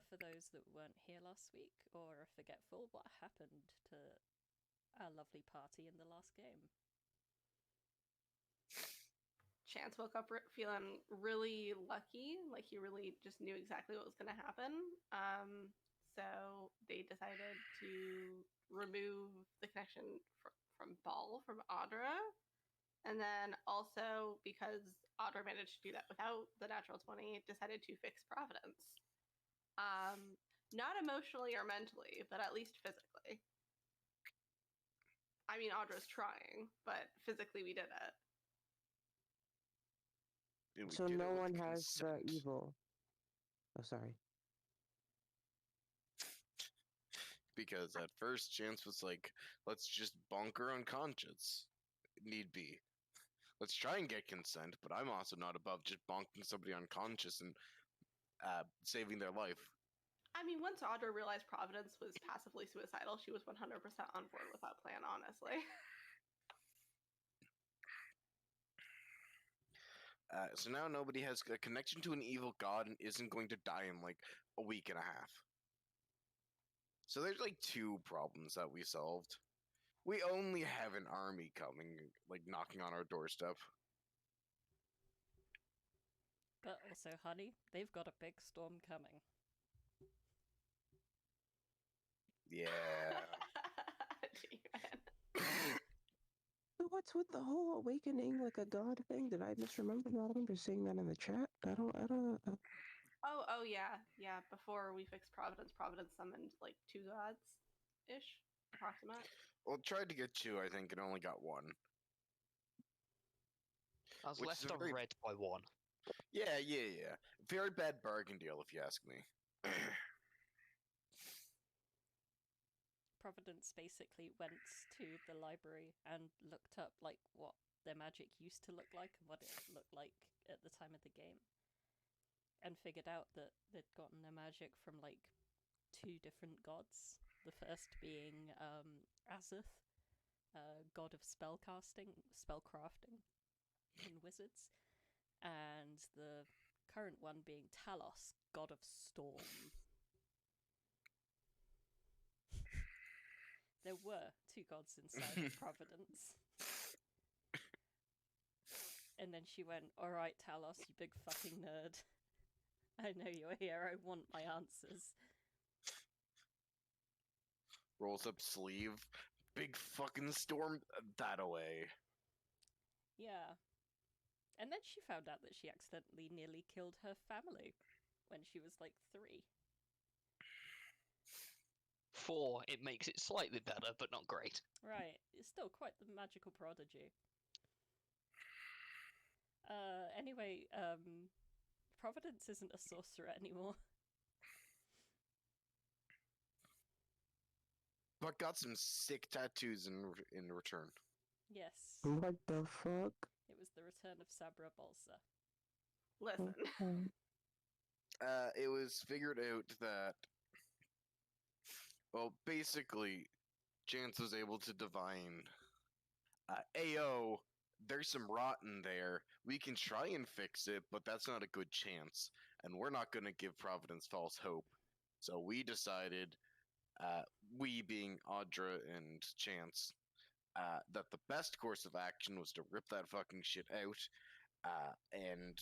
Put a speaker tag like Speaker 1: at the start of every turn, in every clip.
Speaker 1: for those that weren't here last week or are forgetful, what happened to our lovely party in the last game?
Speaker 2: Chance woke up feeling really lucky, like he really just knew exactly what was going to happen. So they decided to remove the connection from Ball from Audra. And then also, because Audra managed to do that without the natural 20, decided to fix Providence. Not emotionally or mentally, but at least physically. I mean, Audra's trying, but physically we did it.
Speaker 3: So no one has the evil. Oh, sorry.
Speaker 4: Because at first, Chance was like, let's just bonk her unconscious. Need be. Let's try and get consent, but I'm also not above just bonking somebody unconscious and saving their life.
Speaker 2: I mean, once Audra realized Providence was passively suicidal, she was 100% on board with that plan, honestly.
Speaker 4: So now nobody has a connection to an evil god and isn't going to die in like a week and a half. So there's like 2 problems that we solved. We only have an army coming, like knocking on our doorstep.
Speaker 1: But also, honey, they've got a big storm coming.
Speaker 4: Yeah.
Speaker 3: So what's with the whole awakening like a god thing? Did I misremember? I remember seeing that in the chat. I don't.
Speaker 2: Oh yeah. Before we fixed Providence, Providence summoned like 2 gods, ish, approximate.
Speaker 4: Well, tried to get 2, I think, and only got 1.
Speaker 5: I was left on red by 1.
Speaker 4: Yeah. Very bad bargain deal, if you ask me.
Speaker 1: Providence basically went to the library and looked up like what their magic used to look like and what it looked like at the time of the game, and figured out that they'd gotten their magic from like 2 different gods. The first being Arazid, god of spellcrafting in wizards, and the current one being Talos, god of storm. There were 2 gods inside of Providence. And then she went, alright, Talos, you big fucking nerd. I know you're here, I want my answers.
Speaker 4: Rolls up sleeve. Big fucking storm that away.
Speaker 1: Yeah. And then she found out that she accidentally nearly killed her family when she was like 3.
Speaker 5: 4, it makes it slightly better, but not great.
Speaker 1: Right, it's still quite the magical prodigy. Anyway, Providence isn't a sorcerer anymore.
Speaker 4: But got some sick tattoos in return.
Speaker 1: Yes.
Speaker 3: What the fuck?
Speaker 1: It was the return of Sabra Balsa.
Speaker 2: Listen.
Speaker 4: It was figured out that, well, basically, Chance was able to divine, Ayo, there's some rot in there. We can try and fix it, but that's not a good chance. And we're not going to give Providence false hope. So we decided, we being Audra and Chance, that the best course of action was to rip that fucking shit out. And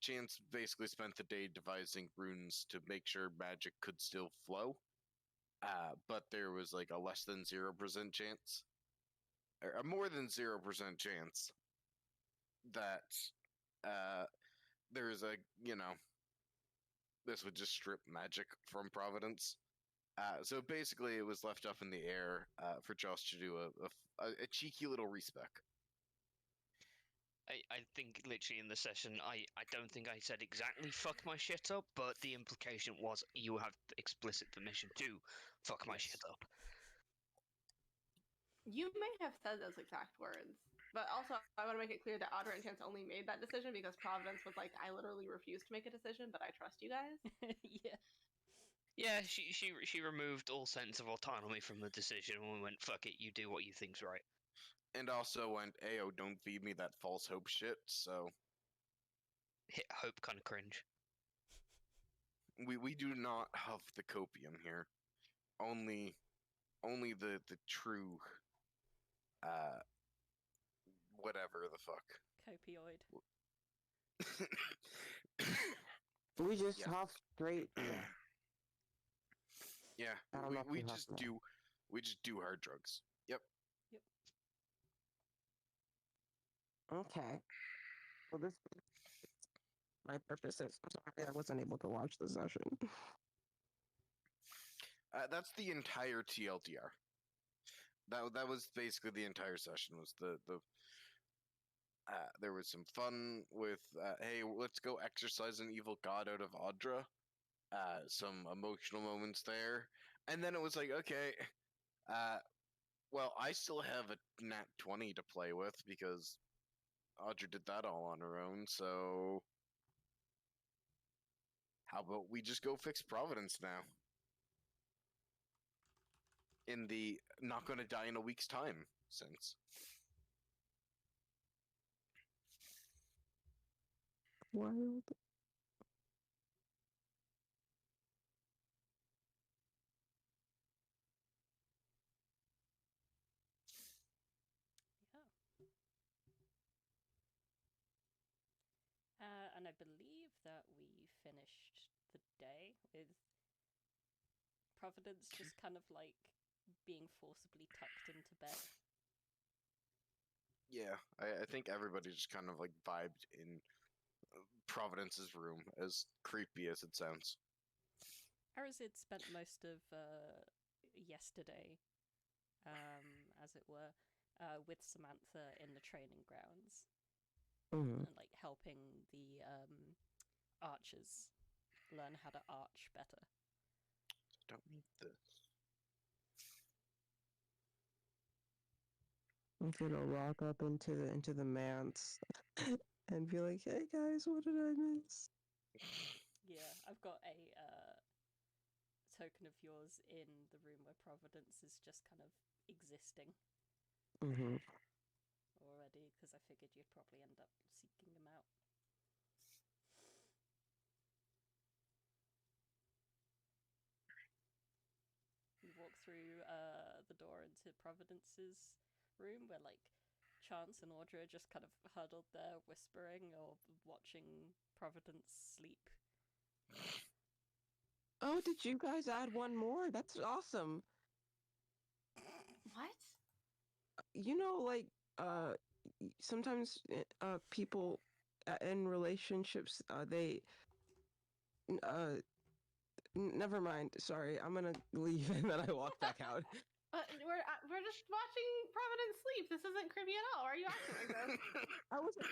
Speaker 4: Chance basically spent the day devising runes to make sure magic could still flow. But there was like a less than 0% chance, or a more than 0% chance that there's a, this would just strip magic from Providence. So basically it was left up in the air for Josh to do a cheeky little respec.
Speaker 5: I think literally in the session, I don't think I said exactly fuck my shit up, but the implication was you have explicit permission to fuck my shit up.
Speaker 2: You may have said those exact words, but also I want to make it clear that Audra and Chance only made that decision because Providence was like, I literally refused to make a decision, but I trust you guys.
Speaker 1: Yeah.
Speaker 5: Yeah, she removed all sense of autonomy from the decision and we went, fuck it, you do what you think's right.
Speaker 4: And also went, Ayo, don't feed me that false hope shit, so...
Speaker 5: Hit hope kind of cringe.
Speaker 4: we do not have the copium here. Only the true whatever the fuck.
Speaker 1: Copioid.
Speaker 3: We just
Speaker 4: Yeah.
Speaker 3: have straight.
Speaker 4: Yeah,
Speaker 3: I don't know if
Speaker 4: we
Speaker 3: you have
Speaker 4: just
Speaker 3: that.
Speaker 4: do hard drugs. Yep.
Speaker 3: Okay. Well, this my purpose is. I'm sorry I wasn't able to watch the session.
Speaker 4: That's the entire TLDR. That was basically the entire session. Was the there was some fun with hey, let's go exorcise an evil god out of Audra. Some emotional moments there, and then it was like, okay, well, I still have a nat 20 to play with because Audra did that all on her own. So how about we just go fix Providence now? In the not going to die in a week's time sense.
Speaker 3: Wild.
Speaker 1: And I believe that we finished the day with Providence just kind of like being forcibly tucked into bed.
Speaker 4: Yeah, I think everybody just kind of like vibed in Providence's room, as creepy as it sounds.
Speaker 1: Arazid spent most of yesterday, as it were, with Samantha in the training grounds.
Speaker 3: Mm-hmm.
Speaker 1: And like helping the archers learn how to arch better.
Speaker 4: Don't need this.
Speaker 3: I'm gonna rock up into the manse and be like, "Hey guys, what did I miss?"
Speaker 1: Yeah, I've got a token of yours in the room where Providence is just kind of existing
Speaker 3: Mm-hmm.
Speaker 1: already, because I figured you'd probably end up seeking him out. You walk through the door into Providence's room where like Chance and Audra just kind of huddled there whispering or watching Providence sleep.
Speaker 3: Oh, did you guys add one more? That's awesome.
Speaker 2: What?
Speaker 3: You know, like sometimes people in relationships they never mind. Sorry, I'm gonna leave and then I walk back out.
Speaker 2: We're just watching Providence sleep. This isn't creepy at all. Why are you acting like this?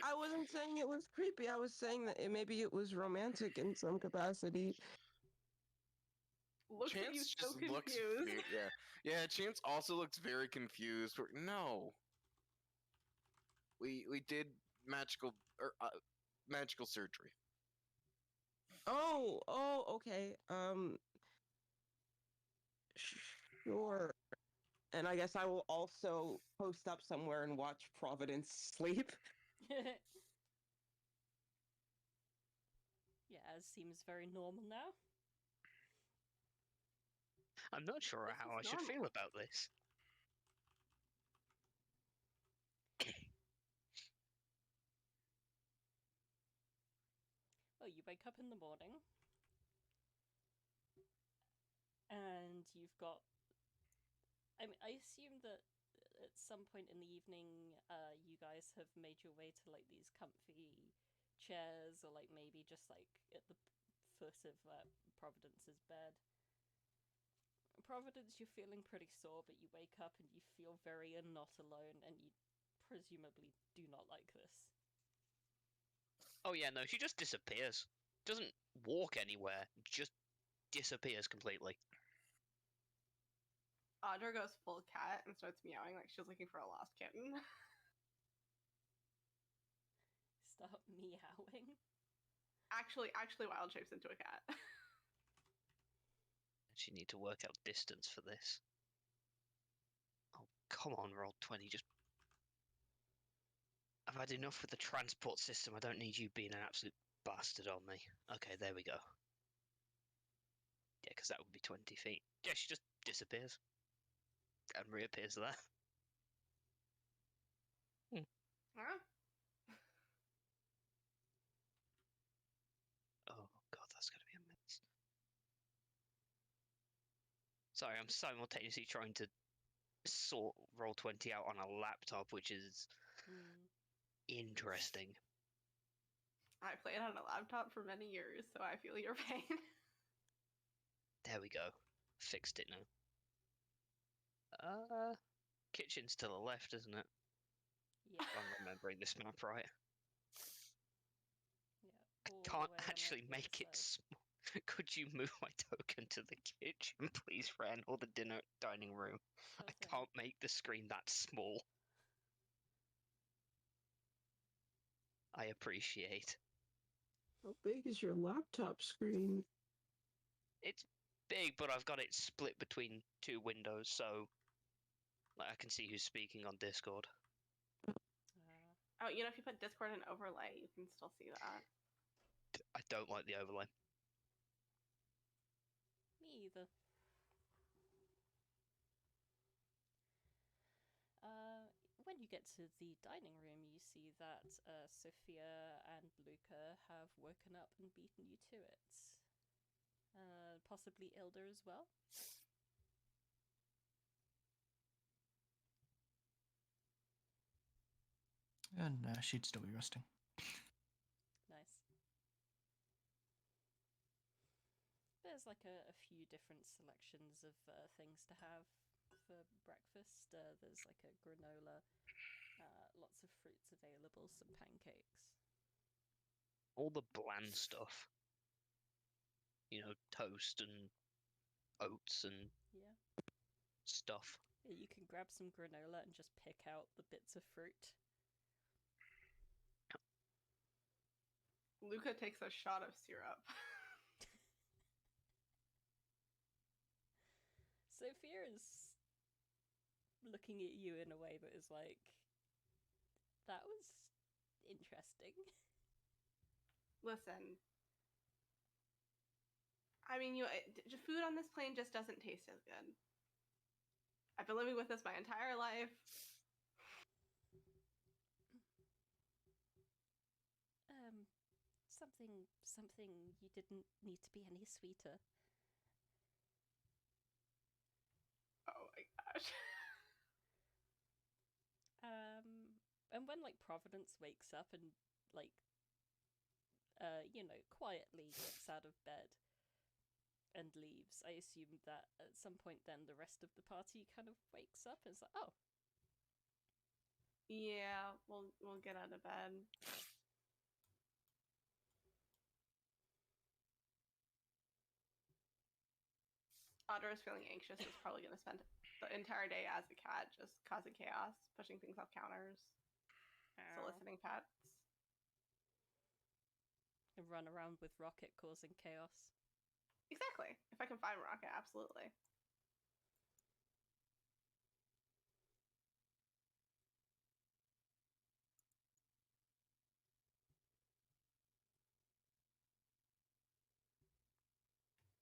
Speaker 3: I wasn't saying it was creepy. I was saying that maybe it was romantic in some capacity.
Speaker 2: Looks at you
Speaker 4: Chance
Speaker 2: so
Speaker 4: just looks
Speaker 2: confused.
Speaker 4: yeah. Chance also looks very confused. No, we did magical magical surgery.
Speaker 3: Oh, okay. Sure. And I guess I will also post up somewhere and watch Providence sleep.
Speaker 1: Yeah, as seems very normal now.
Speaker 5: I'm not sure
Speaker 2: This
Speaker 5: how I
Speaker 2: is
Speaker 5: should feel
Speaker 2: normal.
Speaker 5: about this.
Speaker 1: Well, you wake up in the morning, and you've got... I mean, I assume that at some point in the evening, you guys have made your way to like these comfy chairs, or like maybe just like at the foot of Providence's bed. Providence, you're feeling pretty sore, but you wake up and you feel very not alone, and you presumably do not like this.
Speaker 5: Oh yeah, no, she just disappears. Doesn't walk anywhere, just disappears completely.
Speaker 2: Audra goes full cat and starts meowing like she's looking for a lost kitten.
Speaker 1: Start meowing.
Speaker 2: Actually, wild shapes into a cat.
Speaker 5: She need to work out distance for this. Oh, come on, roll 20, just... I've had enough with the transport system, I don't need you being an absolute bastard on me. Okay, there we go. because that would be 20 feet. Yeah, she just disappears and reappears there.
Speaker 2: Huh?
Speaker 5: Oh god, that's going to be a mess. Sorry, I'm simultaneously trying to sort Roll20 out on a laptop, which is interesting.
Speaker 2: I played on a laptop for many years, so I feel your pain.
Speaker 5: There we go. Fixed it now. Kitchen's to the left, isn't it?
Speaker 1: Yeah.
Speaker 5: If I'm remembering this map right.
Speaker 1: Yeah. all the
Speaker 5: Can't
Speaker 1: way on,
Speaker 5: actually
Speaker 1: like, the
Speaker 5: make it
Speaker 1: side.
Speaker 5: small. Could you move my token to the kitchen, please, Ren, or the dining room?
Speaker 1: Sure
Speaker 5: I
Speaker 1: thing.
Speaker 5: can't make the screen that small. I appreciate.
Speaker 3: How big is your laptop screen?
Speaker 5: It's big, but I've got it split between two windows, so like, I can see who's speaking on Discord.
Speaker 2: Oh, you know, if you put Discord in overlay, you can still see that.
Speaker 5: I don't like the overlay.
Speaker 1: Me either. When you get to the dining room, you see that Sophia and Luca have woken up and beaten you to it. Possibly Ilda as well.
Speaker 6: And she'd still be resting.
Speaker 1: Nice. There's like a few different selections of things to have for breakfast. There's like a granola, lots of fruits available, some pancakes.
Speaker 5: All the bland stuff. You know, toast and oats and stuff.
Speaker 1: Yeah, you can grab some granola and just pick out the bits of fruit.
Speaker 2: Luca takes a shot of syrup.
Speaker 1: Sophia is looking at you in a way that is like, that was interesting.
Speaker 2: Listen. I mean, food on this plane just doesn't taste as good. I've been living with this my entire life.
Speaker 1: Something you didn't need to be any sweeter.
Speaker 2: Oh my gosh.
Speaker 1: And when like Providence wakes up and like, quietly gets out of bed and leaves, I assume that at some point then the rest of the party kind of wakes up and is like, oh.
Speaker 2: Yeah, we'll get out of bed. Audra is feeling anxious. Is probably going to spend the entire day as a cat, just causing chaos, pushing things off counters, soliciting pets.
Speaker 1: And run around with Rocket causing chaos.
Speaker 2: Exactly. If I can find Rocket, absolutely.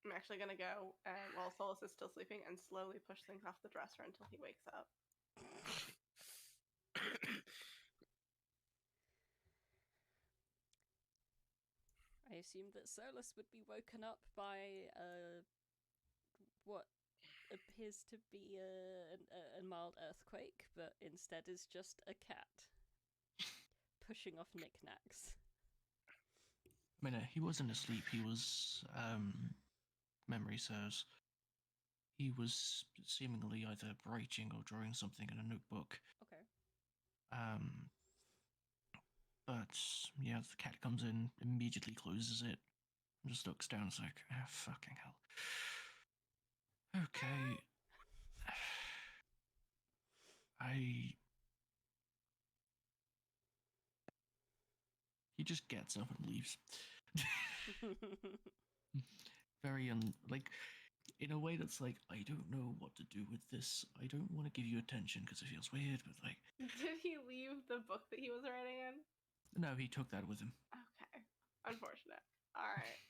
Speaker 2: I'm actually going to go, while Solas is still sleeping, and slowly push things off the dresser until he wakes up.
Speaker 1: I assumed that Solas would be woken up by what appears to be a mild earthquake, but instead is just a cat pushing off knickknacks.
Speaker 6: I mean, he wasn't asleep. He was, memory serves, he was seemingly either writing or drawing something in a notebook.
Speaker 1: Okay.
Speaker 6: But yeah, the cat comes in, immediately closes it, and just looks down and is like, ah, fucking hell. Okay. He just gets up and leaves. Very, in a way that's like, I don't know what to do with this. I don't want to give you attention because it feels weird, but like...
Speaker 2: Did he leave the book that he was writing in?
Speaker 6: No, he took that with him.
Speaker 2: Okay. Unfortunate. Alright.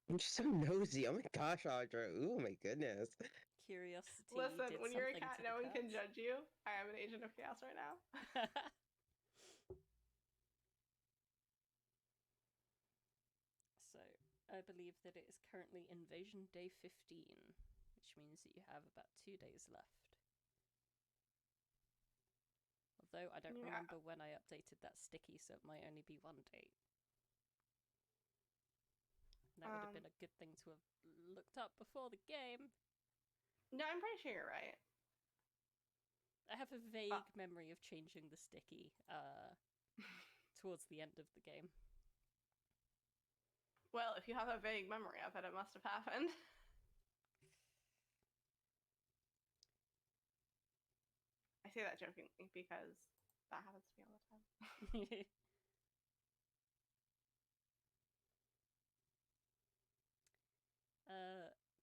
Speaker 3: I'm just so nosy. Oh my gosh, Audra. Oh my goodness.
Speaker 1: Curiosity.
Speaker 2: Listen,
Speaker 1: did
Speaker 2: when you're a
Speaker 1: something
Speaker 2: cat,
Speaker 1: to
Speaker 2: no
Speaker 1: the
Speaker 2: one can
Speaker 1: curse.
Speaker 2: judge you. I am an agent of chaos right now.
Speaker 1: So, I believe that it is currently Invasion Day 15, which means that you have about 2 days left. Although I don't
Speaker 2: Yeah.
Speaker 1: remember when I updated that sticky, so it might only be 1 date. That would have been a good thing to have looked up before the game.
Speaker 2: No, I'm pretty sure you're right.
Speaker 1: I have a vague memory of changing the sticky towards the end of the game.
Speaker 2: Well, if you have a vague memory of it, it must have happened. I say that jokingly because that happens to me all the time.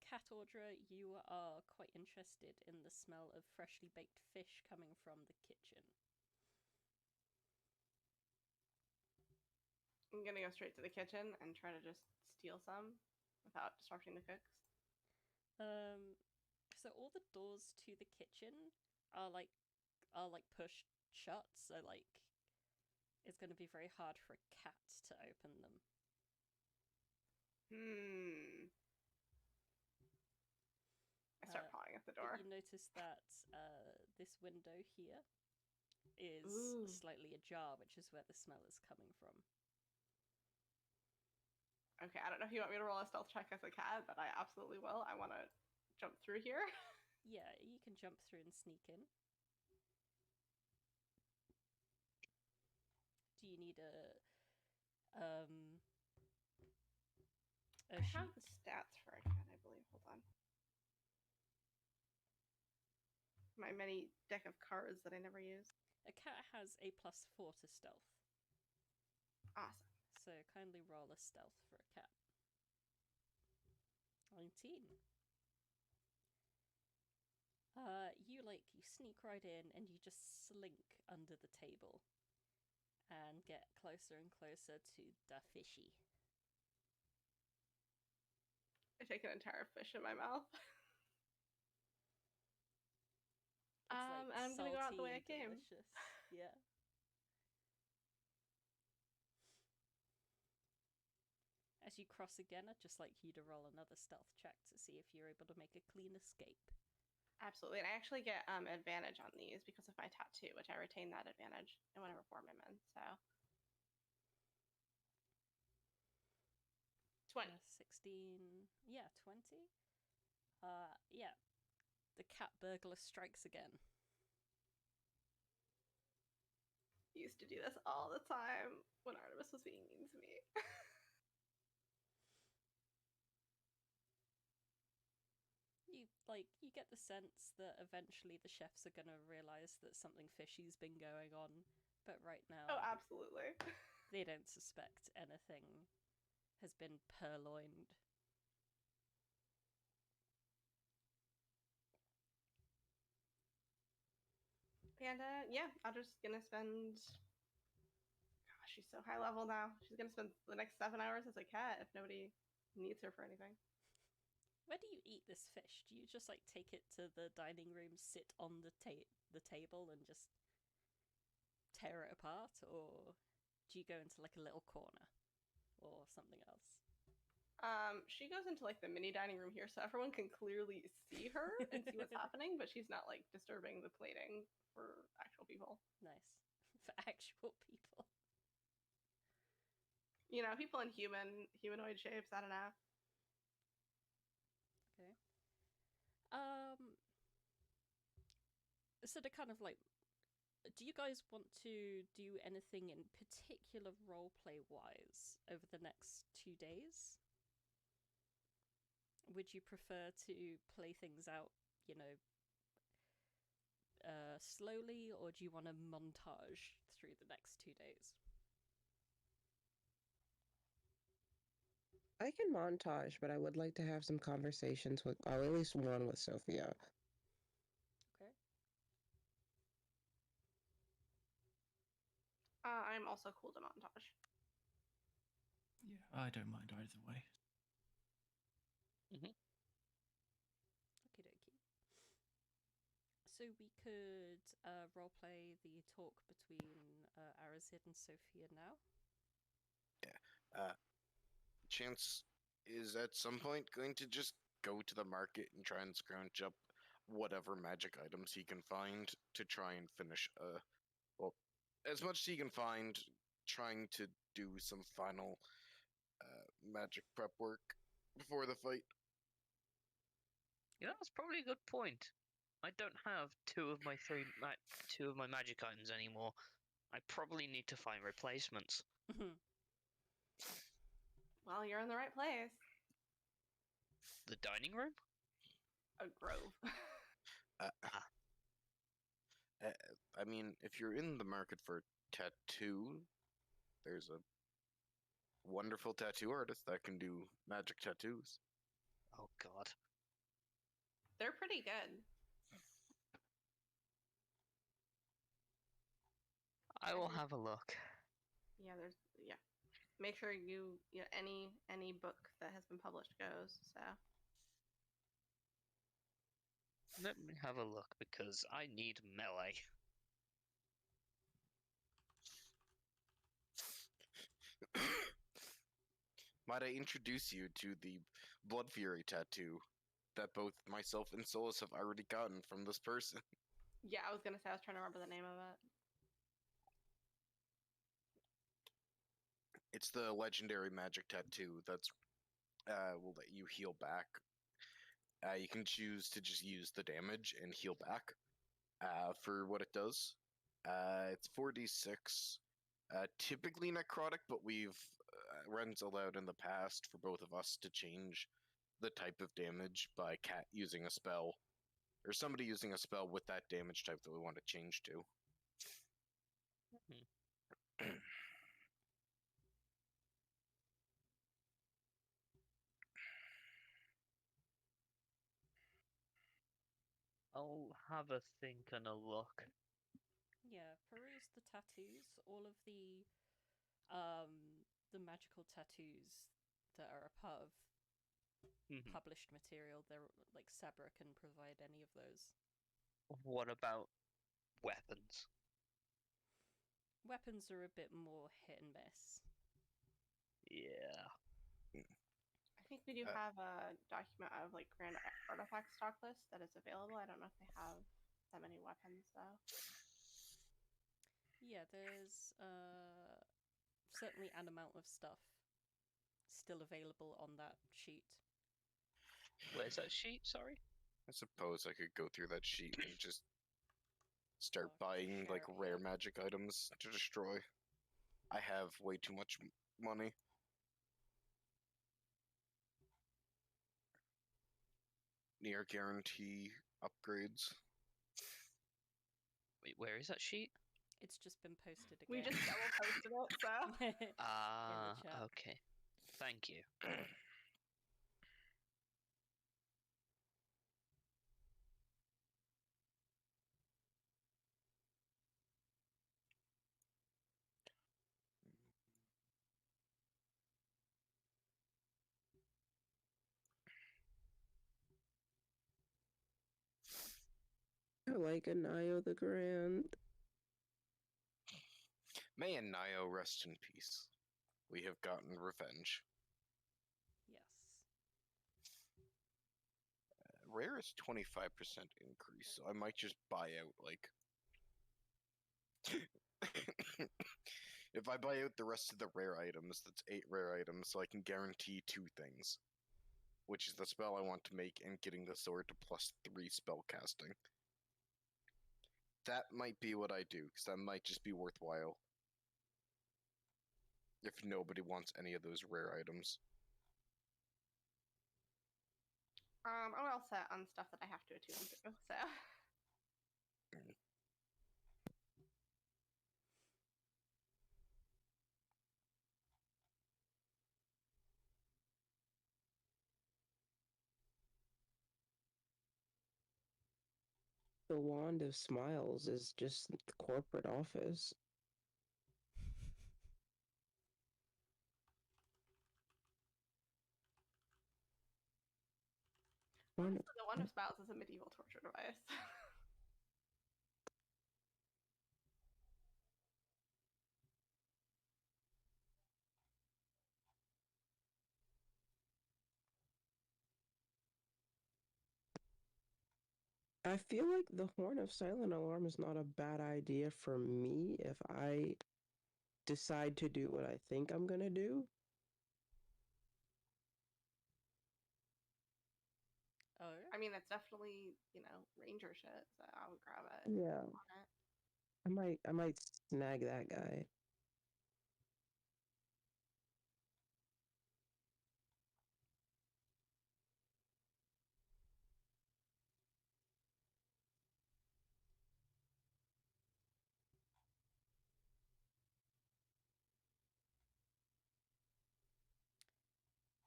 Speaker 1: Cat Audra, you are quite interested in the smell of freshly baked fish coming from the kitchen.
Speaker 2: I'm gonna go straight to the kitchen and try to just steal some without disrupting the cooks.
Speaker 1: So all the doors to the kitchen are pushed shut, so it's going to be very hard for a cat to open them.
Speaker 2: I start pawing at the door.
Speaker 1: But you notice that this window here is slightly ajar, which is where the smell is coming from.
Speaker 2: Okay, I don't know if you want me to roll a stealth check as a cat, but I absolutely will. I want to jump through here.
Speaker 1: Yeah, you can jump through and sneak in. Do you need
Speaker 2: I have the stats for a cat, I believe. Hold on. My many deck of cards that I never use.
Speaker 1: A cat has a +4 to stealth.
Speaker 2: Awesome.
Speaker 1: So kindly roll a stealth for a cat. 19. You sneak right in and you just slink under the table and get closer and closer to the fishy.
Speaker 2: I take an entire fish in my mouth.
Speaker 1: It's
Speaker 2: I'm gonna go out the way I
Speaker 1: salty and
Speaker 2: came.
Speaker 1: delicious. Yeah. As you cross again, I'd just like you to roll another stealth check to see if you're able to make a clean escape.
Speaker 2: Absolutely, and I actually get advantage on these because of my tattoo, which I retain that advantage in whatever form I'm in. So 20.
Speaker 1: 16. Yeah, 20. Yeah. The cat burglar strikes again.
Speaker 2: Used to do this all the time when Artemis was being mean to me.
Speaker 1: You get the sense that eventually the chefs are gonna realize that something fishy's been going on, but right now,
Speaker 2: Oh, absolutely.
Speaker 1: they don't suspect anything has been purloined.
Speaker 2: And yeah, I'm just gonna spend. Gosh, she's so high level now. She's gonna spend the next 7 hours as a cat if nobody needs her for anything.
Speaker 1: Where do you eat this fish? Do you just take it to the dining room, sit on the table, and just tear it apart, or do you go into a little corner or something else?
Speaker 2: She goes into the mini dining room here, so everyone can clearly see her and see what's happening, but she's not disturbing the plating for actual people.
Speaker 1: Nice. For actual people.
Speaker 2: You know, people in humanoid shapes. I don't know.
Speaker 1: Okay. So to kind of do you guys want to do anything in particular roleplay wise over the next 2 days? Would you prefer to play things out, slowly, or do you want a montage through the next 2 days?
Speaker 3: I can montage, but I would like to have some conversations with, or at least one with Sophia.
Speaker 1: Okay.
Speaker 2: I'm also cool to montage.
Speaker 6: Yeah, I don't mind either way.
Speaker 5: Mhm.
Speaker 1: Okie dokie. So we could roleplay the talk between Arazid and Sophia now.
Speaker 4: Chance is at some point going to just go to the market and try and scrounge up whatever magic items he can find to try and finish well, as much as he can find, trying to do some final magic prep work before the fight.
Speaker 5: Yeah, that's probably a good point. I don't have two of my magic items anymore. I probably need to find replacements.
Speaker 2: Well, you're in the right place.
Speaker 5: The dining room?
Speaker 2: A grove.
Speaker 4: I mean, if you're in the market for tattoo, there's a wonderful tattoo artist that can do magic tattoos.
Speaker 5: Oh god.
Speaker 2: They're pretty good.
Speaker 5: I will have a look.
Speaker 2: Yeah, Make sure any book that has been published goes. So
Speaker 5: Let me have a look because I need melee.
Speaker 4: Might I introduce you to the Blood Fury tattoo that both myself and Solas have already gotten from this person?
Speaker 2: yeah, I was gonna say I was trying to remember the name of it.
Speaker 4: It's the legendary magic tattoo that's will let you heal back. You can choose to just use the damage and heal back for what it does. It's 4d6. Typically necrotic, but we've runs allowed in the past for both of us to change the type of damage by cat using a spell, or somebody using a spell with that damage type that we want to change to.
Speaker 5: I'll have a think and a look.
Speaker 1: Yeah, peruse the tattoos. All of the magical tattoos that are a part of published material, they're like Sabra can provide any of those.
Speaker 5: What about weapons?
Speaker 1: Weapons are a bit more hit and miss.
Speaker 5: Yeah.
Speaker 2: I think we do have a document of like grand artifact stock list that is available. I don't know if they have that many weapons though.
Speaker 1: Yeah, there's certainly an amount of stuff still available on that sheet.
Speaker 5: Where's that sheet? Sorry.
Speaker 4: I suppose I could go through that sheet and just start
Speaker 1: Oh,
Speaker 4: buying like
Speaker 1: sure,
Speaker 4: rare
Speaker 1: yeah.
Speaker 4: magic items to destroy. I have way too much money. Near guarantee upgrades.
Speaker 5: Wait, where is that sheet?
Speaker 1: It's just been posted again.
Speaker 2: We just double posted it, so
Speaker 5: Ah,
Speaker 1: chat.
Speaker 5: okay. Thank you.
Speaker 3: I like Anayo the Grand.
Speaker 4: May Anayo rest in peace. We have gotten revenge.
Speaker 1: Yes.
Speaker 4: Rare is 25% increase, so I might just buy out like. If I buy out the rest of the rare items, that's 8 rare items, so I can guarantee 2 things. Which is the spell I want to make and getting the sword to +3 spell casting. That might be what I do, because that might just be worthwhile. If nobody wants any of those rare items.
Speaker 2: I'm all set on stuff that I have to attune to. So
Speaker 3: The Wand of Smiles is just the corporate office. Horn
Speaker 2: Honestly, the One of Smiles is a medieval torture device.
Speaker 3: I feel like the Horn of Silent Alarm is not a bad idea for me if I decide to do what I think I'm gonna do.
Speaker 1: Oh,
Speaker 2: I mean, it's definitely, ranger shit, so I would grab it.
Speaker 3: Yeah.
Speaker 2: Want it.
Speaker 3: I might snag that guy.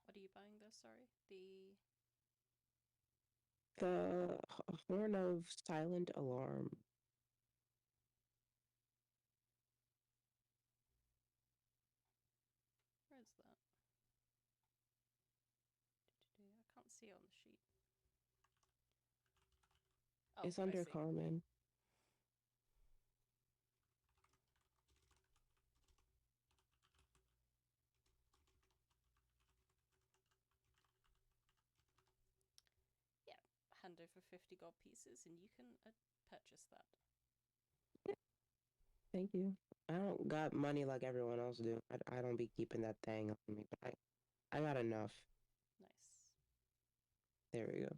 Speaker 1: what are you buying this? Sorry,
Speaker 3: The Horn of Silent Alarm.
Speaker 1: where's that? I can't see it on the sheet. Oh,
Speaker 3: It's
Speaker 1: I
Speaker 3: under
Speaker 1: see.
Speaker 3: common.
Speaker 1: Hand over 50 gold pieces, and you can purchase that.
Speaker 3: Thank you. I don't got money like everyone else do. I don't be keeping that thing on me, but I got enough.
Speaker 1: Nice.
Speaker 3: There we go.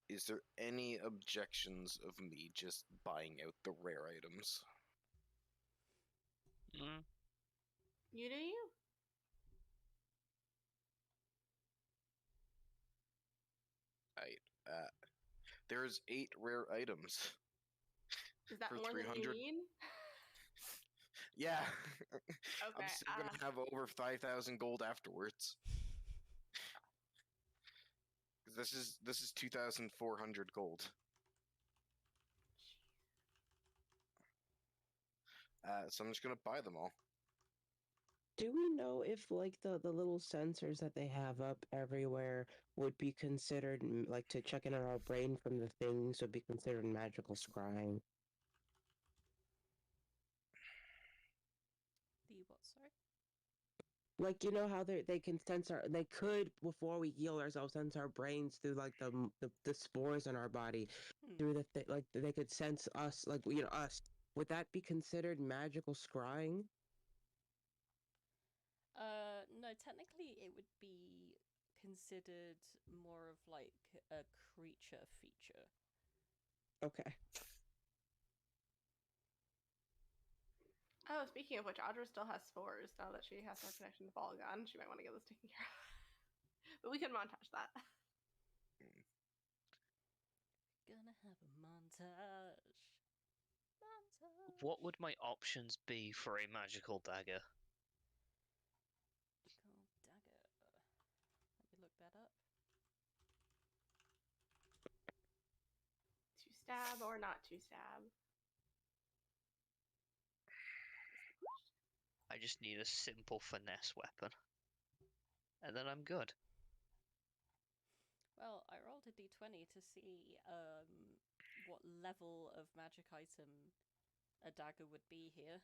Speaker 4: Is there any objections of me just buying out the rare items?
Speaker 5: Mm.
Speaker 2: You do you?
Speaker 4: There's 8 rare items.
Speaker 2: Is that
Speaker 4: For
Speaker 2: more than you
Speaker 4: 300.
Speaker 2: need?
Speaker 4: Yeah.
Speaker 2: Okay.
Speaker 4: I'm still gonna have over 5,000 gold afterwards. 'Cause this is 2,400 gold. So I'm just gonna buy them all.
Speaker 3: Do we know if like the little sensors that they have up everywhere would be considered like to check in on our brain from the things would be considered magical scrying?
Speaker 1: The what? Sorry.
Speaker 3: Like you know how they can sense our they could before we heal ourselves sense our brains through like the spores in our body through like they could sense us like us. Would that be considered magical scrying?
Speaker 1: No, technically it would be considered more of like a creature feature.
Speaker 3: Okay.
Speaker 2: Oh, speaking of which, Audra still has spores now that she has no connection to Ballgun. She might want to get this taken care of. But we can montage that.
Speaker 1: Gonna have a montage. Montage.
Speaker 5: What would my options be for a magical dagger?
Speaker 1: Magical dagger. Let me look that up.
Speaker 2: To stab or not to stab?
Speaker 5: I just need a simple finesse weapon. And then I'm good.
Speaker 1: Well, I rolled a d20 to see what level of magic item a dagger would be here.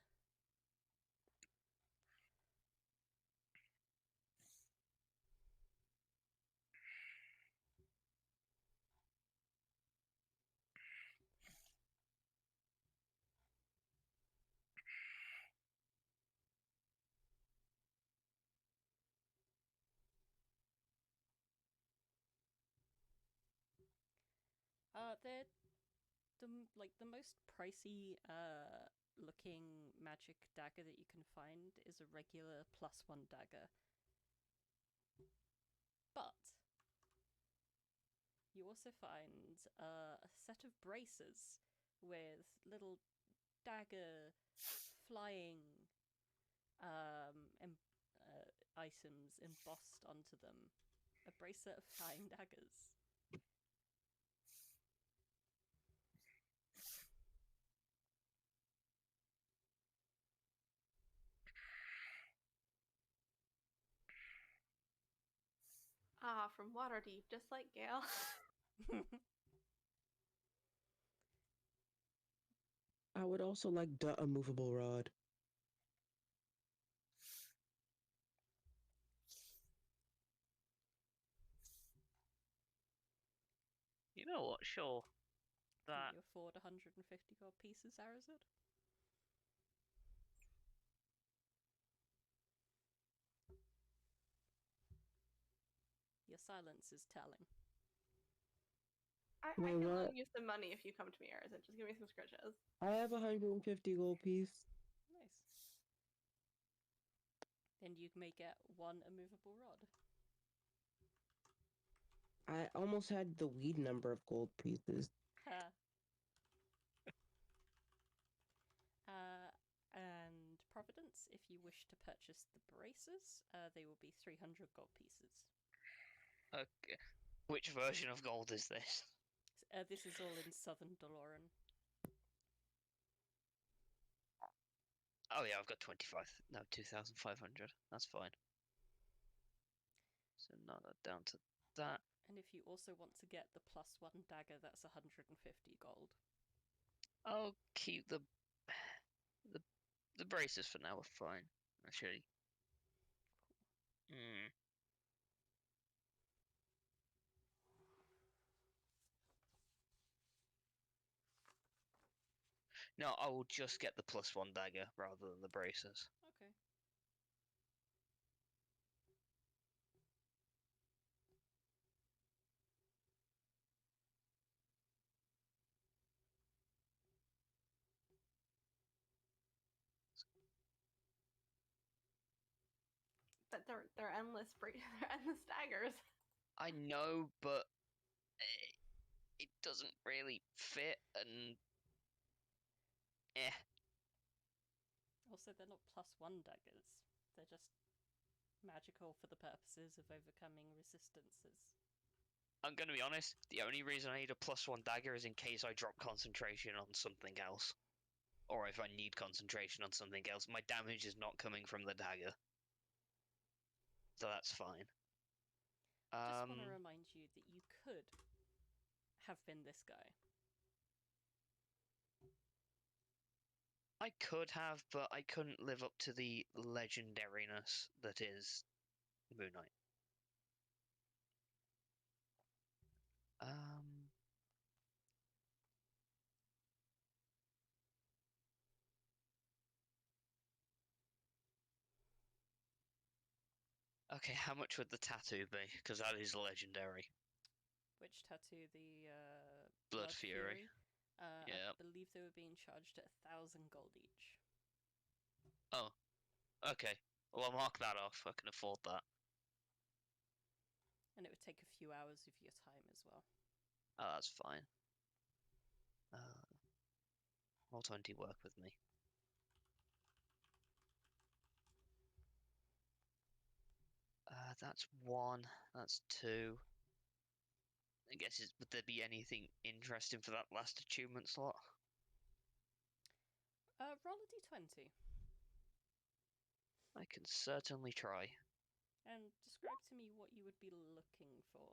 Speaker 1: They're the most pricey looking magic dagger that you can find is a regular +1 dagger. But you also find a set of braces with little dagger flying items embossed onto them. A bracelet of flying daggers.
Speaker 2: Ah, from Waterdeep, just like Gale.
Speaker 3: I would also like a movable rod.
Speaker 5: You know what? Sure. That.
Speaker 1: Can you afford 150 gold pieces, Arazid? Your silence is telling.
Speaker 2: I
Speaker 3: Wait,
Speaker 2: can
Speaker 3: what?
Speaker 2: loan you some money if you come to me, Arazid. Just give me some scritches.
Speaker 3: I have 150 gold piece.
Speaker 1: Nice. Then you may get one immovable rod.
Speaker 3: I almost had the weed number of gold pieces.
Speaker 1: And Providence, if you wish to purchase the braces, they will be 300 gold pieces.
Speaker 5: Okay. Which version of gold is this?
Speaker 1: This is all in Southern Doloran.
Speaker 5: Oh yeah, I've got 2,500. That's fine. So not that down to that.
Speaker 1: And if you also want to get the +1 dagger, that's 150 gold.
Speaker 5: I'll keep the braces for now. Are fine, actually. No, I will just get the +1 dagger rather than the braces.
Speaker 1: Okay.
Speaker 2: But they're endless they're endless daggers.
Speaker 5: I know, but it doesn't really fit, and
Speaker 1: Also, they're not +1 daggers. They're just magical for the purposes of overcoming resistances.
Speaker 5: I'm gonna be honest, the only reason I need a +1 dagger is in case I drop concentration on something else. Or if I need concentration on something else. My damage is not coming from the dagger. So that's fine.
Speaker 1: Just want to remind you that you could have been this guy.
Speaker 5: I could have, but I couldn't live up to the legendariness that is Moon Knight. Okay, how much would the tattoo be? Because that is legendary.
Speaker 1: Which tattoo? The
Speaker 5: Blood Fury.
Speaker 1: I believe they were being charged at 1,000 gold each.
Speaker 5: Oh, okay. Well, I'll mark that off. I can afford that.
Speaker 1: And it would take a few hours of your time as well.
Speaker 5: Oh, that's fine. Roll 20 work with me. That's 1. That's 2. I guess, would there be anything interesting for that last achievement slot?
Speaker 1: Roll a d20.
Speaker 5: I can certainly try.
Speaker 1: And describe to me what you would be looking for.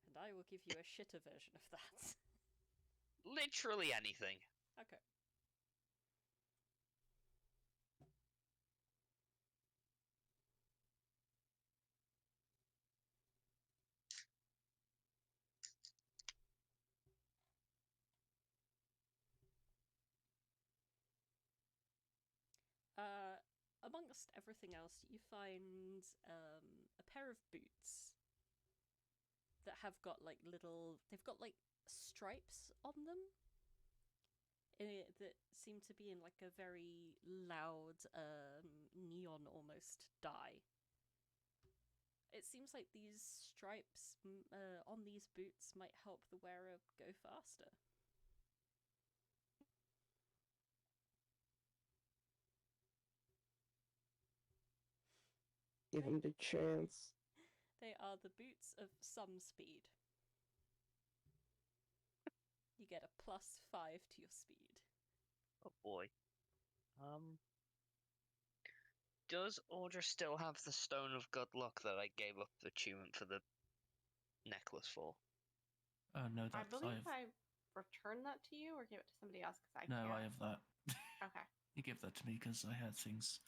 Speaker 1: And I will give you a shitter version of that.
Speaker 5: Literally anything.
Speaker 1: Okay. Amongst everything else, you find a pair of boots that have got like they've got like stripes on them that seem to be in like a very loud neon almost dye. It seems like these stripes on these boots might help the wearer go faster.
Speaker 3: Give him the chance.
Speaker 1: They are the boots of some speed. You get a +5 to your speed.
Speaker 5: Oh boy. Does Audra still have the Stone of Good Luck that I gave up the attunement for the necklace for?
Speaker 6: No,
Speaker 2: I
Speaker 6: that's
Speaker 2: believe
Speaker 6: I've...
Speaker 2: I returned that to you or gave it to somebody else because I
Speaker 6: No,
Speaker 2: can't.
Speaker 6: I have that.
Speaker 2: Okay.
Speaker 6: You gave that to me because I had things,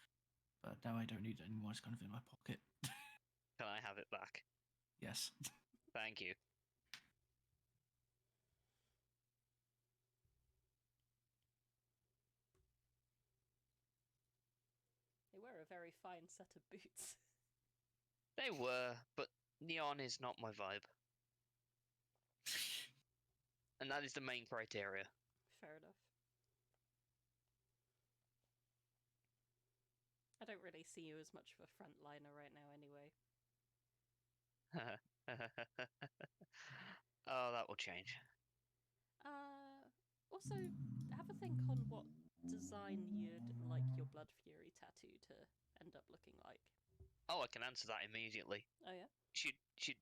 Speaker 6: but now I don't need it anymore. It's kind of in my pocket.
Speaker 5: Can I have it back?
Speaker 6: Yes.
Speaker 5: Thank you.
Speaker 1: They were a very fine set of boots.
Speaker 5: They were, but neon is not my vibe. And that is the main criteria.
Speaker 1: Fair enough. I don't really see you as much of a frontliner right now anyway.
Speaker 5: Oh, that will change.
Speaker 1: Also, have a think on what design you'd like your Blood Fury tattoo to end up looking like.
Speaker 5: Oh, I can answer that immediately.
Speaker 1: Oh yeah?
Speaker 5: She'd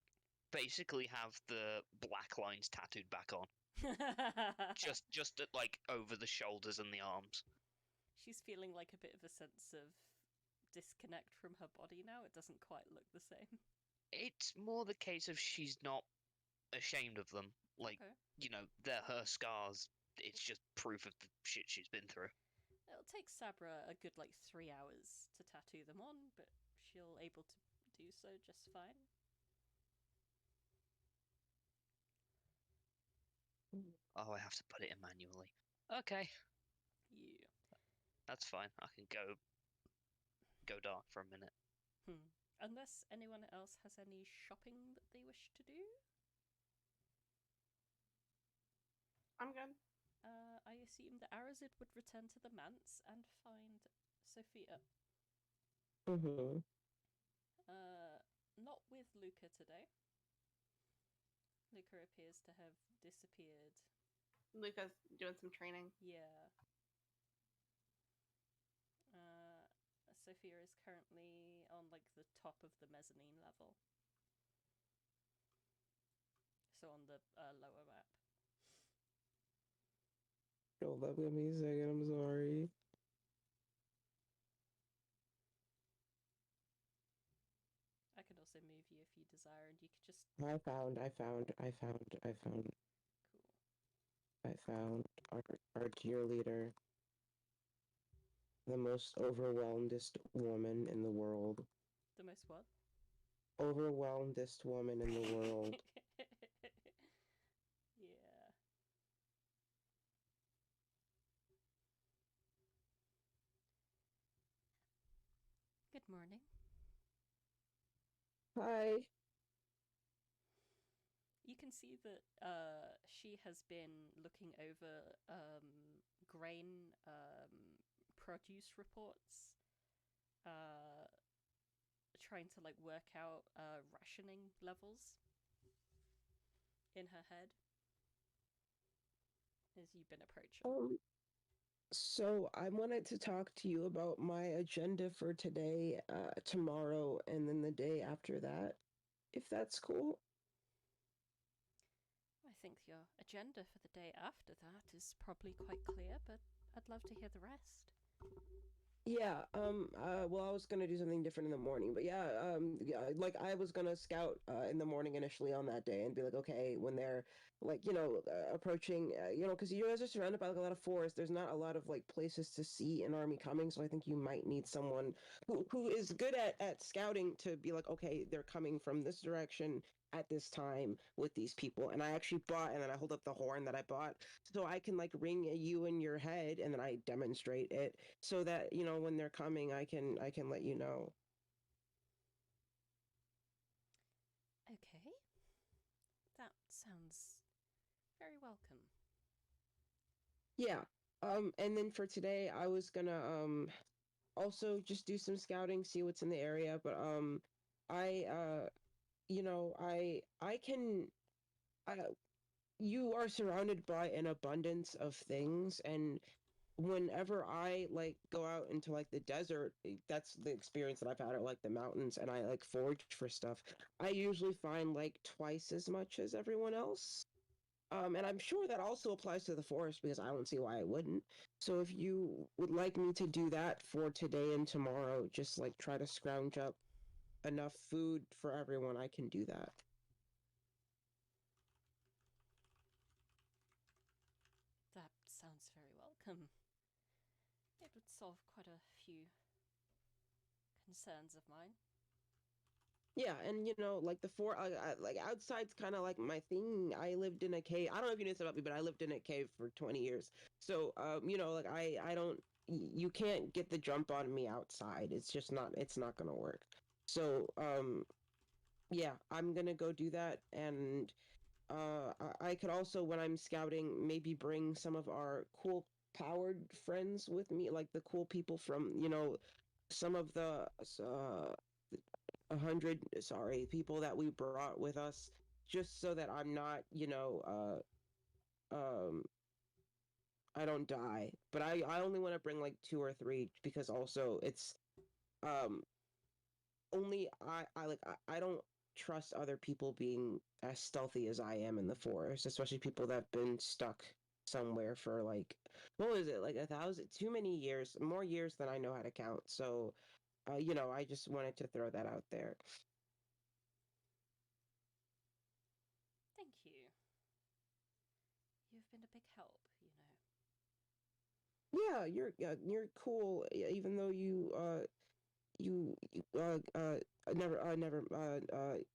Speaker 5: basically have the black lines tattooed back on. just at, like, over the shoulders and the arms.
Speaker 1: She's feeling like a bit of a sense of disconnect from her body now. It doesn't quite look the same.
Speaker 5: It's more the case of she's not ashamed of them. Like,
Speaker 1: Okay.
Speaker 5: you know, they're her scars. It's just proof of the shit she's been through.
Speaker 1: It'll take Sabra a good 3 hours to tattoo them on, but she'll able to do so just fine.
Speaker 5: Oh, I have to put it in manually. Okay,
Speaker 1: Yeah.
Speaker 5: that's fine. I can go dark for a minute.
Speaker 1: Unless anyone else has any shopping that they wish to do.
Speaker 2: I'm good.
Speaker 1: I assume that Arazid would return to the manse and find Sophia.
Speaker 3: Mm-hmm.
Speaker 1: Not with Luca today. Luca appears to have disappeared.
Speaker 2: Luca's doing some training.
Speaker 1: Yeah. Sophia is currently on the top of the mezzanine level. So on the lower map.
Speaker 3: Hold up, give me a second. I'm sorry.
Speaker 1: I could also move you if you desire, and you could just...
Speaker 3: I found.
Speaker 1: Cool.
Speaker 3: I found our dear leader. The most overwhelmedest woman in the world.
Speaker 1: The most what?
Speaker 3: Overwhelmedest woman in the world.
Speaker 1: Yeah. Good morning.
Speaker 3: Hi.
Speaker 1: You can see that she has been looking over grain produce reports, trying to work out rationing levels in her head as you've been approaching.
Speaker 3: So I wanted to talk to you about my agenda for today, tomorrow, and then the day after that, if that's cool.
Speaker 1: I think your agenda for the day after that is probably quite clear, but I'd love to hear the rest.
Speaker 3: Yeah, well, I was gonna do something different in the morning, but yeah, I was gonna scout in the morning initially on that day and be like, okay, when they're approaching, because you guys are surrounded by a lot of forest. There's not a lot of places to see an army coming, so I think you might need someone who is good at scouting to be like, okay, they're coming from this direction at this time with these people. And I actually bought, and then I hold up the horn that I bought so I can ring you in your head, and then I demonstrate it so that when they're coming, I can let you know.
Speaker 1: Okay, that sounds very welcome.
Speaker 3: Yeah. And then for today, I was gonna also just do some scouting, see what's in the area. But I I can. You are surrounded by an abundance of things, and whenever I like go out into like the desert, that's the experience that I've had at like the mountains, and I like forage for stuff. I usually find like twice as much as everyone else. And I'm sure that also applies to the forest because I don't see why it wouldn't. So if you would like me to do that for today and tomorrow, just like try to scrounge up enough food for everyone, I can do that.
Speaker 1: That sounds very welcome. It would solve quite a few concerns of mine.
Speaker 3: Yeah, and like like outside's kind of like my thing. I lived in a cave. I don't know if you know this about me, but I lived in a cave for 20 years. So, like I don't. You can't get the jump on me outside. It's just not. It's not gonna work. So, yeah, I'm gonna go do that, and I could also, when I'm scouting, maybe bring some of our cool powered friends with me, like the cool people from some of the 100 people that we brought with us, just so that I'm not I don't die. But I only want to bring like 2 or 3 because also it's um only I don't trust other people being as stealthy as I am in the forest, especially people that have been stuck somewhere for like what was it, like 1,000, too many years, more years than I know how to count. So I just wanted to throw that out there.
Speaker 1: Thank you. You've been a big help,
Speaker 3: Yeah, you're cool, even though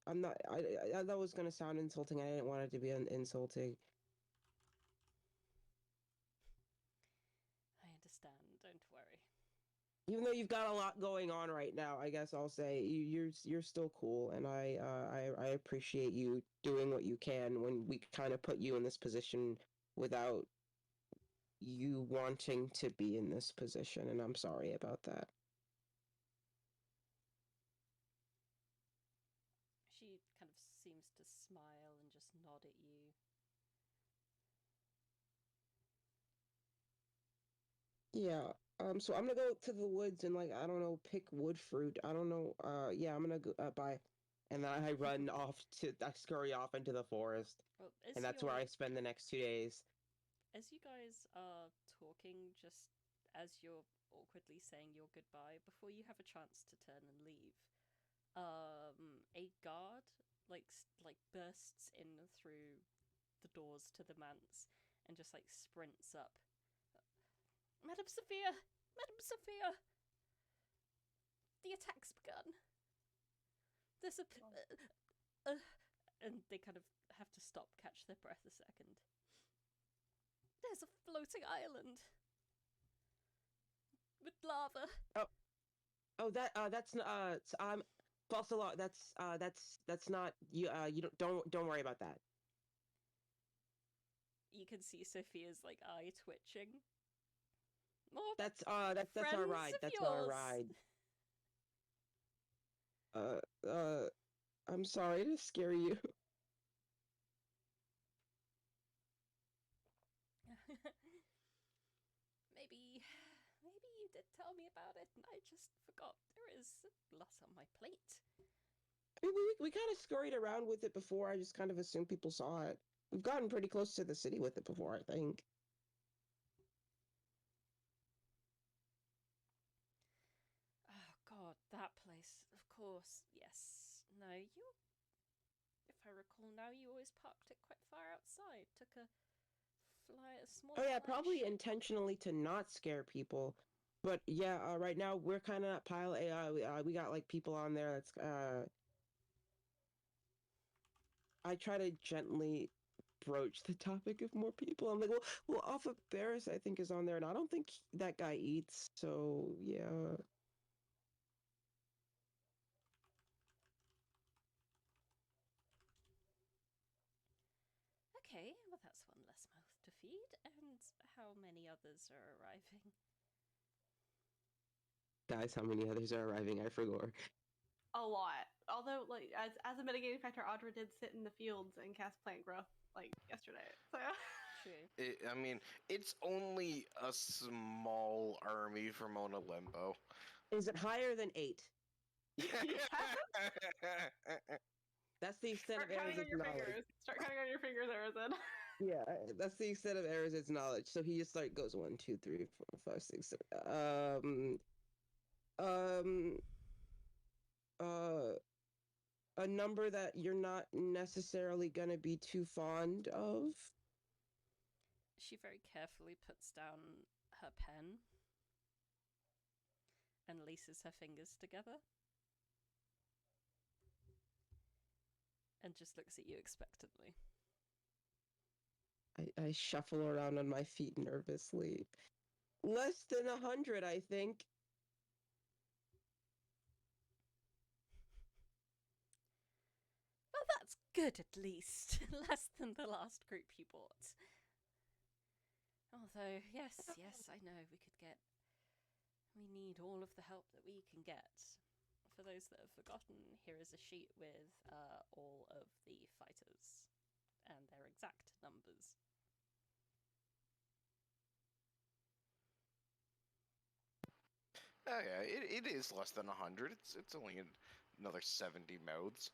Speaker 3: I'm not. I that was gonna sound insulting. I didn't want it to be insulting.
Speaker 1: I understand, don't worry.
Speaker 3: Even though you've got a lot going on right now, I guess I'll say you're still cool, and I appreciate you doing what you can when we kind of put you in this position without you wanting to be in this position, and I'm sorry about that.
Speaker 1: She kind of seems to smile and just nod at you.
Speaker 3: Yeah. So I'm gonna go to the woods and like I don't know, pick wood fruit. I don't know. Yeah, I'm gonna go bye. And then I run off I scurry off into the forest,
Speaker 1: Well,
Speaker 3: and that's where I spend the next 2 days.
Speaker 1: as you guys are talking, just as you're awkwardly saying your goodbye, before you have a chance to turn and leave, a guard like bursts in through the doors to the manse and just like sprints up. Madam Sophia! Madam Sophia! The attack's begun. There's a and they kind of have to stop, catch their breath a second. There's a floating island with lava.
Speaker 3: Oh, that's false alarm. That's not you. You don't worry about that.
Speaker 1: You can see Sophia's like eye twitching. More
Speaker 3: That's our ride. That's our ride. I'm sorry to scare you.
Speaker 1: Maybe you did tell me about it and I just forgot. There is a lot on my plate.
Speaker 3: I mean, we kind of scurried around with it before. I just kind of assumed people saw it. We've gotten pretty close to the city with it before, I think.
Speaker 1: Oh god, that place. Of course, yes. No, you... If I recall now, you always parked it quite far outside. Took a small
Speaker 3: Oh yeah,
Speaker 1: fly
Speaker 3: probably
Speaker 1: ship.
Speaker 3: intentionally to not scare people. But yeah, right now we're kind of pile AI. We got like people on there. That's I try to gently broach the topic of more people. I'm like, well, Alpha Barris I think is on there, and I don't think that guy eats. So yeah.
Speaker 1: Okay, well that's one less mouth to feed. And how many others are arriving?
Speaker 3: Guys, how many others are arriving? I forgot.
Speaker 2: A lot. Although, like, as a mitigating factor, Audra did sit in the fields and cast plant growth like yesterday. So
Speaker 1: True.
Speaker 4: I mean, it's only a small army from Mona Limbo.
Speaker 3: Is it higher than 8? That's the extent
Speaker 2: Start
Speaker 3: of
Speaker 2: counting on
Speaker 3: Arazid's
Speaker 2: your
Speaker 3: knowledge.
Speaker 2: fingers. Start counting on your fingers, Arazid.
Speaker 3: Yeah, that's the extent of Arazid's knowledge. So he just like goes 1, 2, 3, 4, 5, 6, 7. A number that you're not necessarily gonna be too fond of.
Speaker 1: She very carefully puts down her pen and laces her fingers together. And just looks at you expectantly.
Speaker 3: I shuffle around on my feet nervously. Less than 100, I think.
Speaker 1: Well, that's good at least. Less than the last group you bought. Although, yes, I know we need all of the help that we can get. For those that have forgotten, here is a sheet with all of the fighters and their exact numbers.
Speaker 4: Oh yeah, it is less than 100. It's only another 70 mouths.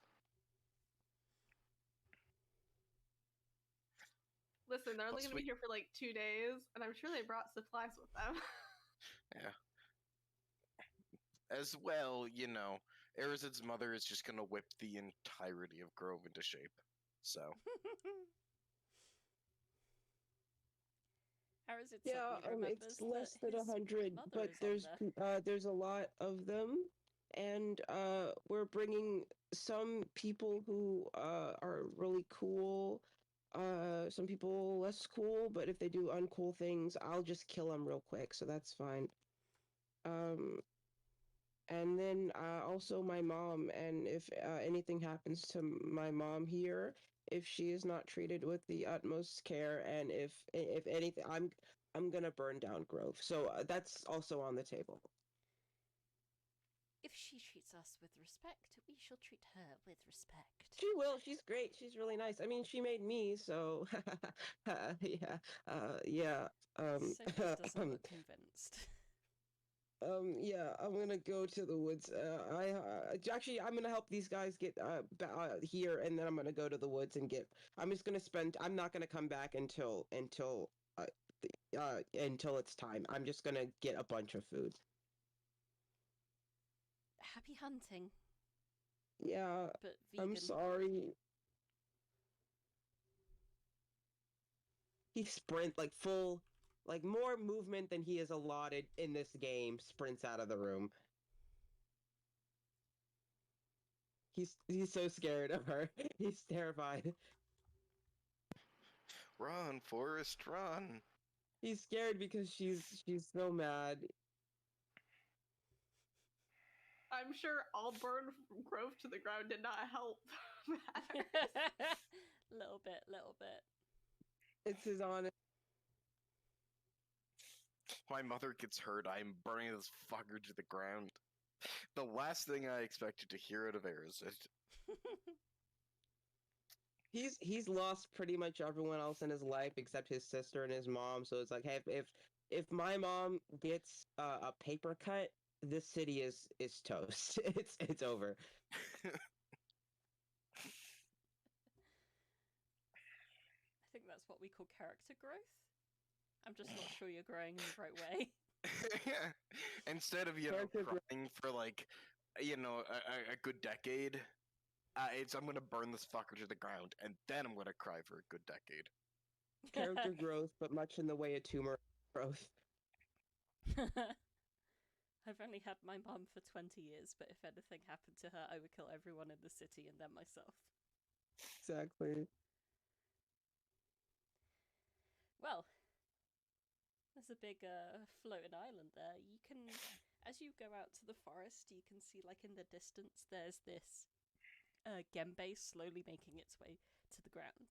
Speaker 2: Listen, they're only
Speaker 4: Plus
Speaker 2: going to be here for like 2 days, and I'm sure they brought supplies with them.
Speaker 4: Yeah. As well, you know, Arazid's mother is just gonna whip the entirety of Grove into shape. So.
Speaker 1: Arazid
Speaker 3: Yeah,
Speaker 1: suddenly
Speaker 3: it's
Speaker 1: remembers
Speaker 3: less
Speaker 1: that
Speaker 3: than
Speaker 1: his
Speaker 3: 100,
Speaker 1: mother
Speaker 3: but
Speaker 1: is on there.
Speaker 3: there's a lot of them, and we're bringing some people who are really cool, some people less cool, but if they do uncool things, I'll just kill them real quick, so that's fine. And then also my mom, and if anything happens to my mom here, if she is not treated with the utmost care, and if anything, I'm gonna burn down Grove. So that's also on the table.
Speaker 1: If she treats us with respect, we shall treat her with respect.
Speaker 3: She will. She's great. She's really nice. I mean, she made me, so yeah, yeah.
Speaker 1: Sophie doesn't look convinced.
Speaker 3: Yeah, I'm gonna go to the woods. Actually, I'm gonna help these guys get here, and then I'm gonna go to the woods and get. I'm just gonna spend. I'm not gonna come back until it's time. I'm just gonna get a bunch of food.
Speaker 1: Happy hunting.
Speaker 3: Yeah,
Speaker 1: But vegan.
Speaker 3: I'm sorry. He sprint like full, like more movement than he is allotted in this game. Sprints out of the room. He's so scared of her. He's terrified.
Speaker 4: Run, Forrest, run!
Speaker 3: He's scared because she's so mad.
Speaker 2: I'm sure I'll burn Grove to the ground did not help matters.
Speaker 1: Little bit.
Speaker 3: It's his honest.
Speaker 4: My mother gets hurt. I'm burning this fucker to the ground. The last thing I expected to hear out of Arazid.
Speaker 3: He's lost pretty much everyone else in his life except his sister and his mom. So it's like, hey, if my mom gets a paper cut, this city is toast. It's over.
Speaker 1: I think that's what we call character growth. I'm just not sure you're growing in the right way.
Speaker 4: Instead of crying for like a good decade, I'm gonna burn this fucker to the ground and then I'm gonna cry for a good decade.
Speaker 3: Character growth, but much in the way of tumor growth.
Speaker 1: I've only had my mum for 20 years, but if anything happened to her, I would kill everyone in the city and then myself.
Speaker 3: Exactly.
Speaker 1: Well, there's a big floating island there. You can, as you go out to the forest, you can see, like, in the distance, there's this gembe slowly making its way to the ground.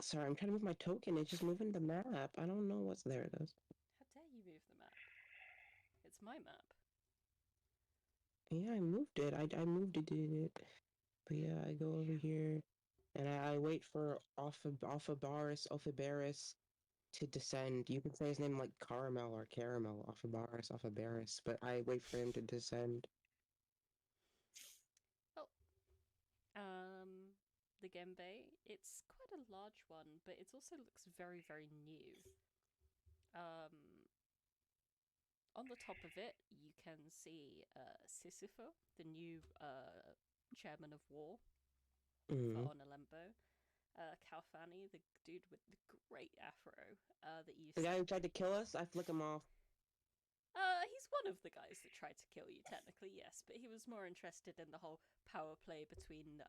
Speaker 3: Sorry, I'm trying to move my token. It's just moving the map. I don't know what's there. It is.
Speaker 1: How dare you move the map? It's my map.
Speaker 3: Yeah, I moved it. I moved it. But yeah, I go over here. and I wait for Ophibaris to descend. You can say his name like Caramel or Caramel, Ophibaris, but I wait for him to descend.
Speaker 1: Well, the Gembe, it's quite a large one, but it also looks very, very new. On the top of it, you can see Sisypho, the new chairman of war for Onalembo. Kalfani, the dude with the great afro that you
Speaker 3: The guy who tried to kill us, I flick him off.
Speaker 1: He's one of the guys that tried to kill you, technically, yes, but he was more interested in the whole power play between,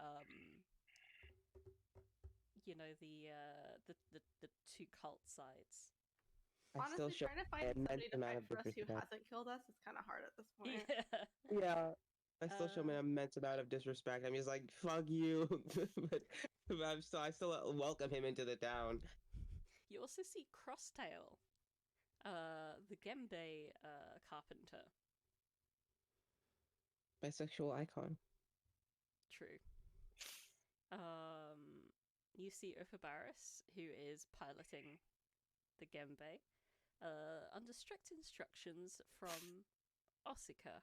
Speaker 1: you know, the two cult sides.
Speaker 3: I
Speaker 2: Honestly,
Speaker 3: still show
Speaker 2: trying to find somebody to fight for us who hasn't killed us is kind of hard at this point.
Speaker 3: Yeah. I still show him an immense amount of disrespect. I'm just like, fuck you. but I still welcome him into the town.
Speaker 1: You also see Crosstail, the Gembe carpenter.
Speaker 3: Bisexual icon.
Speaker 1: True. You see Ophibaris, who is piloting the Gembe, under strict instructions from Osika.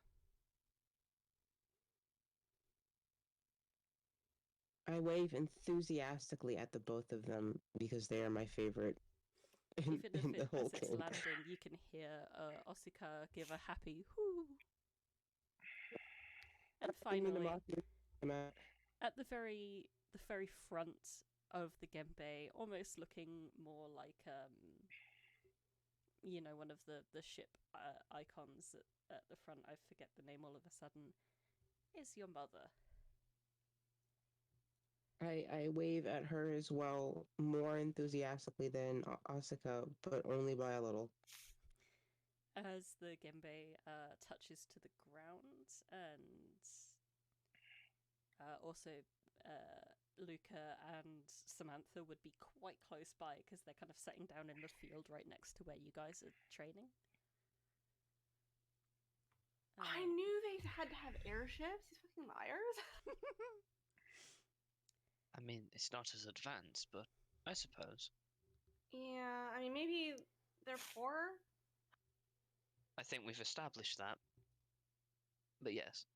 Speaker 3: I wave enthusiastically at the both of them because they are my favorite in the whole
Speaker 1: as it's
Speaker 3: game.
Speaker 1: landing, you can hear Osika give a happy whoo. And finally, at the very front of the Gembe, almost looking more like you know, one of the ship icons at the front, I forget the name all of a sudden, is your mother.
Speaker 3: I wave at her as well, more enthusiastically than Asuka, but only by a little.
Speaker 1: As the Gembe touches to the ground, and also Luca and Samantha would be quite close by because they're kind of sitting down in the field right next to where you guys are training.
Speaker 2: I knew they had to have airships. These fucking liars.
Speaker 5: I mean, it's not as advanced, but I suppose.
Speaker 2: Yeah, I mean, maybe they're poor.
Speaker 5: I think we've established that. But yes.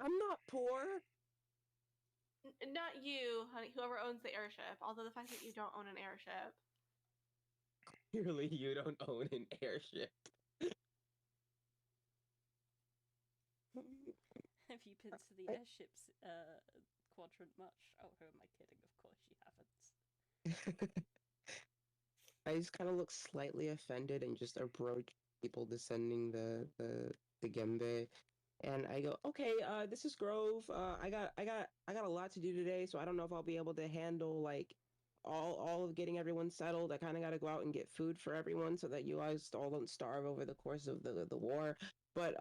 Speaker 3: I'm not poor.
Speaker 2: Not you, honey. Whoever owns the airship. Although the fact that you don't own an airship.
Speaker 3: Clearly, you don't own an airship.
Speaker 1: Have you been to the airships quadrant much? Oh, who am I kidding? Of course you haven't.
Speaker 3: I just kind of look slightly offended and just approach people descending the Gembe, and I go, "Okay, this is Grove. I got a lot to do today, so I don't know if I'll be able to handle like all of getting everyone settled. I kind of got to go out and get food for everyone so that you guys all don't starve over the course of the war. But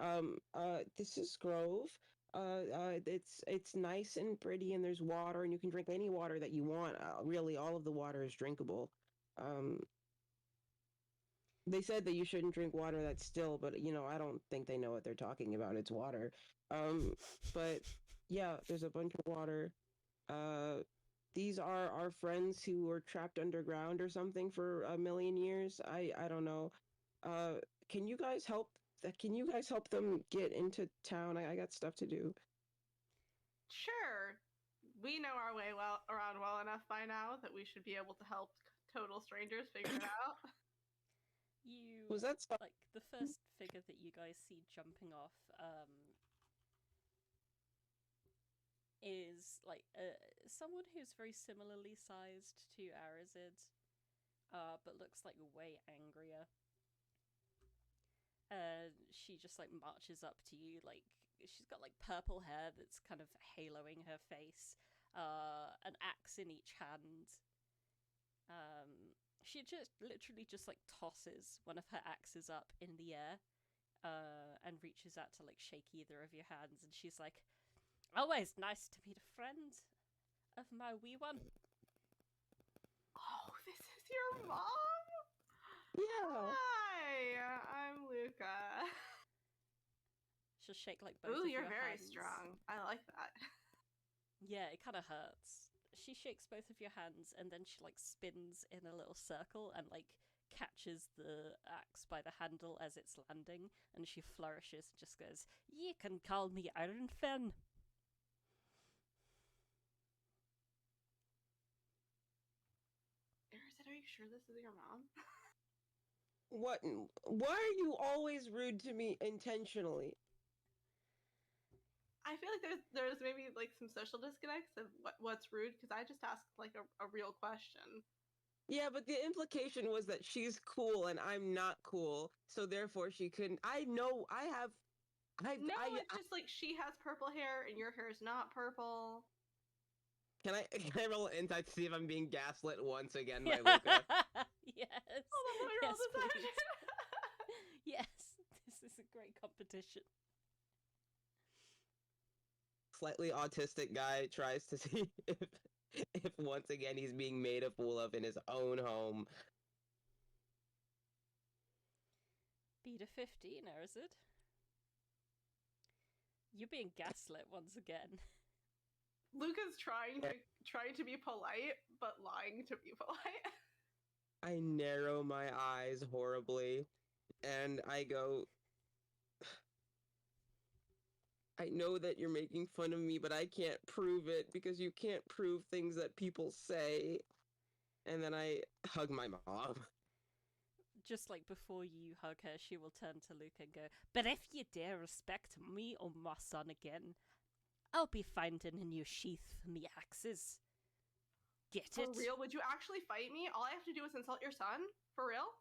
Speaker 3: this is Grove. It's nice and pretty, and there's water, and you can drink any water that you want. Really, all of the water is drinkable. They said that you shouldn't drink water that's still, but you know, I don't think they know what they're talking about. It's water. But yeah, there's a bunch of water. These are our friends who were trapped underground or something for 1,000,000 years. I don't know. Can you guys help? Can you guys help them get into town? I got stuff to do.
Speaker 2: Sure. We know our way around well enough by now that we should be able to help total strangers figure it out.
Speaker 3: Was that
Speaker 1: like the first figure that you guys see jumping off is like someone who's very similarly sized to Arazid, but looks like way angrier. She just like marches up to you, like she's got like purple hair that's kind of haloing her face, an axe in each hand. She just literally just like tosses one of her axes up in the air, and reaches out to like shake either of your hands, and she's like, "Always nice to meet a friend of my wee one."
Speaker 2: Oh, this is your mom?
Speaker 3: Yeah.
Speaker 2: Hi, I'm Luca.
Speaker 1: She'll shake like both
Speaker 2: Ooh,
Speaker 1: of
Speaker 2: you're
Speaker 1: your
Speaker 2: very
Speaker 1: hands.
Speaker 2: strong. I like that.
Speaker 1: Yeah, it kind of hurts. she shakes both of your hands, and then she like spins in a little circle and like catches the axe by the handle as it's landing, and she flourishes and just goes, "You can call me Iron Fen."
Speaker 2: Arazid, are you sure this is your mom?
Speaker 3: What? Why are you always rude to me intentionally?
Speaker 2: I feel like there's maybe like some social disconnects of what's rude, because I just asked like a real question.
Speaker 3: Yeah, but the implication was that she's cool and I'm not cool, so therefore she couldn't. I know I have.
Speaker 2: It's just like she has purple hair and your hair is not purple.
Speaker 3: Can I roll an insight to see if I'm being gaslit once again by Luca?
Speaker 1: Yes.
Speaker 2: Oh, let me roll
Speaker 1: Yes,
Speaker 2: this
Speaker 1: please.
Speaker 2: action.
Speaker 1: Yes, this is a great competition.
Speaker 3: Slightly autistic guy tries to see if once again he's being made a fool of in his own home.
Speaker 1: Beat a 15, Arazid. You're being gaslit once again.
Speaker 2: Luca's trying to be polite, but lying to be polite.
Speaker 3: I narrow my eyes horribly, and I go, I know that you're making fun of me, but I can't prove it because you can't prove things that people say. And then I hug my mom.
Speaker 1: Just like before you hug her, she will turn to Luca and go, "But if you dare respect me or my son again, I'll be finding a new sheath for me axes. Get
Speaker 2: For
Speaker 1: it?
Speaker 2: real? Would you actually fight me? All I have to do is insult your son? For real?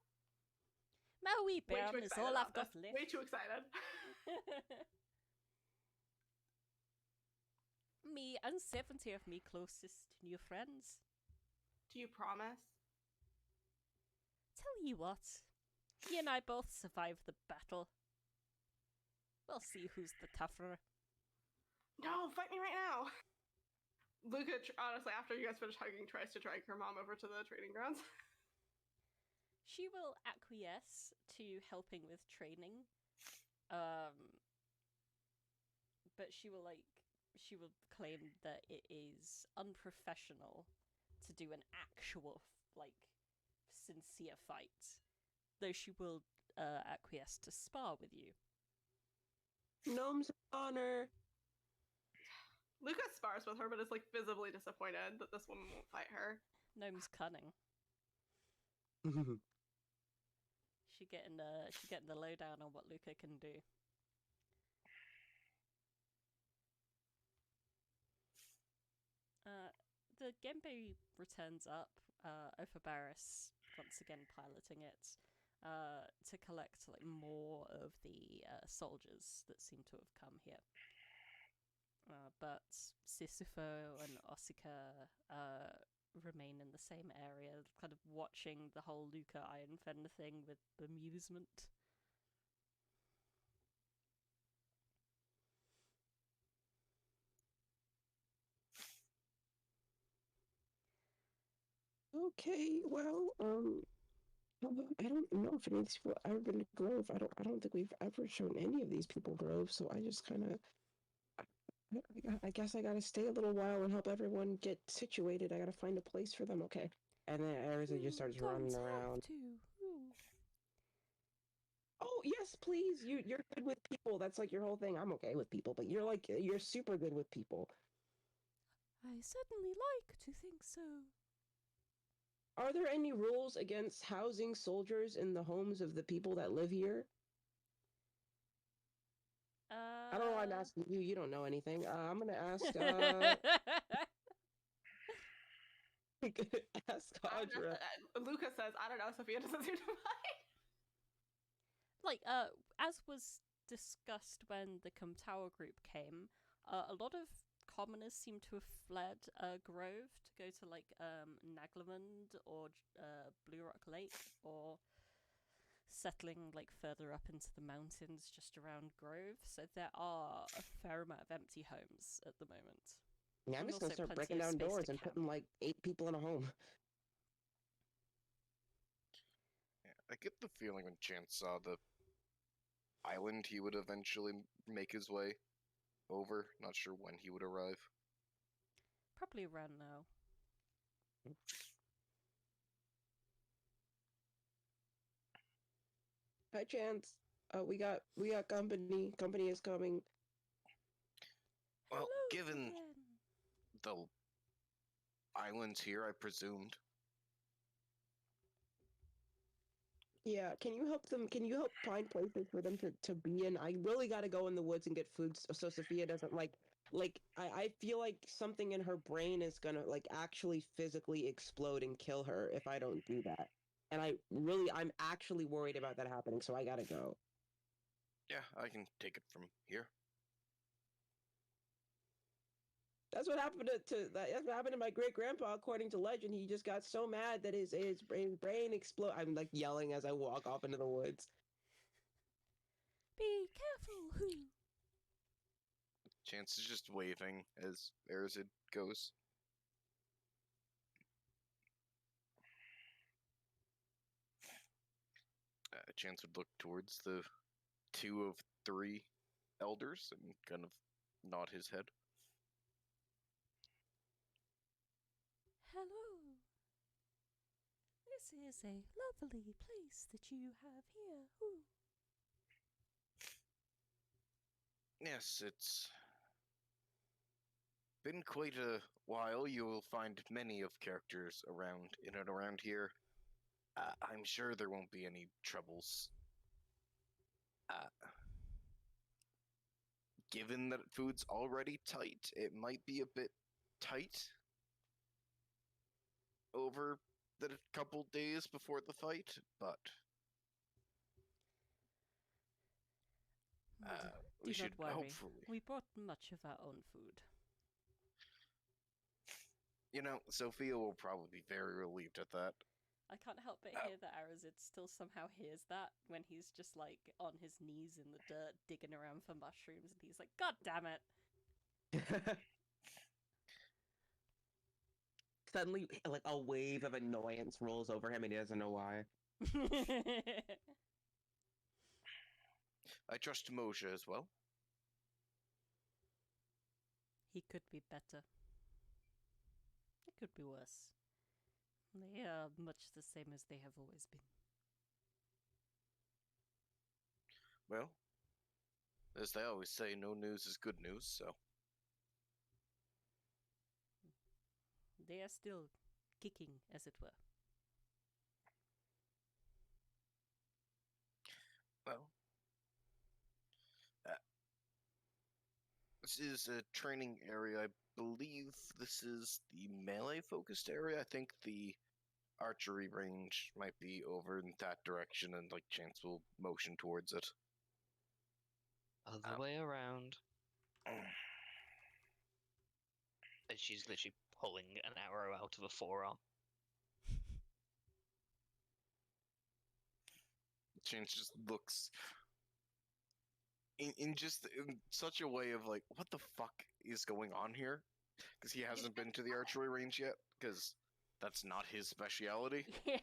Speaker 1: My wee
Speaker 2: Way
Speaker 1: bairn
Speaker 2: too
Speaker 1: is
Speaker 2: excited
Speaker 1: all I've
Speaker 2: about
Speaker 1: got
Speaker 2: this.
Speaker 1: left."
Speaker 2: Way too excited.
Speaker 1: Me and 70 of me closest new friends.
Speaker 2: Do you promise?
Speaker 1: Tell you what, he and I both survived the battle. We'll see who's the tougher.
Speaker 2: No, fight me right now. Luca, honestly, after you guys finish hugging, tries to drag her mom over to the training grounds.
Speaker 1: She will acquiesce to helping with training. But she will claim that it is unprofessional to do an actual sincere fight. Though she will acquiesce to spar with you.
Speaker 3: Gnome's honor.
Speaker 2: Luca spars with her, but is visibly disappointed that this woman won't fight her.
Speaker 1: Gnome's cunning. She getting the lowdown on what Luca can do. The Gembe returns up, Ophabaris once again piloting it, to collect more of the soldiers that seem to have come here. But Sisypho and Ossica remain in the same area, kind of watching the whole Luca Ironfen thing with amusement.
Speaker 3: Okay, well, I don't know if any of these people have ever been to Grove. I don't think we've ever shown any of these people Grove, so I just kind of, I guess I gotta stay a little while and help everyone get situated. I gotta find a place for them. Okay, and then Arazid just starts running around. Oh yes, please. You're good with people. That's your whole thing. I'm okay with people, but you're super good with people.
Speaker 1: I certainly like to think so.
Speaker 3: Are there any rules against housing soldiers in the homes of the people that live here? I don't know why I'm asking you. You don't know anything. I'm gonna ask. Ask Audra.
Speaker 2: Luca says, "I don't know." Sophia doesn't seem to mind.
Speaker 1: As was discussed when the Tower group came, a lot of commoners seem to have fled Grove to go to Naglamund or Blue Rock Lake, or settling further up into the mountains just around Grove. So there are a fair amount of empty homes at the moment.
Speaker 3: Yeah, I'm
Speaker 1: And
Speaker 3: just gonna
Speaker 1: also
Speaker 3: start
Speaker 1: plenty
Speaker 3: breaking
Speaker 1: of
Speaker 3: down
Speaker 1: space
Speaker 3: doors
Speaker 1: to
Speaker 3: and
Speaker 1: camp.
Speaker 3: putting 8 people in a home.
Speaker 4: Yeah, I get the feeling when Chance saw the island, he would eventually make his way over. Not sure when he would arrive.
Speaker 1: Probably around now.
Speaker 3: Hi, Chance. We got company. Company is coming.
Speaker 4: Well,
Speaker 1: Hello
Speaker 4: given
Speaker 1: again.
Speaker 4: the islands here, I presumed.
Speaker 3: Yeah, can you help them? Can you help find places for them to be in? I really got to go in the woods and get food so Sophia doesn't I feel like something in her brain is gonna like actually physically explode and kill her if I don't do that. And I'm actually worried about that happening, so I gotta go.
Speaker 4: Yeah, I can take it from here.
Speaker 3: That's what happened that's what happened to my great grandpa. According to legend, he just got so mad that his brain exploded. I'm like yelling as I walk off into the woods.
Speaker 1: Be careful, who?
Speaker 4: Chance is just waving as Arazid goes. Chance would look towards the 2 of 3 elders and kind of nod his head.
Speaker 1: Hello. This is a lovely place that you have here. Ooh.
Speaker 4: Yes, it's been quite a while. You will find many of characters around in and around here. I'm sure there won't be any troubles. Given that food's already tight, it might be a bit tight over the couple days before the fight, but we
Speaker 1: Do
Speaker 4: should
Speaker 1: not worry.
Speaker 4: hopefully.
Speaker 1: We brought much of our own food.
Speaker 4: You know, Sophia will probably be very relieved at that.
Speaker 1: I can't help but hear that Arazid still somehow hears that when he's just like on his knees in the dirt digging around for mushrooms, and he's like, God damn it.
Speaker 3: Suddenly, like a wave of annoyance rolls over him and he doesn't know why.
Speaker 4: I trust Moshe as well.
Speaker 1: He could be better. It could be worse. They are much the same as they have always been.
Speaker 4: Well, as they always say, no news is good news, so.
Speaker 1: They are still kicking, as it were.
Speaker 4: Well. This is a training area. I believe this is the melee-focused area. I think the archery range might be over in that direction, and like Chance will motion towards it.
Speaker 5: Other way around. And she's literally pulling an arrow out of a forearm.
Speaker 4: Chance just looks in such a way of like, what the fuck is going on here? Because he hasn't been to the archery range yet, because that's not his speciality.
Speaker 1: Yeah.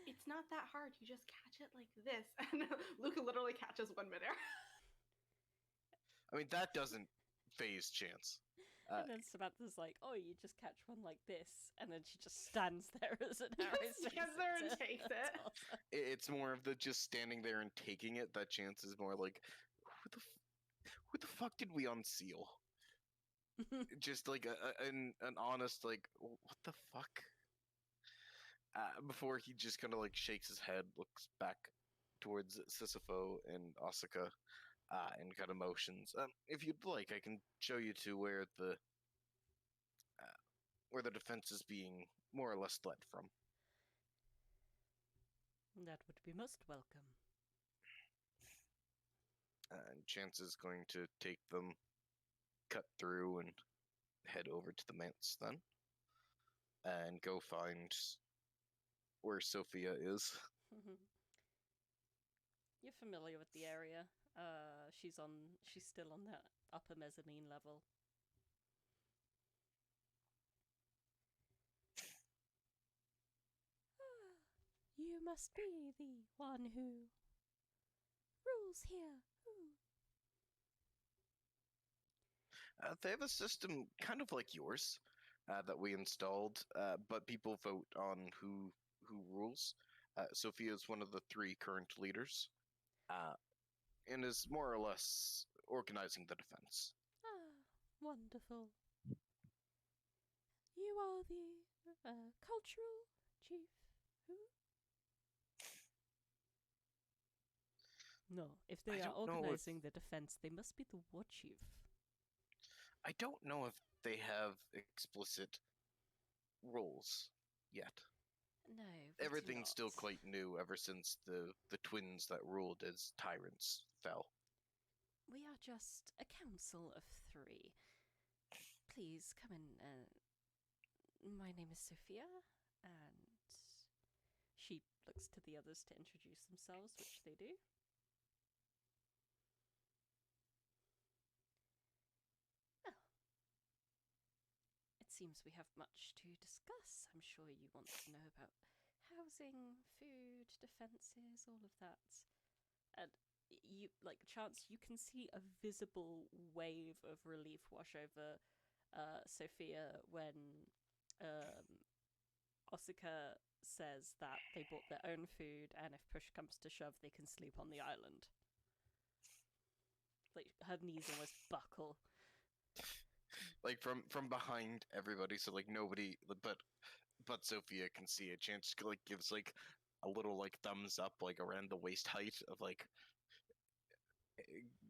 Speaker 2: It's not that hard. You just catch it like this. And Luca literally catches one midair.
Speaker 4: I mean, that doesn't phase Chance.
Speaker 1: And then Samantha's like, oh, you just catch one like this. And then she just stands there as an arrow.
Speaker 2: Stands there and takes it.
Speaker 1: Awesome.
Speaker 4: It's more of the just standing there and taking it. That Chance is more like, who the fuck did we unseal? Just like an honest like, what the fuck? Before he just kind of like shakes his head, looks back towards Sisypho and Asuka, and kind of motions. If you'd like, I can show you to where the defense is being more or less led from.
Speaker 1: That would be most welcome.
Speaker 4: And Chance is going to take them, cut through, and head over to the manse then, and go find where Sophia is.
Speaker 1: You're familiar with the area. She's still on that upper mezzanine level. You must be the one who rules here.
Speaker 4: They have a system kind of like yours. that we installed, but people vote on who rules. Sophia is one of the 3 current leaders, and is more or less organizing the defense.
Speaker 1: Ah, wonderful. You are the cultural chief. Who? No, if they
Speaker 4: I
Speaker 1: are
Speaker 4: don't know if-
Speaker 1: organizing the defense, they must be the war chief.
Speaker 4: I don't know if they have explicit roles yet.
Speaker 1: No, we do
Speaker 4: Everything's still
Speaker 1: not.
Speaker 4: quite new ever since the twins that ruled as tyrants fell.
Speaker 1: We are just a council of 3. Please come in. My name is Sophia, and she looks to the others to introduce themselves, which they do. Well, it seems we have much to discuss. I'm sure you want to know about housing, food, defences, all of that. And you, like, Chance, you can see a visible wave of relief wash over Sophia when Osaka says that they bought their own food, and if push comes to shove, they can sleep on the island. Like, her knees almost buckle.
Speaker 4: Like from behind everybody, so like nobody, but Sophia can see it. Chance like gives like a little like thumbs up like around the waist height of like,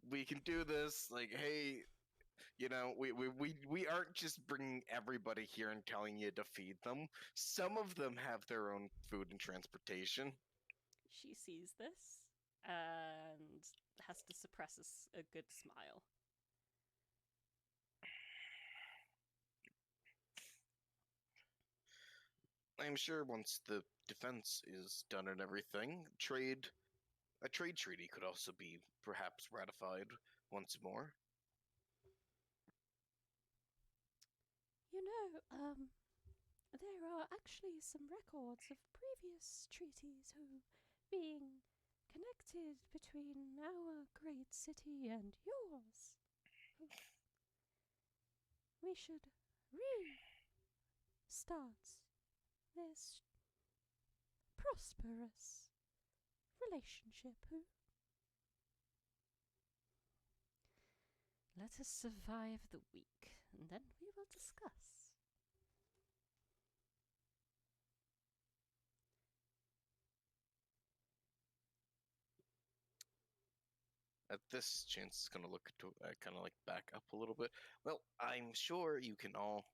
Speaker 4: we can do this. Like, hey, you know, we aren't just bringing everybody here and telling you to feed them. Some of them have their own food and transportation.
Speaker 1: She sees this and has to suppress a good smile.
Speaker 4: I'm sure once the defense is done and everything, a trade treaty could also be perhaps ratified once more.
Speaker 1: You know, there are actually some records of previous treaties who being connected between our great city and yours. We should restart this prosperous relationship. Let us survive the week, and then we will discuss.
Speaker 4: At this, Chance is going to look to kind of like back up a little bit. Well, I'm sure you can all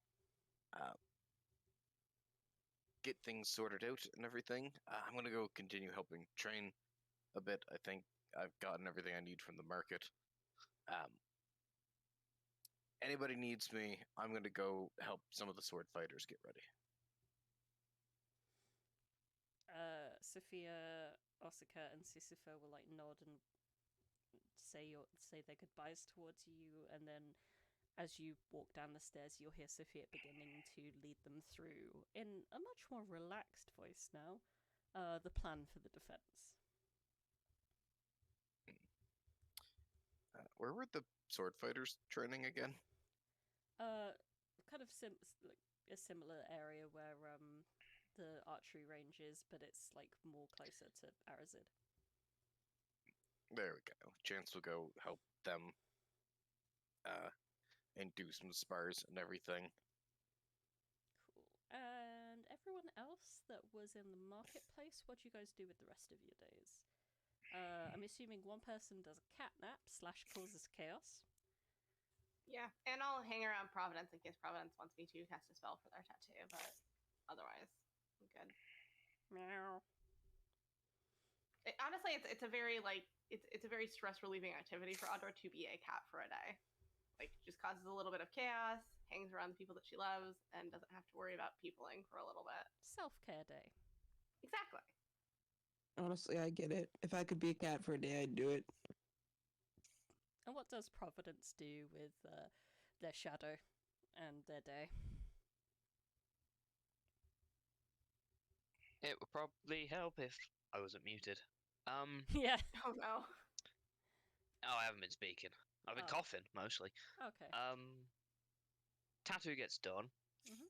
Speaker 4: get things sorted out and everything. I'm going to go continue helping train a bit. I think I've gotten everything I need from the market. Anybody needs me, I'm going to go help some of the sword fighters get ready.
Speaker 1: Sophia, Osaka, and Sisypha will like nod and say their goodbyes towards you, and then as you walk down the stairs, you'll hear Sophia beginning to lead them through, in a much more relaxed voice now, the plan for the defense.
Speaker 4: Where were the sword fighters training again?
Speaker 1: Kind of like a similar area where the archery range is, but it's like more closer to Arazid.
Speaker 4: There we go. Chance will go help them and do some spars and everything.
Speaker 1: Cool. And everyone else that was in the marketplace, what do you guys do with the rest of your days? I'm assuming one person does a cat nap / causes chaos.
Speaker 2: Yeah, and I'll hang around Providence in case Providence wants me to cast a spell for their tattoo, but otherwise, I'm good.
Speaker 1: Meow.
Speaker 2: Honestly, it's a very it's a very stress relieving activity for Audra to be a cat for a day. Like, just causes a little bit of chaos, hangs around the people that she loves, and doesn't have to worry about peopling for a little bit.
Speaker 1: Self-care day.
Speaker 2: Exactly.
Speaker 3: Honestly, I get it. If I could be a cat for a day, I'd do it.
Speaker 1: And what does Providence do with their shadow and their day?
Speaker 5: It would probably help if I wasn't muted.
Speaker 1: Yeah.
Speaker 2: Oh no.
Speaker 5: Oh, I haven't been speaking. I've been
Speaker 1: Oh.
Speaker 5: coughing mostly.
Speaker 1: Okay.
Speaker 5: Tattoo gets done.
Speaker 1: Mhm.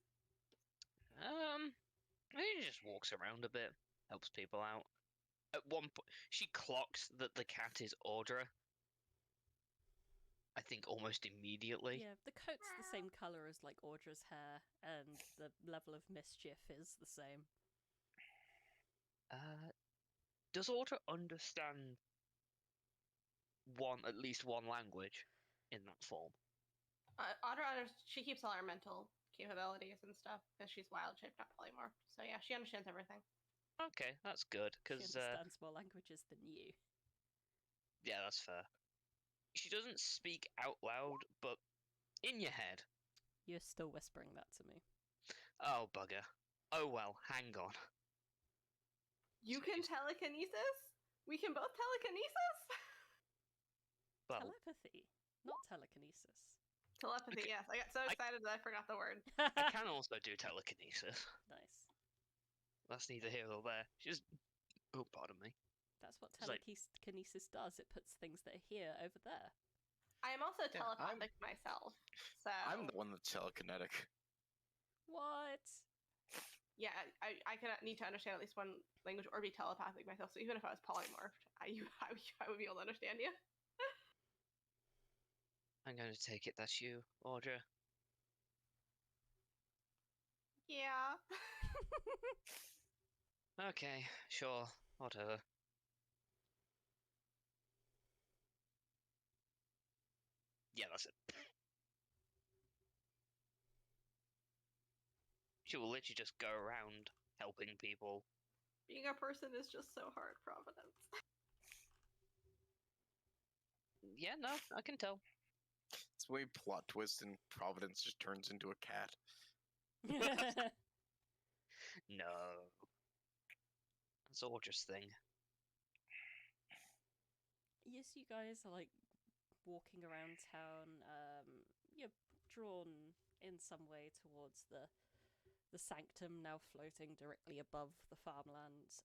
Speaker 5: I think she just walks around a bit, helps people out. At one point, she clocks that the cat is Audra. I think almost immediately.
Speaker 1: Yeah, the coat's the same colour as like Audra's hair, and the level of mischief is the same.
Speaker 5: Does Audra understand at least one language in that form?
Speaker 2: Audra, she keeps all her mental capabilities and stuff because she's wild shaped, not polymorphed. So yeah, she understands everything.
Speaker 5: Okay, that's good,
Speaker 1: She
Speaker 5: because
Speaker 1: understands more languages than you.
Speaker 5: yeah, that's fair. She doesn't speak out loud, but in your head.
Speaker 1: You're still whispering that to me.
Speaker 5: Oh, bugger. Oh well, hang on.
Speaker 2: You can telekinesis? We can both telekinesis?
Speaker 5: Well,
Speaker 1: Telepathy, not telekinesis.
Speaker 2: Telepathy,
Speaker 5: Okay.
Speaker 2: yes. I got so excited that I forgot the word.
Speaker 5: I can also do telekinesis.
Speaker 1: Nice.
Speaker 5: That's neither here nor there. She's... Oh, pardon me.
Speaker 1: That's what
Speaker 5: It's like-
Speaker 1: telekinesis does. It puts things that are here over there.
Speaker 2: I am also
Speaker 4: Yeah,
Speaker 2: telepathic myself. So
Speaker 4: I'm the one that's telekinetic.
Speaker 1: What?
Speaker 2: yeah, I could need to understand at least one language or be telepathic myself. So even if I was polymorphed, I would be able to understand you.
Speaker 5: I'm going to take it that's you, Audra.
Speaker 2: Yeah.
Speaker 5: Okay, sure, whatever. Yeah, that's it. She will literally just go around helping people.
Speaker 2: Being a person is just so hard, Providence.
Speaker 5: Yeah, no, I can tell.
Speaker 4: It's the way plot twist and Providence just turns into a cat.
Speaker 5: No. That's Audra's thing.
Speaker 1: Yes, you guys are like walking around town. You're drawn in some way towards the sanctum now floating directly above the farmlands.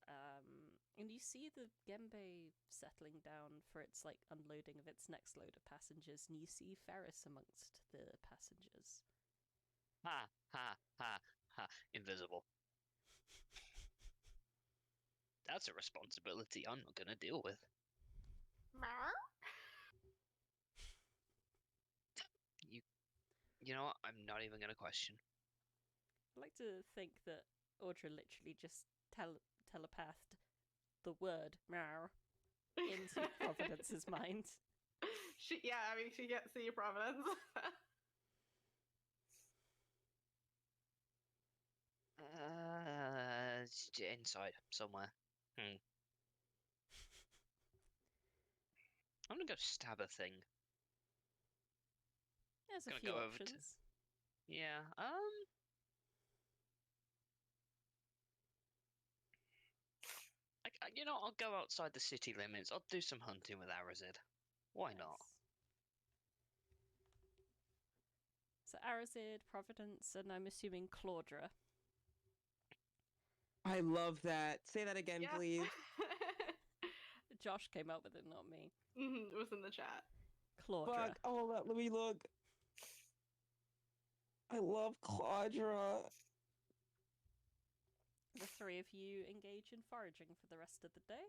Speaker 1: And you see the Gembe settling down for its like unloading of its next load of passengers, and you see Ferris amongst the passengers.
Speaker 5: Ha, ha, ha, ha. Invisible. That's a responsibility I'm not gonna deal with. You know what? I'm not even gonna question.
Speaker 1: I like to think that Audra literally just telepathed the word "meow" into Providence's mind.
Speaker 2: She can't see Providence.
Speaker 5: It's inside somewhere. I'm gonna go stab a thing.
Speaker 1: There's a
Speaker 5: Gonna
Speaker 1: few
Speaker 5: go over to-
Speaker 1: options.
Speaker 5: Yeah. I'll go outside the city limits. I'll do some hunting with Arazid. Why not?
Speaker 1: Nice. So Arazid, Providence, and I'm assuming Claudra.
Speaker 3: I love that. Say that again,
Speaker 2: Yeah.
Speaker 3: please.
Speaker 1: Josh came up with it, not me.
Speaker 2: It was in the chat.
Speaker 1: Claudra.
Speaker 3: Fuck. Oh, let me look. I love Claudra.
Speaker 1: The three of you engage in foraging for the rest of the day.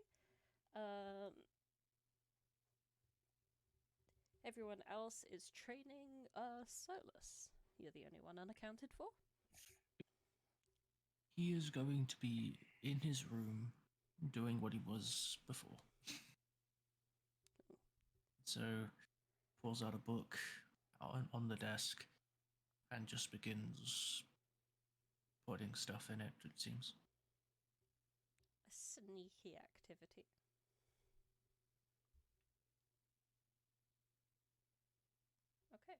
Speaker 1: Everyone else is training Solas. You're the only one unaccounted for.
Speaker 6: He is going to be in his room doing what he was before. So, pulls out a book on the desk and just begins putting stuff in it, it seems.
Speaker 1: A sneaky activity. Okay.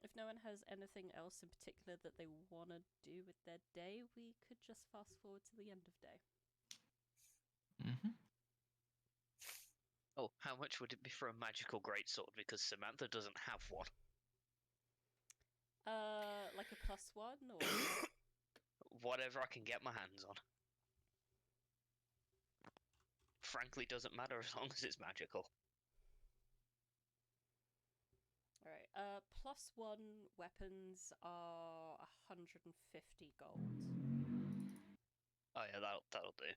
Speaker 1: If no one has anything else in particular that they want to do with their day, we could just fast forward to the end of day.
Speaker 6: Mm-hmm.
Speaker 5: Oh, how much would it be for a magical greatsword? Because Samantha doesn't have one.
Speaker 1: Like a +1 or
Speaker 5: Whatever I can get my hands on. Frankly, doesn't matter as long as it's magical.
Speaker 1: Alright, +1 weapons are 150 gold.
Speaker 5: Oh yeah, that'll do.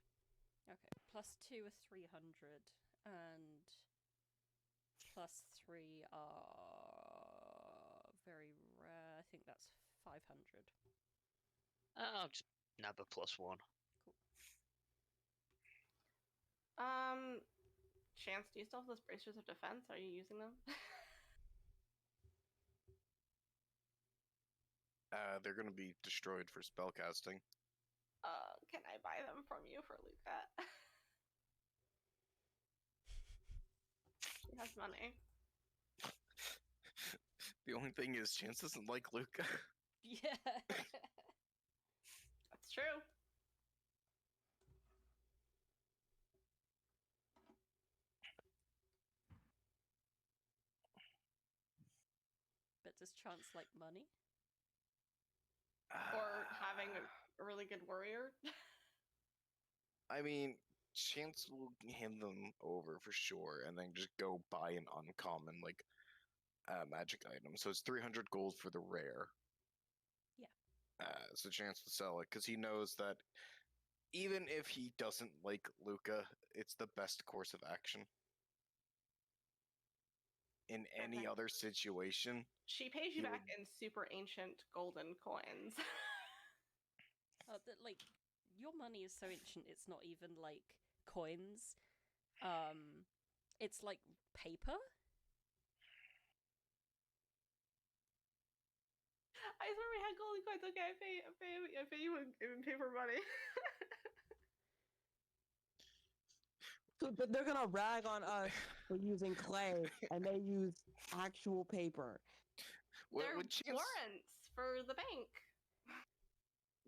Speaker 1: Okay, +2 are 300, and +3 are very rare. I think that's 500.
Speaker 5: I'll just nab a +1.
Speaker 2: Chance, do you still have those bracers of defense? Are you using them?
Speaker 4: They're gonna be destroyed for spellcasting.
Speaker 2: Can I buy them from you for Luca? He has money.
Speaker 4: The only thing is, Chance doesn't like Luca.
Speaker 1: Yeah.
Speaker 2: That's true.
Speaker 1: But does Chance like money?
Speaker 2: Or having a really good warrior.
Speaker 4: I mean, Chance will hand them over for sure, and then just go buy an uncommon, like, magic item. So it's 300 gold for the rare.
Speaker 1: Yeah.
Speaker 4: So Chance will sell it, because he knows that even if he doesn't like Luca, it's the best course of action. In any
Speaker 2: Okay.
Speaker 4: other situation,
Speaker 2: She pays
Speaker 4: He
Speaker 2: you back
Speaker 4: would-
Speaker 2: in super ancient golden coins.
Speaker 1: Like, your money is so ancient, it's not even like coins. It's like paper.
Speaker 2: I swear we had golden coins. Okay, I pay you in paper money.
Speaker 3: But they're gonna rag on us for using clay, and they use actual paper.
Speaker 2: They're
Speaker 4: would Chance,
Speaker 2: warrants for the bank.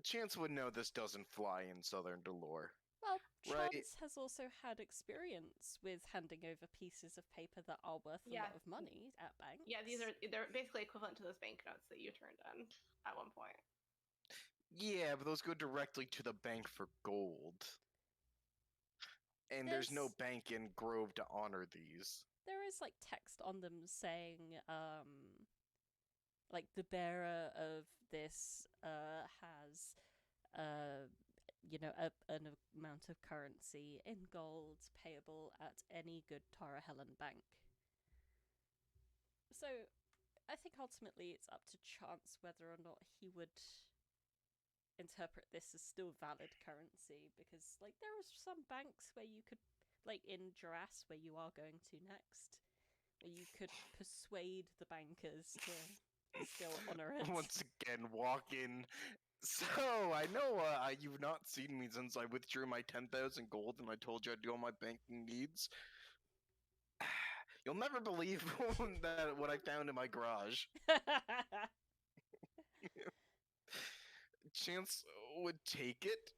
Speaker 4: Chance would know this doesn't fly in Southern Delore.
Speaker 1: Well,
Speaker 4: Right.
Speaker 1: Chance has also had experience with handing over pieces of paper that are worth a
Speaker 2: Yeah.
Speaker 1: lot of money at banks.
Speaker 2: Yeah, they're basically equivalent to those banknotes that you turned in at one point.
Speaker 4: Yeah, but those go directly to the bank for gold. And there's no
Speaker 1: There's-
Speaker 4: bank in Grove to honor these.
Speaker 1: There is like text on them saying, like the bearer of this has, an amount of currency in gold payable at any good Tara Helen bank. So, I think ultimately it's up to Chance whether or not he would interpret this as still valid currency, because like there are some banks where you could, like in Duras where you are going to next, where you could persuade the bankers to still honor it.
Speaker 4: Once again, walk in. So, I know you've not seen me since I withdrew my 10,000 gold and I told you I'd do all my banking needs. You'll never believe what I found in my garage. Chance would take it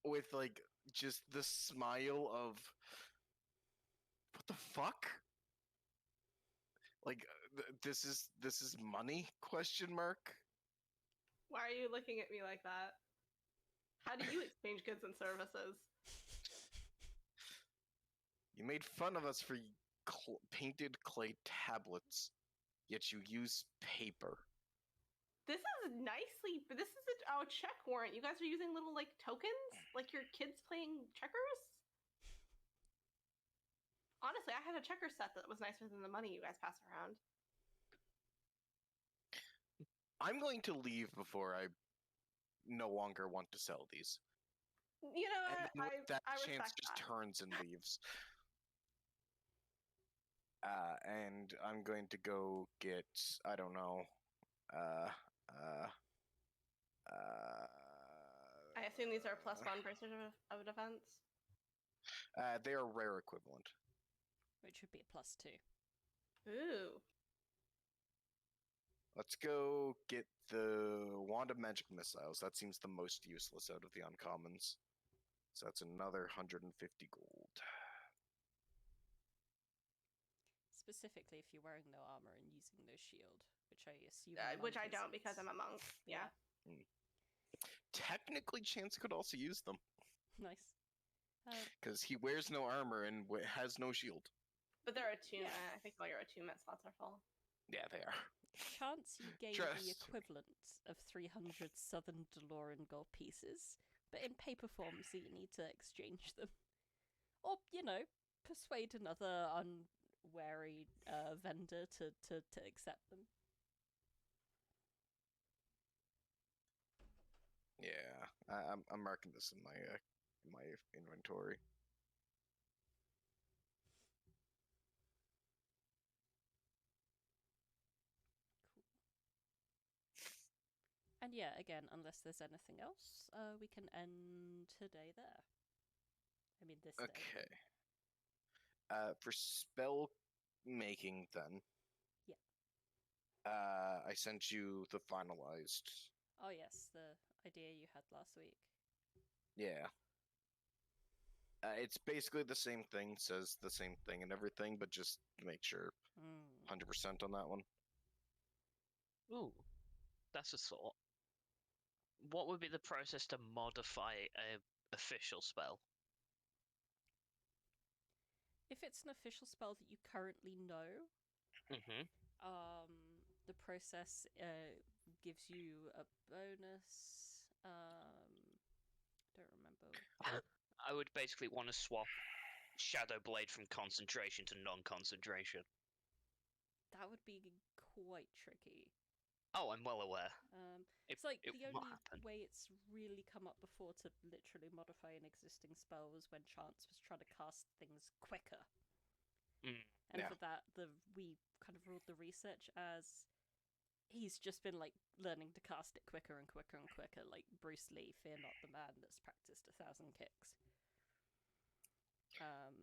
Speaker 4: with, like, just the smile of, what the fuck? Like, this is money? Question mark.
Speaker 2: Why are you looking at me like that? How do you exchange goods and services?
Speaker 4: You made fun of us for painted clay tablets, yet you use paper.
Speaker 2: This is nicely, but this is a check warrant. You guys are using little like tokens, like your kids playing checkers. Honestly, I had a checker set that was nicer than the money you guys pass around.
Speaker 4: I'm going to leave before I no longer want to sell these.
Speaker 2: You know
Speaker 4: And
Speaker 2: what?
Speaker 4: then with that,
Speaker 2: I
Speaker 4: Chance
Speaker 2: respect
Speaker 4: just
Speaker 2: that.
Speaker 4: turns and leaves. And I'm going to go get, I don't know,
Speaker 2: I assume these are +1 bracers of defense.
Speaker 4: they are rare equivalent.
Speaker 1: Which would be a +2.
Speaker 2: Ooh.
Speaker 4: Let's go get the Wand of Magic Missiles. That seems the most useless out of the uncommons. So that's another 150 gold.
Speaker 1: Specifically if you're wearing no armor and using no shield, which I assume.
Speaker 2: Which I don't because I'm a monk. Yeah.
Speaker 4: Technically, Chance could also use them.
Speaker 1: Nice.
Speaker 4: Because he wears no armor and has no shield.
Speaker 2: But there are attunement. I think all your attunement slots are full.
Speaker 4: Yeah, they are.
Speaker 1: chance you gain
Speaker 4: Trust.
Speaker 1: the equivalent of 300 Southern Delorean gold pieces, but in paper form, so you need to exchange them. Or, persuade another unwary vendor to accept them.
Speaker 4: Yeah, I'm marking this in my inventory.
Speaker 1: And yeah, again, unless there's anything else, we can end today there. I mean, this day.
Speaker 4: Okay. For spell making, then.
Speaker 1: Yeah.
Speaker 4: I sent you the finalized.
Speaker 1: Oh yes, the idea you had last week.
Speaker 4: Yeah. It's basically the same thing, says the same thing and everything, but just to make sure 100% on that one.
Speaker 5: Ooh, that's a thought. What would be the process to modify a official spell?
Speaker 1: If it's an official spell that you currently know,
Speaker 5: Mm-hmm.
Speaker 1: the process gives you a bonus. Don't remember.
Speaker 5: I would basically want to swap Shadow Blade from concentration to non-concentration.
Speaker 1: That would be quite tricky.
Speaker 5: Oh, I'm well aware.
Speaker 1: It's like
Speaker 5: it
Speaker 1: the
Speaker 5: will
Speaker 1: only
Speaker 5: happen.
Speaker 1: way it's really come up before to literally modify an existing spell was when Chance was trying to cast things quicker. And
Speaker 4: Yeah.
Speaker 1: for that, we kind of ruled the research as he's just been like learning to cast it quicker and quicker and quicker, like Bruce Lee, fear not the man that's practiced 1,000 kicks.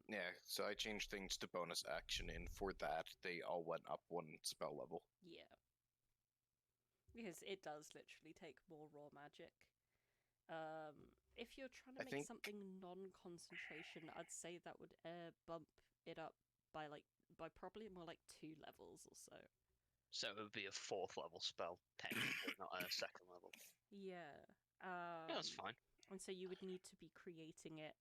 Speaker 4: Yeah, so I changed things to bonus action, and for that, they all went up one spell level.
Speaker 1: Yeah. Because it does literally take more raw magic. If you're trying to
Speaker 4: I
Speaker 1: make
Speaker 4: think-
Speaker 1: something non-concentration, I'd say that would bump it up by probably more like 2 levels or so.
Speaker 5: So it would be a 4th level spell, technically, not a 2nd level.
Speaker 1: Yeah.
Speaker 5: Yeah, that's fine.
Speaker 1: And so you would need to be creating it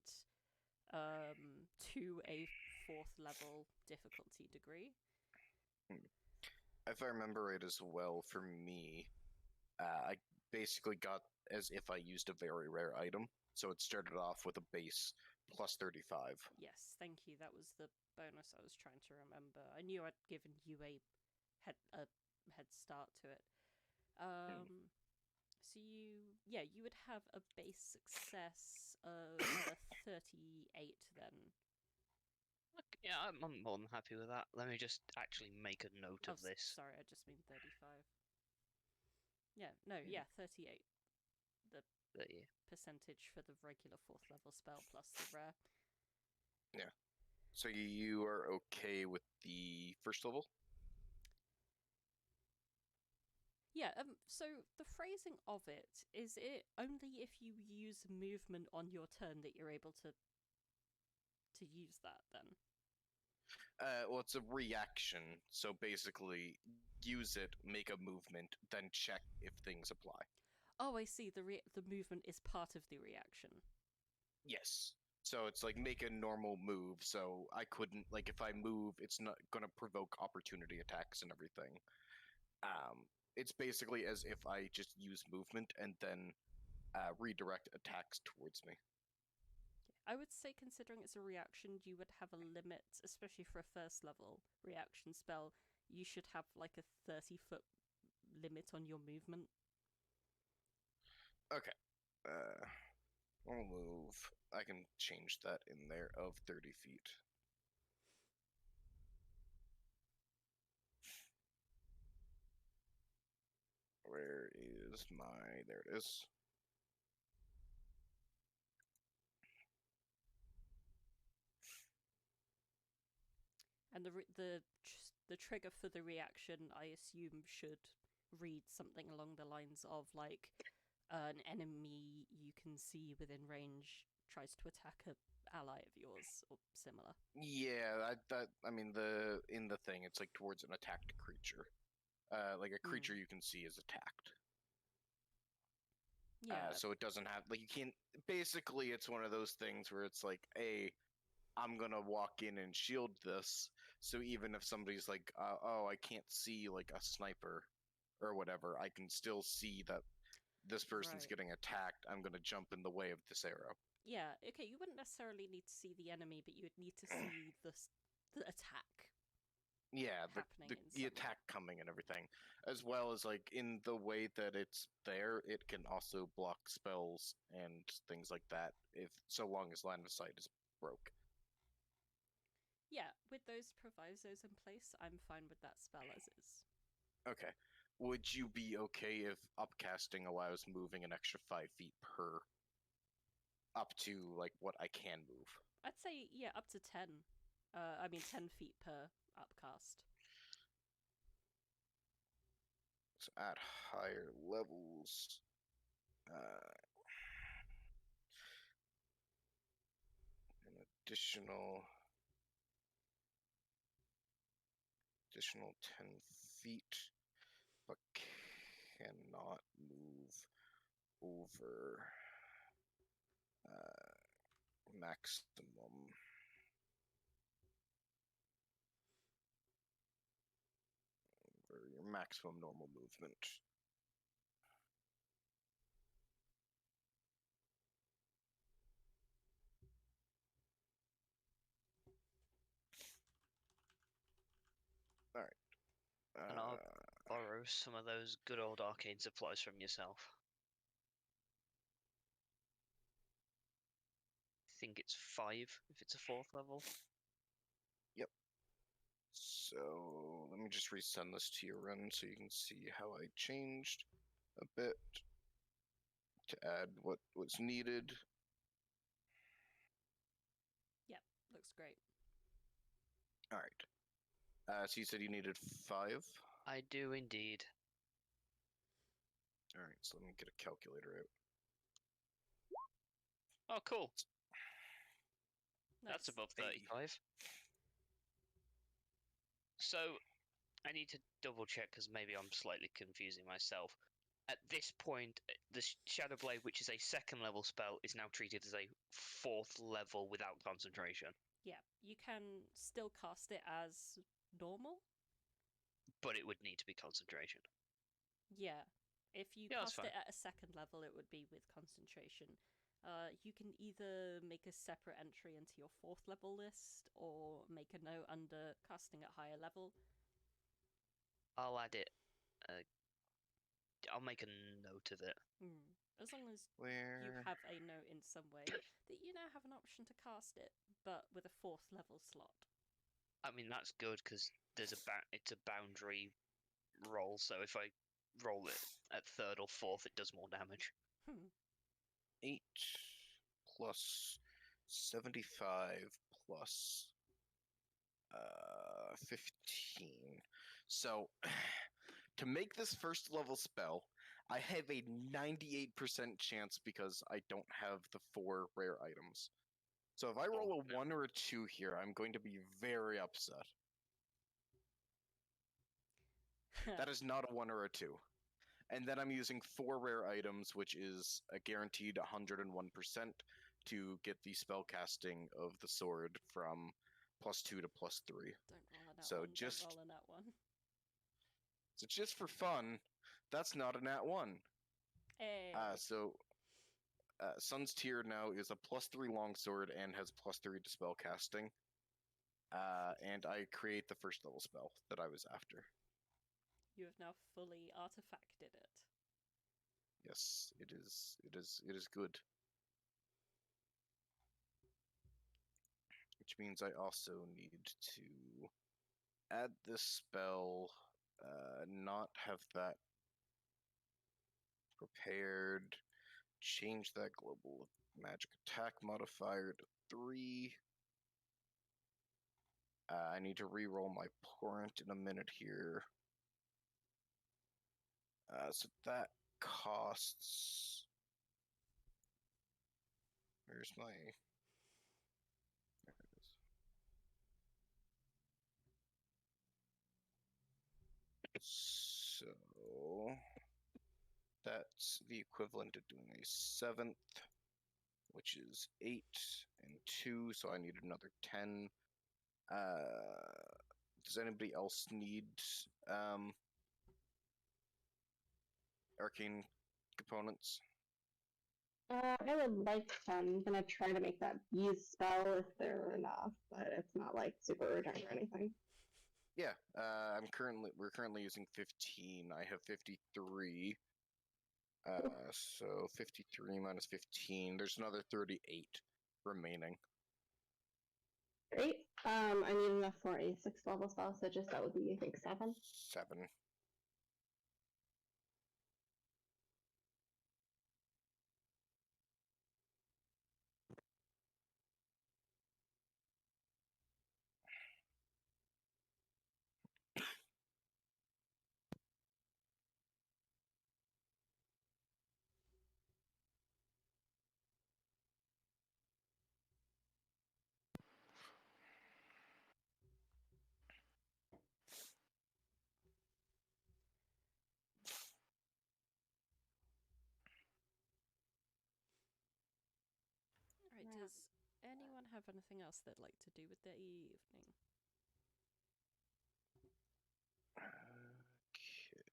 Speaker 1: to a 4th level difficulty degree.
Speaker 4: If I remember right as well, for me, I basically got as if I used a very rare item. So it started off with a base plus 35.
Speaker 1: Yes, thank you. That was the bonus I was trying to remember. I knew I'd given you a head start to it. So you would have a base success of 38 then.
Speaker 5: Look, yeah, I'm more than happy with that. Let me just actually make a note of this.
Speaker 1: Sorry, I just mean 35. Yeah, no, 38. The percentage for the regular 4th level spell plus the rare.
Speaker 4: Yeah. So you are okay with the first level?
Speaker 1: Yeah, so the phrasing of it, is it only if you use movement on your turn that you're able to use that then?
Speaker 4: Well, it's a reaction. So basically, use it, make a movement, then check if things apply.
Speaker 1: Oh, I see. The movement is part of the reaction.
Speaker 4: Yes. So it's like make a normal move. So I couldn't, like, if I move, it's not gonna provoke opportunity attacks and everything. It's basically as if I just use movement and then redirect attacks towards me.
Speaker 1: I would say, considering it's a reaction, you would have a limit, especially for a 1st level reaction spell. You should have like a 30-foot limit on your movement.
Speaker 4: Okay. I'll move. I can change that in there of 30 feet. Where is my... There it is.
Speaker 1: And the trigger for the reaction, I assume, should read something along the lines of like an enemy you can see within range tries to attack an ally of yours or similar.
Speaker 4: Yeah, I mean in the thing it's like towards an attacked creature. Like a creature you can see is attacked.
Speaker 1: Yeah.
Speaker 4: So it doesn't have like you can't. Basically, it's one of those things where it's like I'm gonna walk in and shield this. So even if somebody's like, oh, I can't see like a sniper or whatever, I can still see that this person's
Speaker 1: Right.
Speaker 4: getting attacked. I'm gonna jump in the way of this arrow.
Speaker 1: Yeah, okay, you wouldn't necessarily need to see the enemy, but you would need to see the attack.
Speaker 4: Yeah,
Speaker 1: Happening in
Speaker 4: the
Speaker 1: some
Speaker 4: attack coming and everything, as well as like in the way that it's there, it can also block spells and things like that. If so long as line of sight is broke.
Speaker 1: Yeah, with those provisos in place, I'm fine with that spell as is.
Speaker 4: Okay. Would you be okay if upcasting allows moving an extra 5 feet per? Up to like what I can move.
Speaker 1: I'd say, yeah, up to 10. 10 feet per upcast.
Speaker 4: So at higher levels, an additional 10 feet, but cannot move over maximum. Over your maximum normal movement. Alright.
Speaker 5: And I'll borrow some of those good old arcane supplies from yourself. I think it's 5 if it's a 4th level.
Speaker 4: Yep. So let me just resend this to your run so you can see how I changed a bit to add what was needed.
Speaker 1: Yep, looks great.
Speaker 4: Alright. So you said you needed 5?
Speaker 5: I do indeed.
Speaker 4: Alright, so let me get a calculator out.
Speaker 5: Oh, cool.
Speaker 1: Nice.
Speaker 5: That's above
Speaker 4: Hey.
Speaker 5: 35. So, I need to double check because maybe I'm slightly confusing myself. At this point, the Shadow Blade, which is a 2nd level spell, is now treated as a 4th level without concentration.
Speaker 1: Yeah, you can still cast it as normal.
Speaker 5: But it would need to be concentration.
Speaker 1: Yeah, if you
Speaker 5: Yeah, that's
Speaker 1: cast it
Speaker 5: fine.
Speaker 1: at a 2nd level, it would be with concentration. You can either make a separate entry into your 4th level list or make a note under casting at higher level.
Speaker 5: I'll add it. I'll make a note of it.
Speaker 1: As long as you
Speaker 4: Where?
Speaker 1: have a note in some way that you now have an option to cast it, but with a 4th level slot.
Speaker 5: I mean, that's good because it's a boundary roll. So if I roll it at 3rd or 4th, it does more damage.
Speaker 4: 8 plus 75 plus 15. So, to make this 1st level spell, I have a 98% chance because I don't have the 4 rare items. So if I roll a 1 or a 2 here, I'm going to be very upset. That is not a 1 or a 2. And then I'm using 4 rare items, which is a guaranteed 101% to get the spellcasting of the sword from +2 to +3.
Speaker 1: Don't roll a nat
Speaker 4: So
Speaker 1: one.
Speaker 4: just
Speaker 1: Don't roll a nat one.
Speaker 4: So just for fun, that's not a nat 1.
Speaker 1: Hey.
Speaker 4: Sun's Tear now is a +3 longsword and has +3 to spellcasting. And I create the 1st level spell that I was after.
Speaker 1: You have now fully artifacted it.
Speaker 4: Yes, it is good. Which means I also need to add this spell, not have that prepared, change that global magic attack modifier to 3. I need to re-roll my portent in a minute here. So that costs... Where's my... There it is. So... That's the equivalent of doing a 7th, which is 8 and 22, so I need another 10. Does anybody else need arcane components?
Speaker 7: I would like 10. I'm gonna try to make that bees spell if there are enough, but it's not like super urgent or anything.
Speaker 4: Yeah, we're currently using 15. I have 53. So 53 minus 15. There's another 38 remaining.
Speaker 7: Great. I need enough for a 6th level spell, so just that would be, I think, 7.
Speaker 4: 7.
Speaker 1: Alright,
Speaker 2: Yeah.
Speaker 1: does anyone have anything else they'd like to do with their evening?
Speaker 4: Okay.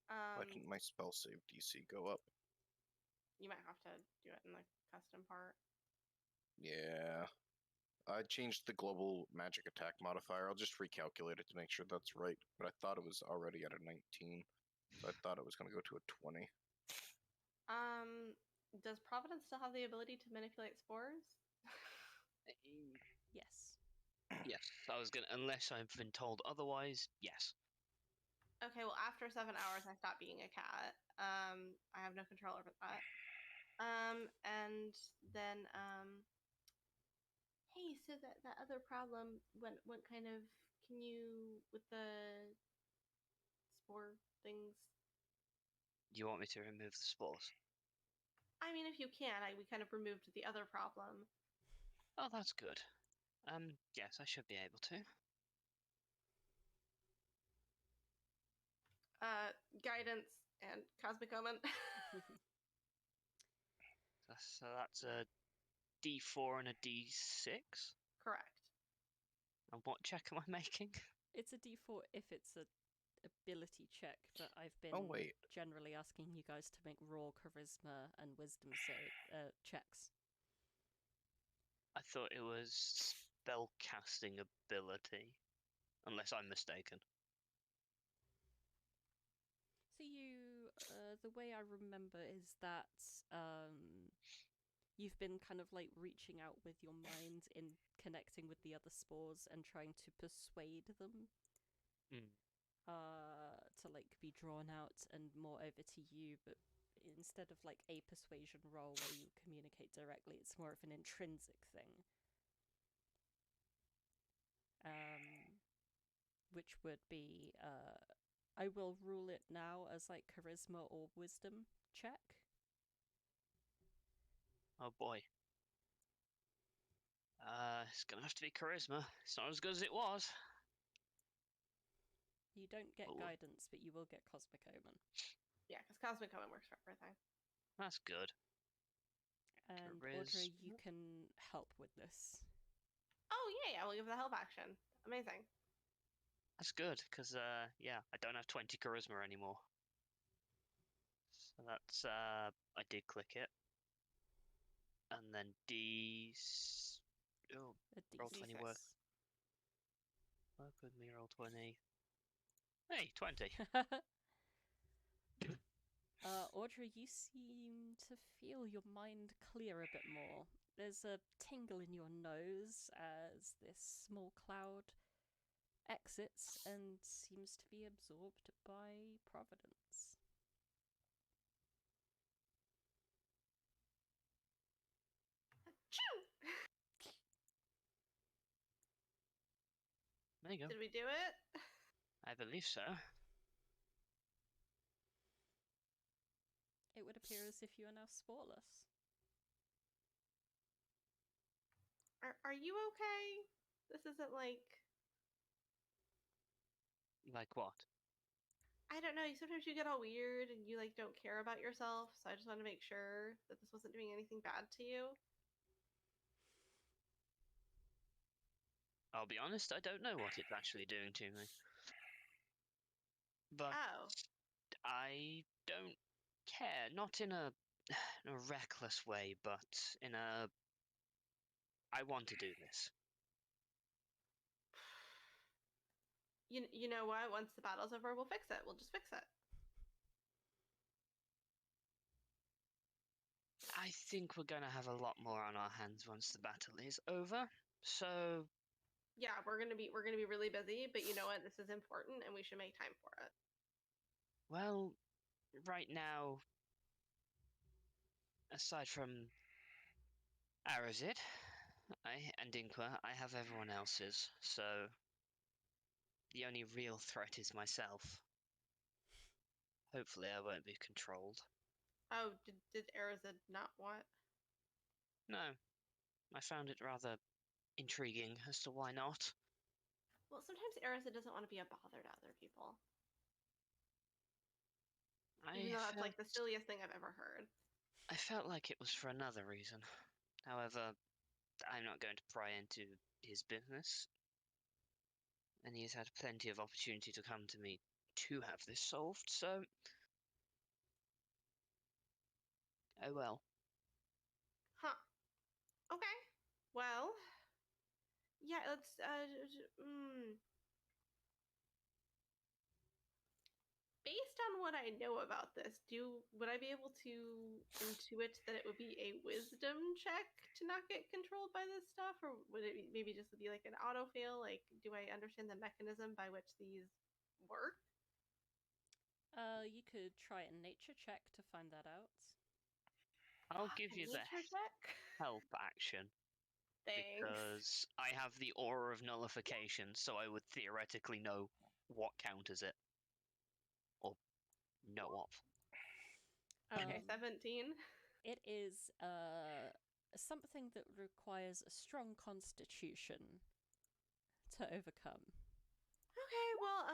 Speaker 4: Why didn't my spell save DC go up?
Speaker 2: You might have to do it in the custom part.
Speaker 4: Yeah. I changed the global magic attack modifier. I'll just recalculate it to make sure that's right. But I thought it was already at a 19. So I thought it was going to go to a 20.
Speaker 2: Does Providence still have the ability to manipulate spores?
Speaker 1: Yes.
Speaker 5: Yes, I was gonna. Unless I've been told otherwise, yes.
Speaker 2: Okay, well, after 7 hours, I stopped being a cat. I have no control over that. And then, hey, so that other problem, what kind of, can you, with the spore things?
Speaker 5: You want me to remove the spores?
Speaker 2: I mean, if you can, we kind of removed the other problem.
Speaker 5: Oh, that's good. Yes, I should be able to.
Speaker 2: Guidance and Cosmic Omen.
Speaker 5: So that's a D4 and a D6.
Speaker 2: Correct.
Speaker 5: And what check am I making?
Speaker 1: It's a d4 if it's a ability check, but I've been
Speaker 4: Oh, wait.
Speaker 1: generally asking you guys to make raw charisma and wisdom checks.
Speaker 5: I thought it was spell casting ability, unless I'm mistaken.
Speaker 1: So you, the way I remember is that you've been kind of like reaching out with your mind in connecting with the other spores and trying to persuade them to like be drawn out and more over to you, but instead of like a persuasion roll where you communicate directly, it's more of an intrinsic thing. Which would be, I will rule it now as like charisma or wisdom check.
Speaker 5: Oh boy. It's gonna have to be charisma. It's not as good as it was.
Speaker 1: You don't get
Speaker 5: Oh.
Speaker 1: guidance, but you will get Cosmic Omen.
Speaker 2: Yeah, because Cosmic Omen works for everything.
Speaker 5: That's good.
Speaker 1: And Audra, you
Speaker 5: Charisma.
Speaker 1: can help with this.
Speaker 2: Oh, yeah, we'll give the help action. Amazing.
Speaker 5: That's good, because, yeah, I don't have 20 charisma anymore. So that's, I did click it. And then oh,
Speaker 1: A
Speaker 5: roll
Speaker 1: D6.
Speaker 5: 20 work. Work with me, roll 20. Hey, 20.
Speaker 1: Audra, you seem to feel your mind clear a bit more. There's a tingle in your nose as this small cloud exits and seems to be absorbed by Providence.
Speaker 5: There you go.
Speaker 2: Did we do it?
Speaker 5: I believe so.
Speaker 1: It would appear as if you are now sporeless.
Speaker 2: Are you okay? This isn't like...
Speaker 5: Like what?
Speaker 2: I don't know, sometimes you get all weird and you like don't care about yourself, so I just want to make sure that this wasn't doing anything bad to you.
Speaker 5: I'll be honest, I don't know what it's actually doing to me. But
Speaker 2: Oh.
Speaker 5: I don't care. Not in a reckless way, but in a... I want to do this.
Speaker 2: You know what? Once the battle's over, we'll fix it. We'll just fix it.
Speaker 5: I think we're going to have a lot more on our hands once the battle is over. So
Speaker 2: Yeah, we're gonna be really busy, but you know what? This is important, and we should make time for it.
Speaker 5: well, right now, aside from Arazid and Inqua, I have everyone else's, so the only real threat is myself. Hopefully I won't be controlled.
Speaker 2: Oh, did Arazid not want?
Speaker 5: No, I found it rather intriguing as to why not.
Speaker 2: Well, sometimes Arazid doesn't want to be a bother to other people. Even though that's like the silliest thing I've ever heard.
Speaker 5: I felt like it was for another reason. However, I'm not going to pry into his business. And he's had plenty of opportunity to come to me to have this solved, so... Oh well.
Speaker 2: Huh. Okay. Well. Yeah, let's, Based on what I know about this, would I be able to intuit that it would be a wisdom check to not get controlled by this stuff, or would it maybe just be like an auto fail? Like, do I understand the mechanism by which these work?
Speaker 1: You could try a nature check to find that out.
Speaker 5: I'll give you the
Speaker 2: nature check.
Speaker 5: help action.
Speaker 2: Thanks.
Speaker 5: Because I have the aura of nullification, so I would theoretically know what counters it. Or know of.
Speaker 2: Okay, 17.
Speaker 1: It is something that requires a strong constitution to overcome.
Speaker 2: Okay, well,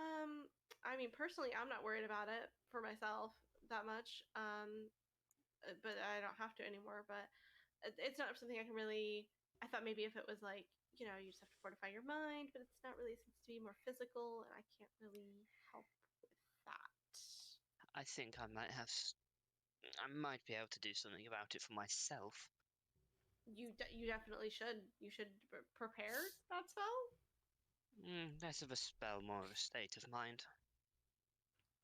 Speaker 2: I mean, personally, I'm not worried about it for myself that much. But I don't have to anymore. But it's not something I can really. I thought maybe if it was like, you know, you just have to fortify your mind, but it's not really. It seems to be more physical, and I can't really help with that.
Speaker 5: I think I might have... I might be able to do something about it for myself.
Speaker 2: You definitely should. You should prepare that spell.
Speaker 5: Less of a spell, more of a state of mind.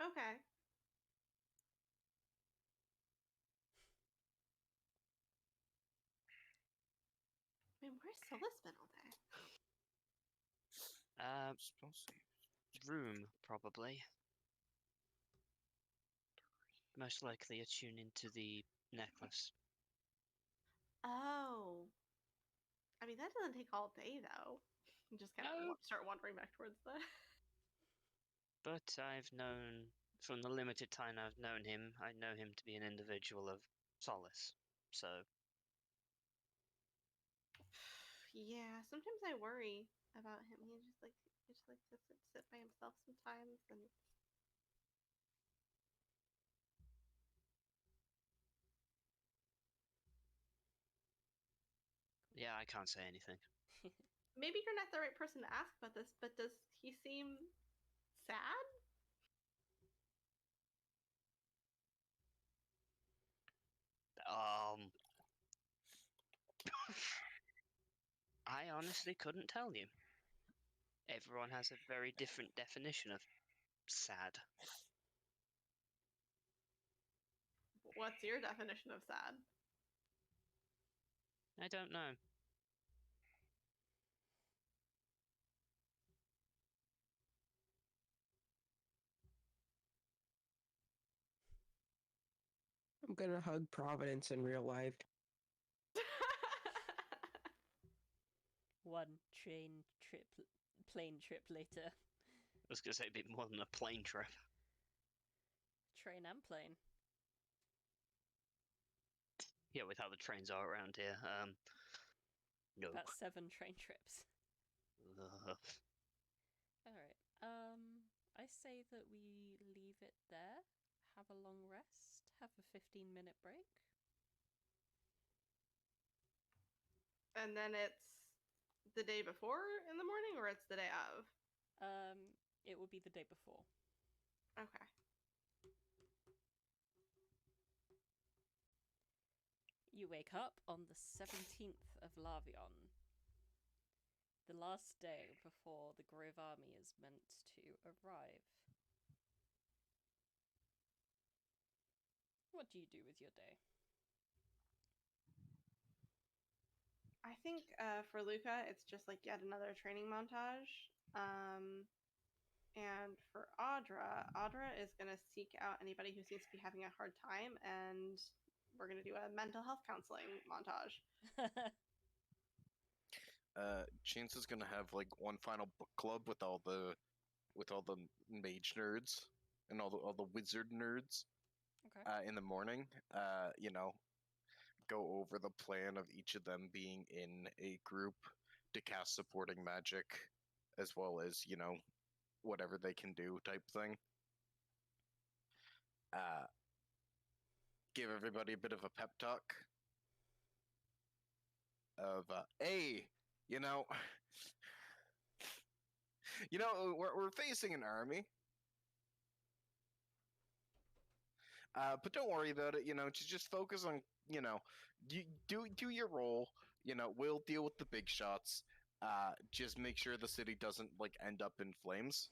Speaker 2: Okay. I mean, where's Solas been all day?
Speaker 4: Spell save.
Speaker 5: Room, probably. Most likely attuned into the necklace.
Speaker 2: Oh. I mean, that doesn't take all day, though. You just kind of start wandering back towards the...
Speaker 5: But I've known, from the limited time I've known him, I know him to be an individual of Solas. So...
Speaker 2: Yeah, sometimes I worry about him. He just like to sit by himself sometimes, and
Speaker 5: yeah, I can't say anything.
Speaker 2: maybe you're not the right person to ask about this, but does he seem sad?
Speaker 5: I honestly couldn't tell you. Everyone has a very different definition of sad.
Speaker 2: What's your definition of sad?
Speaker 5: I don't know.
Speaker 3: I'm gonna hug Providence in real life.
Speaker 1: One plane trip later.
Speaker 5: I was going to say a bit more than a plane trip.
Speaker 1: Train and plane.
Speaker 5: Yeah, with how the trains are around here. No.
Speaker 1: About 7 train trips. Alright. I say that we leave it there. Have a long rest. Have a 15-minute break.
Speaker 2: And then it's the day before in the morning, or it's the day of?
Speaker 1: It will be the day before.
Speaker 2: Okay.
Speaker 1: You wake up on the 17th of Lavion, the last day before the Grove Army is meant to arrive. What do you do with your day?
Speaker 2: I think for Luca, it's just like yet another training montage. And for Audra is going to seek out anybody who seems to be having a hard time, and we're going to do a mental health counseling montage.
Speaker 4: Chance is gonna have like one final book club with all the mage nerds and all the wizard nerds.
Speaker 1: Okay.
Speaker 4: In the morning, you know, go over the plan of each of them being in a group to cast supporting magic, as well as, you know, whatever they can do type thing. Give everybody a bit of a pep talk of, hey, you know, we're facing an army. But don't worry about it, you know, just focus on, you know, do your role, you know, we'll deal with the big shots. Just make sure the city doesn't, like, end up in flames.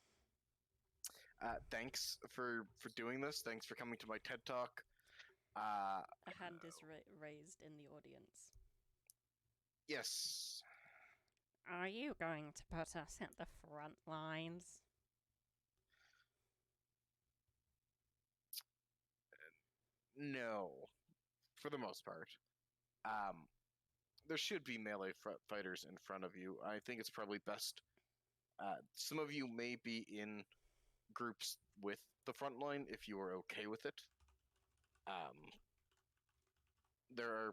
Speaker 4: Thanks for doing this. Thanks for coming to my TED Talk.
Speaker 1: A hand is raised in the audience.
Speaker 4: Yes.
Speaker 1: Are you going to put us at the front lines?
Speaker 4: No, for the most part. There should be melee fighters in front of you. I think it's probably best. Some of you may be in groups with the front line if you are okay with it. There are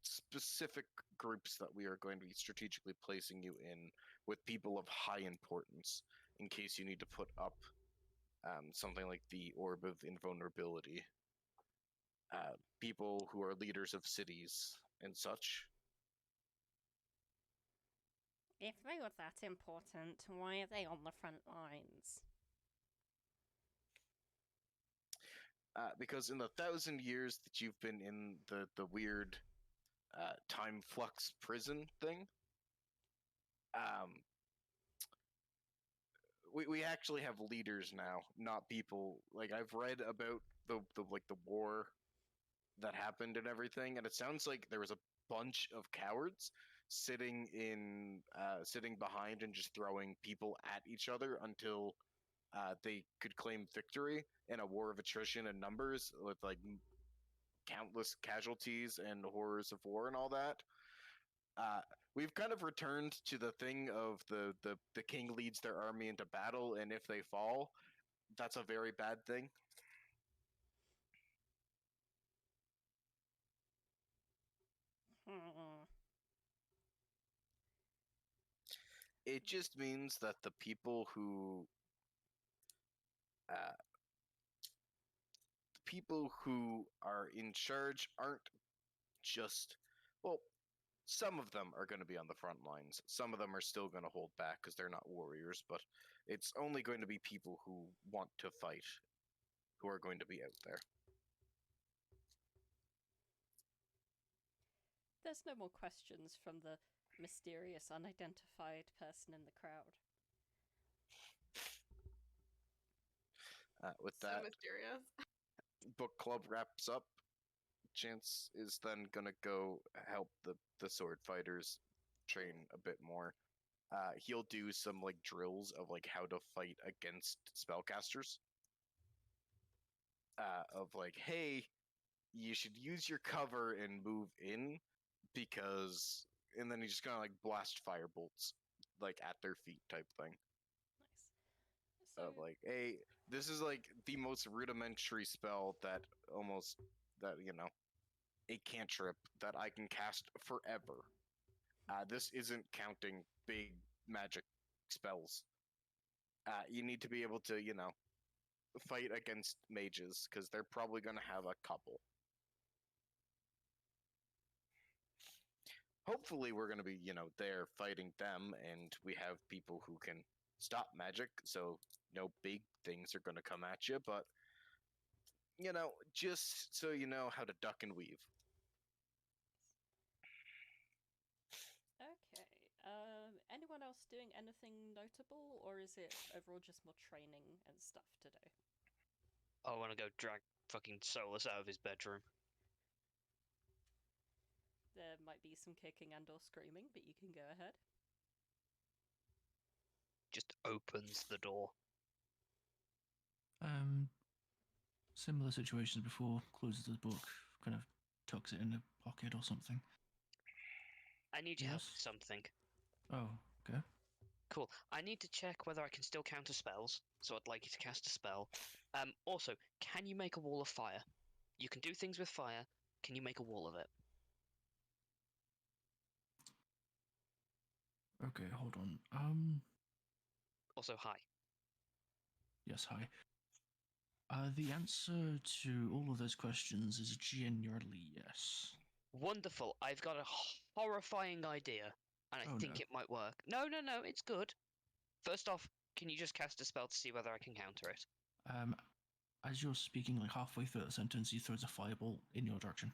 Speaker 4: specific groups that we are going to be strategically placing you in with people of high importance in case you need to put up something like the Orb of Invulnerability. People who are leaders of cities and such.
Speaker 1: If they were that important, why are they on the front lines?
Speaker 4: Because in the 1,000 years that you've been in the weird time flux prison thing, we actually have leaders now, not people. Like, I've read about the war that happened and everything, and it sounds like there was a bunch of cowards sitting behind and just throwing people at each other until they could claim victory in a war of attrition and numbers with, like, countless casualties and horrors of war and all that. We've kind of returned to the thing of the king leads their army into battle, and if they fall, that's a very bad thing. It just means that the people who are in charge aren't just, well, some of them are going to be on the front lines. Some of them are still going to hold back because they're not warriors, but it's only going to be people who want to fight who are going to be out there.
Speaker 1: There's no more questions from the mysterious, unidentified person in the crowd.
Speaker 4: With
Speaker 2: So
Speaker 4: that,
Speaker 2: mysterious.
Speaker 4: book club wraps up. Chance is then gonna go help the sword fighters train a bit more. He'll do some, like, drills of, like, how to fight against spellcasters. Of, like, hey, you should use your cover and move in, because, and then he's just gonna, like, blast firebolts, like, at their feet type thing.
Speaker 1: Nice. So,
Speaker 4: Of, like, hey, this is, like, the most rudimentary spell that you know, a cantrip that I can cast forever. This isn't counting big magic spells. You need to be able to, you know, fight against mages, because they're probably going to have a couple. hopefully we're going to be, there fighting them, and we have people who can stop magic, so no big things are going to come at you, but, just so you know how to duck and weave.
Speaker 1: Okay. Anyone else doing anything notable, or is it overall just more training and stuff today?
Speaker 5: I want to go drag fucking Solas out of his bedroom.
Speaker 1: There might be some kicking and or screaming, but you can go ahead.
Speaker 5: Just opens the door.
Speaker 6: Similar situations before, closes the book, kind of tucks it in a pocket or something.
Speaker 5: I need your help
Speaker 6: Yes?
Speaker 5: with something.
Speaker 6: Oh, okay.
Speaker 5: Cool. I need to check whether I can still counter spells, so I'd like you to cast a spell. Also, can you make a wall of fire? You can do things with fire. Can you make a wall of it?
Speaker 6: Okay, hold on.
Speaker 5: Also, hi.
Speaker 6: Yes, hi. The answer to all of those questions is generally yes.
Speaker 5: Wonderful. I've got a horrifying idea, and I think
Speaker 6: no.
Speaker 5: it might work. No, it's good. First off, can you just cast a spell to see whether I can counter it?
Speaker 6: As you're speaking, like halfway through the sentence, he throws a fireball in your direction.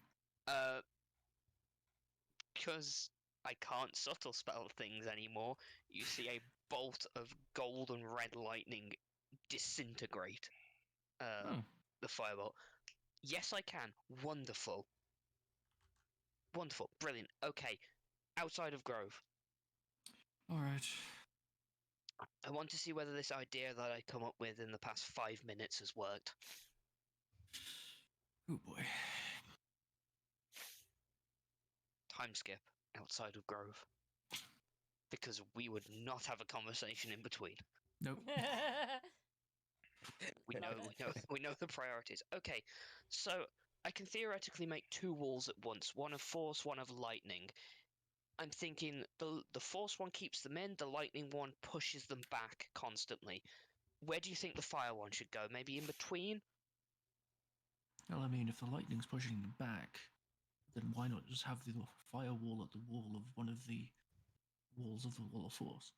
Speaker 5: Because I can't subtle spell things anymore, you see a bolt of gold and red lightning disintegrate the fireball. Yes, I can. Wonderful. Wonderful. Brilliant. Okay. Outside of Grove.
Speaker 6: Alright.
Speaker 5: I want to see whether this idea that I come up with in the past 5 minutes has worked.
Speaker 6: Oh boy.
Speaker 5: Time skip outside of Grove. Because we would not have a conversation in between.
Speaker 6: Nope.
Speaker 5: We know the priorities. Okay, so I can theoretically make 2 walls at once, one of force, one of lightning. I'm thinking the force one keeps them in, the lightning one pushes them back constantly. Where do you think the fire one should go? Maybe in between?
Speaker 6: Well, I mean, if the lightning's pushing them back, then why not just have the firewall at the wall of one of the walls of the wall of force?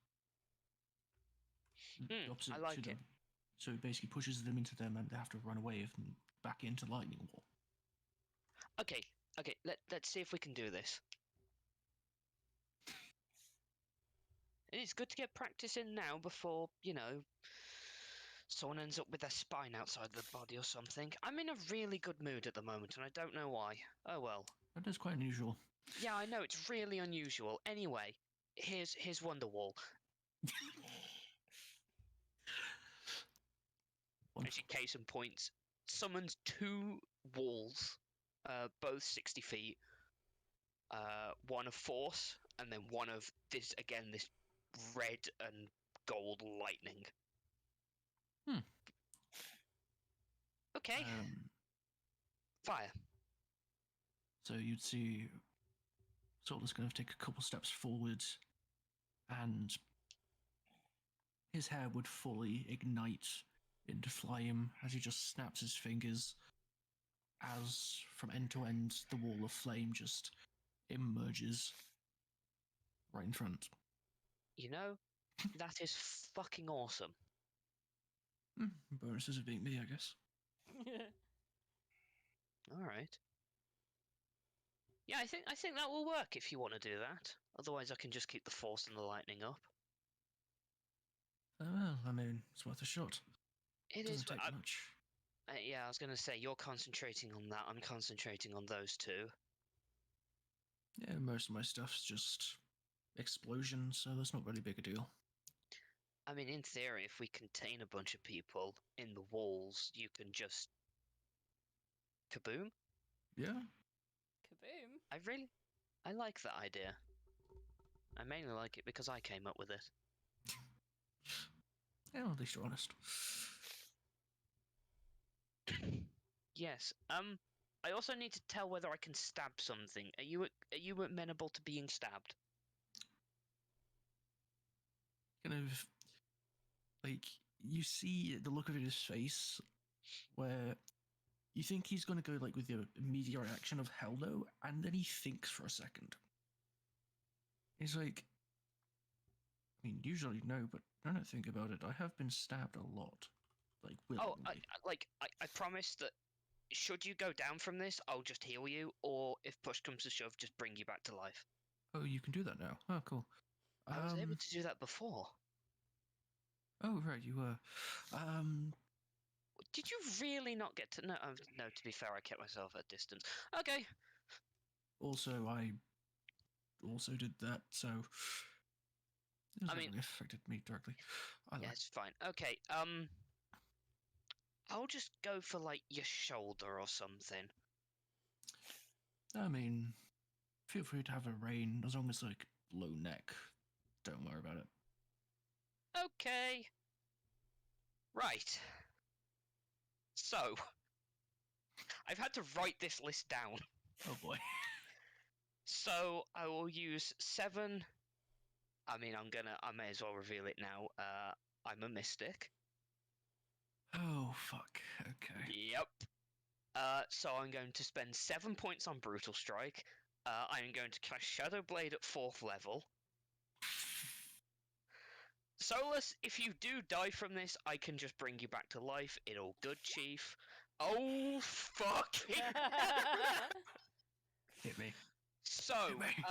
Speaker 6: The opposite
Speaker 5: I like
Speaker 6: to
Speaker 5: it.
Speaker 6: them. So it basically pushes them into them and they have to run away back into lightning wall.
Speaker 5: Okay, let's see if we can do this. And it's good to get practice in now before, someone ends up with their spine outside their body or something. I'm in a really good mood at the moment, and I don't know why. Oh well.
Speaker 6: That is quite unusual.
Speaker 5: Yeah, I know, it's really unusual. Anyway, here's Wonderwall. Actually, case in points, summons 2 walls, both 60 feet. One of force, and then one of this red and gold lightning. Okay. Fire.
Speaker 6: So you'd see Solas kind of take a couple steps forward, and his hair would fully ignite into flame as he just snaps his fingers, as from end to end the wall of flame just emerges right in front.
Speaker 5: That is fucking awesome.
Speaker 6: Bonuses of being me, I guess.
Speaker 5: Alright. Yeah, I think that will work if you want to do that. Otherwise I can just keep the force and the lightning up.
Speaker 6: Well, I mean, it's worth a shot.
Speaker 5: It
Speaker 6: Doesn't
Speaker 5: is.
Speaker 6: take much.
Speaker 5: Yeah, I was going to say, you're concentrating on that, I'm concentrating on those 2.
Speaker 6: Yeah, most of my stuff's just explosion, so that's not really big a deal.
Speaker 5: I mean, in theory, if we contain a bunch of people in the walls, you can just... Kaboom?
Speaker 6: Yeah?
Speaker 1: Kaboom?
Speaker 5: I like that idea. I mainly like it because I came up with it.
Speaker 6: Yeah, well, at least you're honest.
Speaker 5: Yes. I also need to tell whether I can stab something. Are you amenable to being stabbed?
Speaker 6: Kind of, like, you see the look of his face, where you think he's going to go, like, with the immediate reaction of hell no, and then he thinks for a second. He's like, I mean, usually no, but now that I think about it, I have been stabbed a lot. Like, willingly.
Speaker 5: Oh, I promise that should you go down from this, I'll just heal you, or if push comes to shove, just bring you back to life.
Speaker 6: Oh, you can do that now. Oh, cool.
Speaker 5: I was able to do that before.
Speaker 6: Oh, right, you were.
Speaker 5: Did you really not get to... No, no, to be fair, I kept myself at distance. Okay.
Speaker 6: Also, I also did that, so... It hasn't really affected me directly.
Speaker 5: Yeah, it's fine. Okay, I'll just go for, like, your shoulder or something.
Speaker 6: I mean, feel free to have a rain, as long as, like, low neck. Don't worry about it.
Speaker 5: Okay. Right. So, I've had to write this list down.
Speaker 6: Oh boy.
Speaker 5: So, I will use 7... I mean, I may as well reveal it now. I'm a mystic.
Speaker 6: Oh, fuck. Okay.
Speaker 5: Yep. So I'm going to spend 7 points on Brutal Strike. I'm going to cast Shadow Blade at 4th level. Solas, if you do die from this, I can just bring you back to life. It all good, Chief. Oh, fuck it.
Speaker 6: Hit me.
Speaker 5: So,
Speaker 6: Hit me.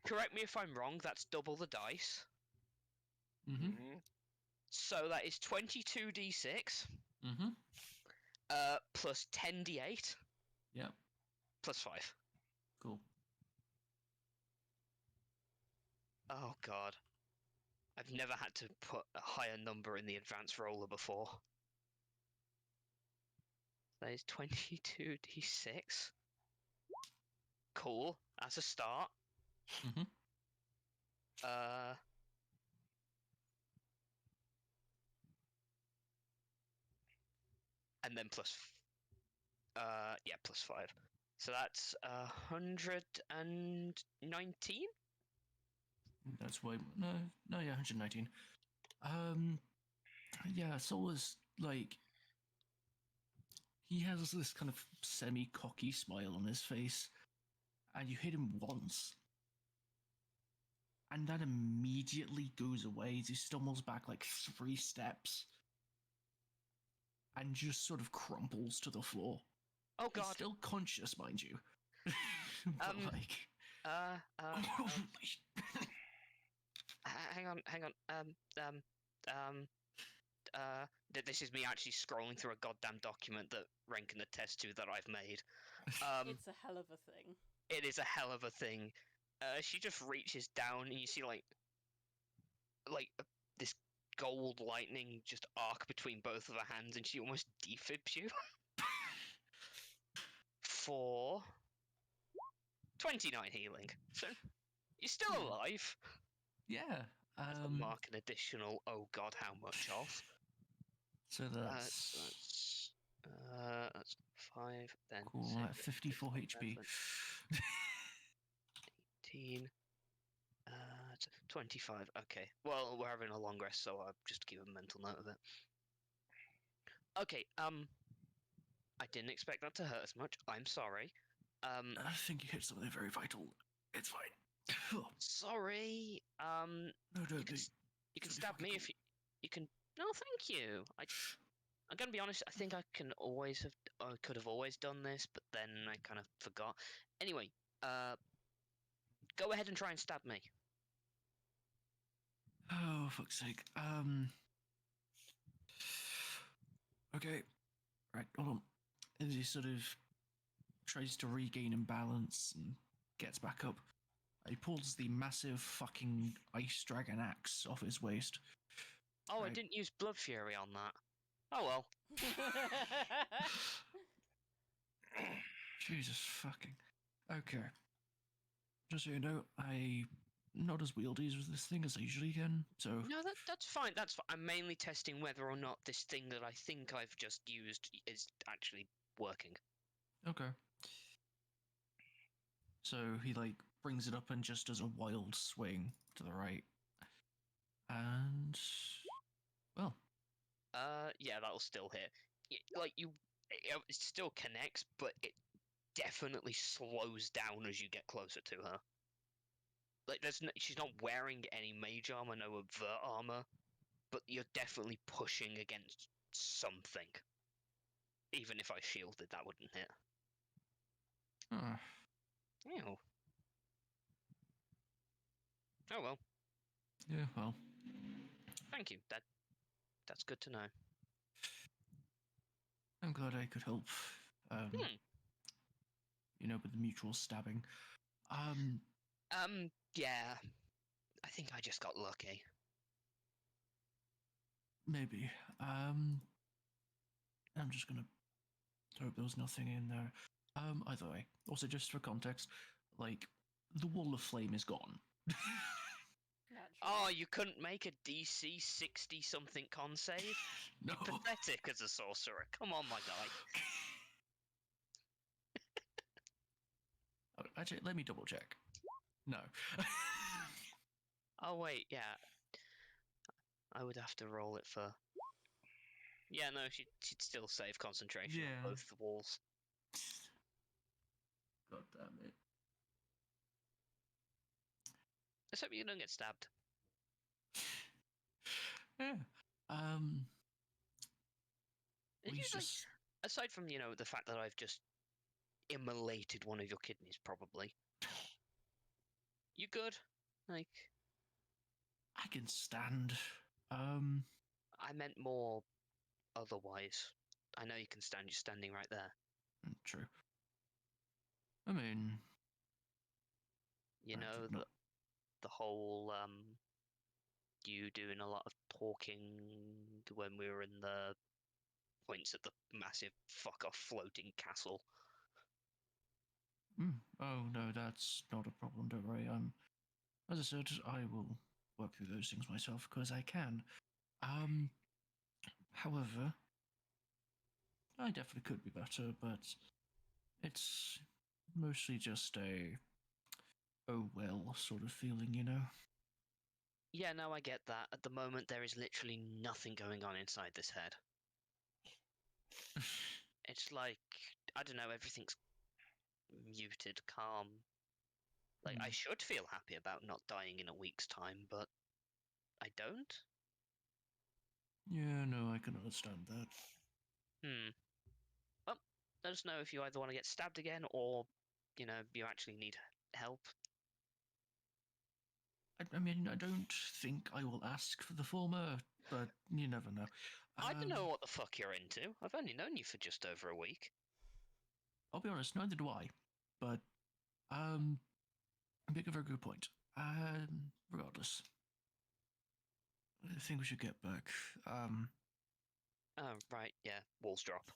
Speaker 5: correct me if I'm wrong, that's double the dice.
Speaker 6: Mm-hmm.
Speaker 5: So that is 22d6.
Speaker 6: Mm-hmm.
Speaker 5: Plus 10d8.
Speaker 6: Yep.
Speaker 5: Plus 5.
Speaker 6: Cool.
Speaker 5: Oh god. I've never had to put a higher number in the advanced roller before. That is 22d6. Cool. That's a start.
Speaker 6: Mm-hmm.
Speaker 5: And then plus... plus 5. So that's 119?
Speaker 6: That's why... No, yeah, 119. Yeah, Solas, like... He has this kind of semi-cocky smile on his face, and you hit him once. And that immediately goes away as he stumbles back like 3 steps. And just sort of crumples to the floor.
Speaker 5: Oh god.
Speaker 6: He's still conscious, mind you. But like...
Speaker 5: hang on. This is me actually scrolling through a goddamn document that Ren can attest to that I've made.
Speaker 1: It's a hell of a thing.
Speaker 5: It is a hell of a thing. She just reaches down and you see like this gold lightning just arc between both of her hands and she almost defibs you. For 29 healing. So you're still alive.
Speaker 6: Yeah.
Speaker 5: Mark an additional, oh god, how much off?
Speaker 6: So that's
Speaker 5: 5, then
Speaker 6: cool,
Speaker 5: 6,
Speaker 6: 54 HP.
Speaker 5: 18, 25, okay. Well, we're having a long rest, so I'll just keep a mental note of it. Okay, I didn't expect that to hurt as much, I'm sorry.
Speaker 6: I think you hit something very vital. It's fine.
Speaker 5: Sorry,
Speaker 6: No,
Speaker 5: you can stab me if you can... No, thank you. I'm gonna be honest. I think I could have always done this, but then I kind of forgot. Anyway, go ahead and try and stab me.
Speaker 6: Oh, fuck's sake. Okay. Right, hold on. As he sort of tries to regain imbalance and gets back up, he pulls the massive fucking ice dragon axe off his waist.
Speaker 5: Oh, I didn't use Blood Fury on that. Oh well.
Speaker 6: Jesus fucking. Okay. Just so you know, I'm not as wieldy with this thing as I usually can, so...
Speaker 5: No, that's fine, that's fine. I'm mainly testing whether or not this thing that I think I've just used is actually working.
Speaker 6: Okay. So he, like, brings it up and just does a wild swing to the right. And... well...
Speaker 5: yeah, that'll still hit. Like, it still connects, but it definitely slows down as you get closer to her. Like, she's not wearing any mage armor, no overt armor, but you're definitely pushing against something. Even if I shielded, that wouldn't hit.
Speaker 6: Huh.
Speaker 5: Ew. Oh well.
Speaker 6: Yeah, well.
Speaker 5: Thank you. That's good to know.
Speaker 6: I'm glad I could help. You know, with the mutual stabbing.
Speaker 5: Yeah. I think I just got lucky.
Speaker 6: Maybe. I'm just gonna hope there was nothing in there. Either way. Also, just for context, like, the wall of flame is gone.
Speaker 1: Naturally.
Speaker 5: Oh, you couldn't make a DC 60 something con save?
Speaker 6: No.
Speaker 5: Pathetic as a sorcerer. Come on, my guy.
Speaker 6: Oh, actually, let me double check. No.
Speaker 5: Oh wait, yeah. I would have to roll it for. Yeah, no, she'd still save concentration
Speaker 6: Yeah.
Speaker 5: on both the walls.
Speaker 6: God damn it.
Speaker 5: Let's hope you don't get stabbed.
Speaker 6: Yeah.
Speaker 5: Did
Speaker 6: We
Speaker 5: you, like,
Speaker 6: just...
Speaker 5: aside from, the fact that I've just immolated one of your kidneys, probably. You good? Like,
Speaker 6: I can stand.
Speaker 5: I meant more otherwise. I know you can stand, you're standing right there.
Speaker 6: True. I mean...
Speaker 5: You
Speaker 6: I
Speaker 5: know,
Speaker 6: did not-
Speaker 5: the whole, you doing a lot of talking when we were in the points at the massive fuck-off floating castle.
Speaker 6: Oh, no, that's not a problem, don't worry. As I said, I will work through those things myself, because I can. However, I definitely could be better, but it's mostly just a oh well sort of feeling, you know?
Speaker 5: Yeah, no, I get that. At the moment, there is literally nothing going on inside this head. It's like, I don't know, everything's muted, calm. Like, I should feel happy about not dying in a week's time, but I don't?
Speaker 6: Yeah, no, I can understand that.
Speaker 5: Well, let us know if you either want to get stabbed again or, you actually need help.
Speaker 6: I mean, I don't think I will ask for the former, but you never know.
Speaker 5: I don't know what the fuck you're into. I've only known you for just over a week.
Speaker 6: I'll be honest, neither do I. But, make a very good point. Regardless. I think we should get back.
Speaker 5: Oh, right, yeah. Walls drop.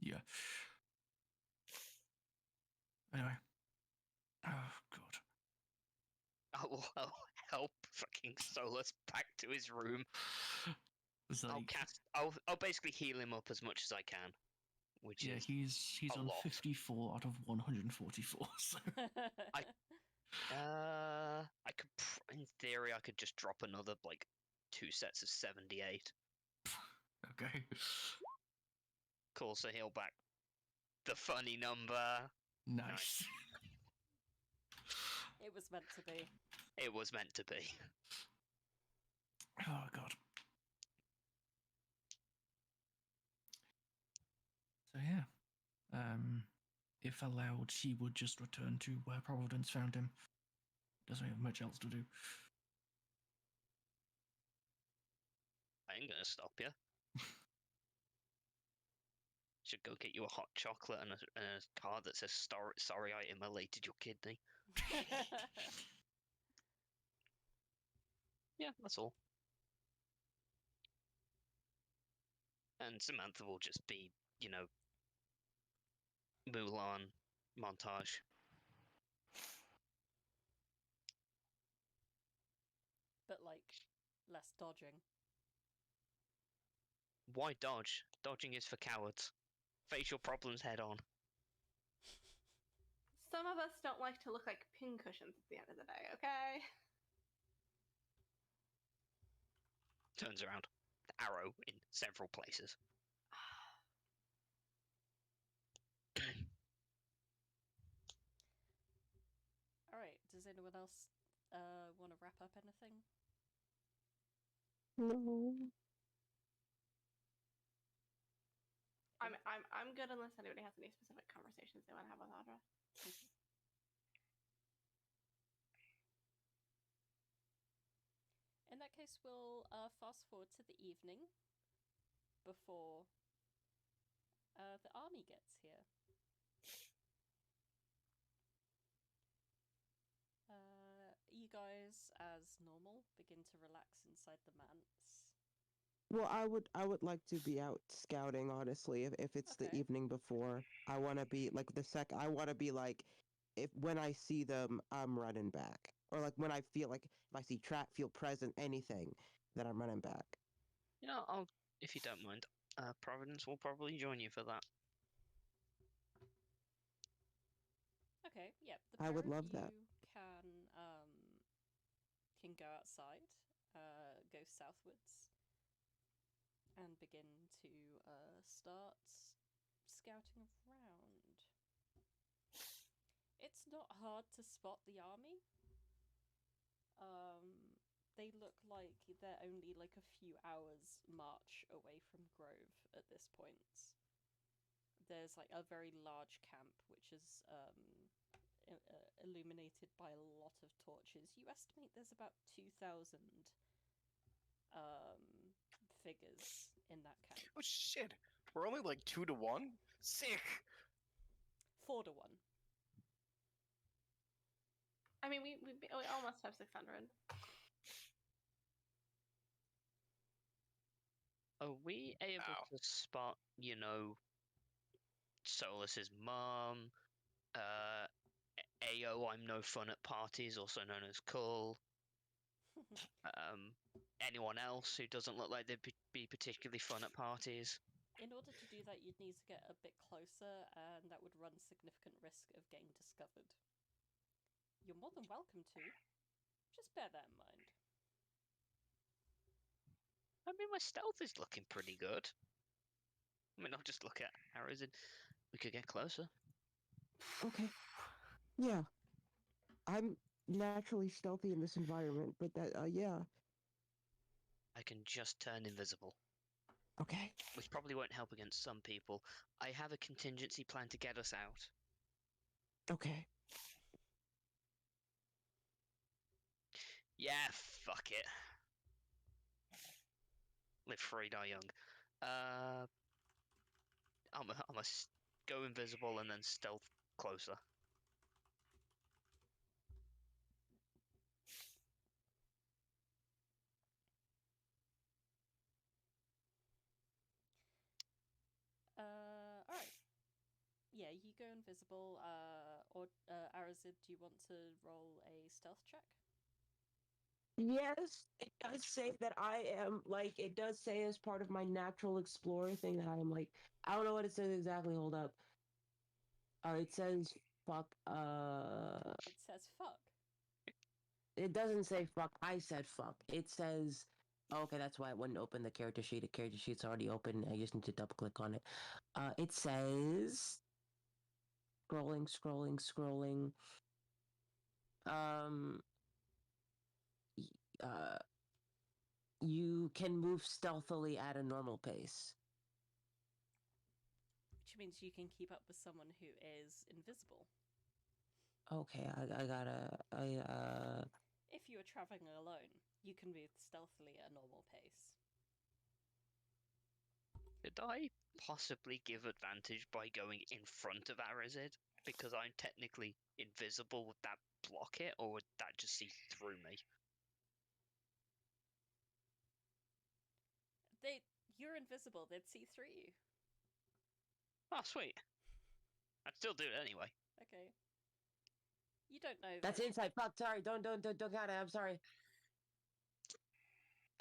Speaker 6: Yeah. Anyway. Oh, God.
Speaker 5: I'll help fucking Solas back to his room.
Speaker 6: It's like,
Speaker 5: I'll basically heal him up as much as I can. Which
Speaker 6: yeah,
Speaker 5: is
Speaker 6: he's
Speaker 5: a
Speaker 6: on
Speaker 5: lot.
Speaker 6: 54 out of 144. So.
Speaker 5: I could, in theory, I could just drop another, 2 sets of 78.
Speaker 6: Okay.
Speaker 5: Cool, so heal back the funny number.
Speaker 6: Nice.
Speaker 1: It was meant to be.
Speaker 5: It was meant to be.
Speaker 6: Oh, God. So, yeah. If allowed, he would just return to where Providence found him. Doesn't have much else to do.
Speaker 5: I ain't gonna stop you. Should go get you a hot chocolate and a card that says, sorry I immolated your kidney. Yeah, that's all. And Samantha will just be, Mulan montage.
Speaker 1: But, less dodging.
Speaker 5: Why dodge? Dodging is for cowards. Face your problems head on.
Speaker 2: Some of us don't like to look like pincushions at the end of the day, okay?
Speaker 5: Turns around. Arrow in several places.
Speaker 1: Does anyone else want to wrap up anything?
Speaker 7: No.
Speaker 2: I'm good unless anybody has any specific conversations they want to have with Audra.
Speaker 1: In that case, we'll fast forward to the evening before the army gets here. You guys, as normal, begin to relax inside the manse.
Speaker 3: Well, I would like to be out scouting, honestly, if it's the
Speaker 1: Okay.
Speaker 3: evening before. I want to be like I want to be like, if when I see them, I'm running back, or like when I feel like if I see trap, feel present, anything, that I'm running back.
Speaker 5: You know, if you don't mind, Providence will probably join you for that.
Speaker 1: Okay, yep. The
Speaker 3: I
Speaker 1: pair
Speaker 3: would
Speaker 1: of
Speaker 3: love
Speaker 1: you
Speaker 3: that.
Speaker 1: can go outside, go southwards, and begin to start scouting around. It's not hard to spot the army. They look like they're only like a few hours march away from Grove at this point. There's like a very large camp which is illuminated by a lot of torches. You estimate there's about 2,000 figures in that camp.
Speaker 4: Oh shit! We're only like 2 to 1? Sick!
Speaker 1: 4 to 1.
Speaker 2: I mean, we almost have 600.
Speaker 5: Are we able
Speaker 4: Ow.
Speaker 5: to spot, you know, Solas's mum, AO, I'm no fun at parties, also known as Cull, anyone else who doesn't look like they'd be particularly fun at parties?
Speaker 1: In order to do that, you'd need to get a bit closer, and that would run significant risk of getting discovered. You're more than welcome to. Just bear that in mind.
Speaker 5: I mean, my stealth is looking pretty good. I mean, I'll just look at Arazid. We could get closer.
Speaker 3: Okay. Yeah. I'm naturally stealthy in this environment, but yeah.
Speaker 5: I can just turn invisible,
Speaker 3: Okay.
Speaker 5: which probably won't help against some people. I have a contingency plan to get us out.
Speaker 3: Okay.
Speaker 5: Yeah, fuck it. Live free, die young. I'm gonna go invisible and then stealth closer.
Speaker 1: Alright. Yeah, you go invisible. Or Arazid, do you want to roll a stealth check?
Speaker 3: Yes, it does say that I am like it does say as part of my natural explorer thing that I am like I don't know what it says exactly. Hold up. It says fuck.
Speaker 1: It says fuck.
Speaker 3: It doesn't say fuck. I said fuck. It says. Oh, okay, that's why it wouldn't open the character sheet. The character sheet's already open. I just need to double click on it. It says. Scrolling. Um. You can move stealthily at a normal pace.
Speaker 1: Which means you can keep up with someone who is invisible.
Speaker 3: Okay, I
Speaker 1: If you are traveling alone, you can move stealthily at a normal pace.
Speaker 5: Could I possibly give advantage by going in front of Arazid? Because I'm technically invisible. Would that block it, or would that just see through me?
Speaker 1: You're invisible. They'd see through you.
Speaker 5: Oh, sweet. I'd still do it anyway.
Speaker 1: Okay. You don't know.
Speaker 3: That's insight. Fuck, sorry. Don't count it. I'm sorry.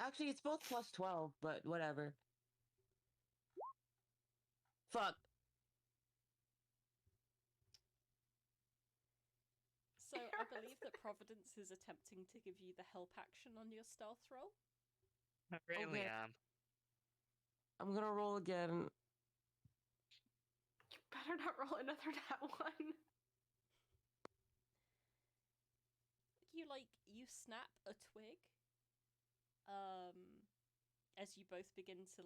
Speaker 3: Actually, it's both plus 12, but whatever. Fuck.
Speaker 1: So I believe that Providence is attempting to give you the help action on your stealth roll.
Speaker 5: I really
Speaker 3: Okay.
Speaker 5: am.
Speaker 3: I'm gonna roll again.
Speaker 2: You better not roll another nat one.
Speaker 1: you snap a twig, as you both begin to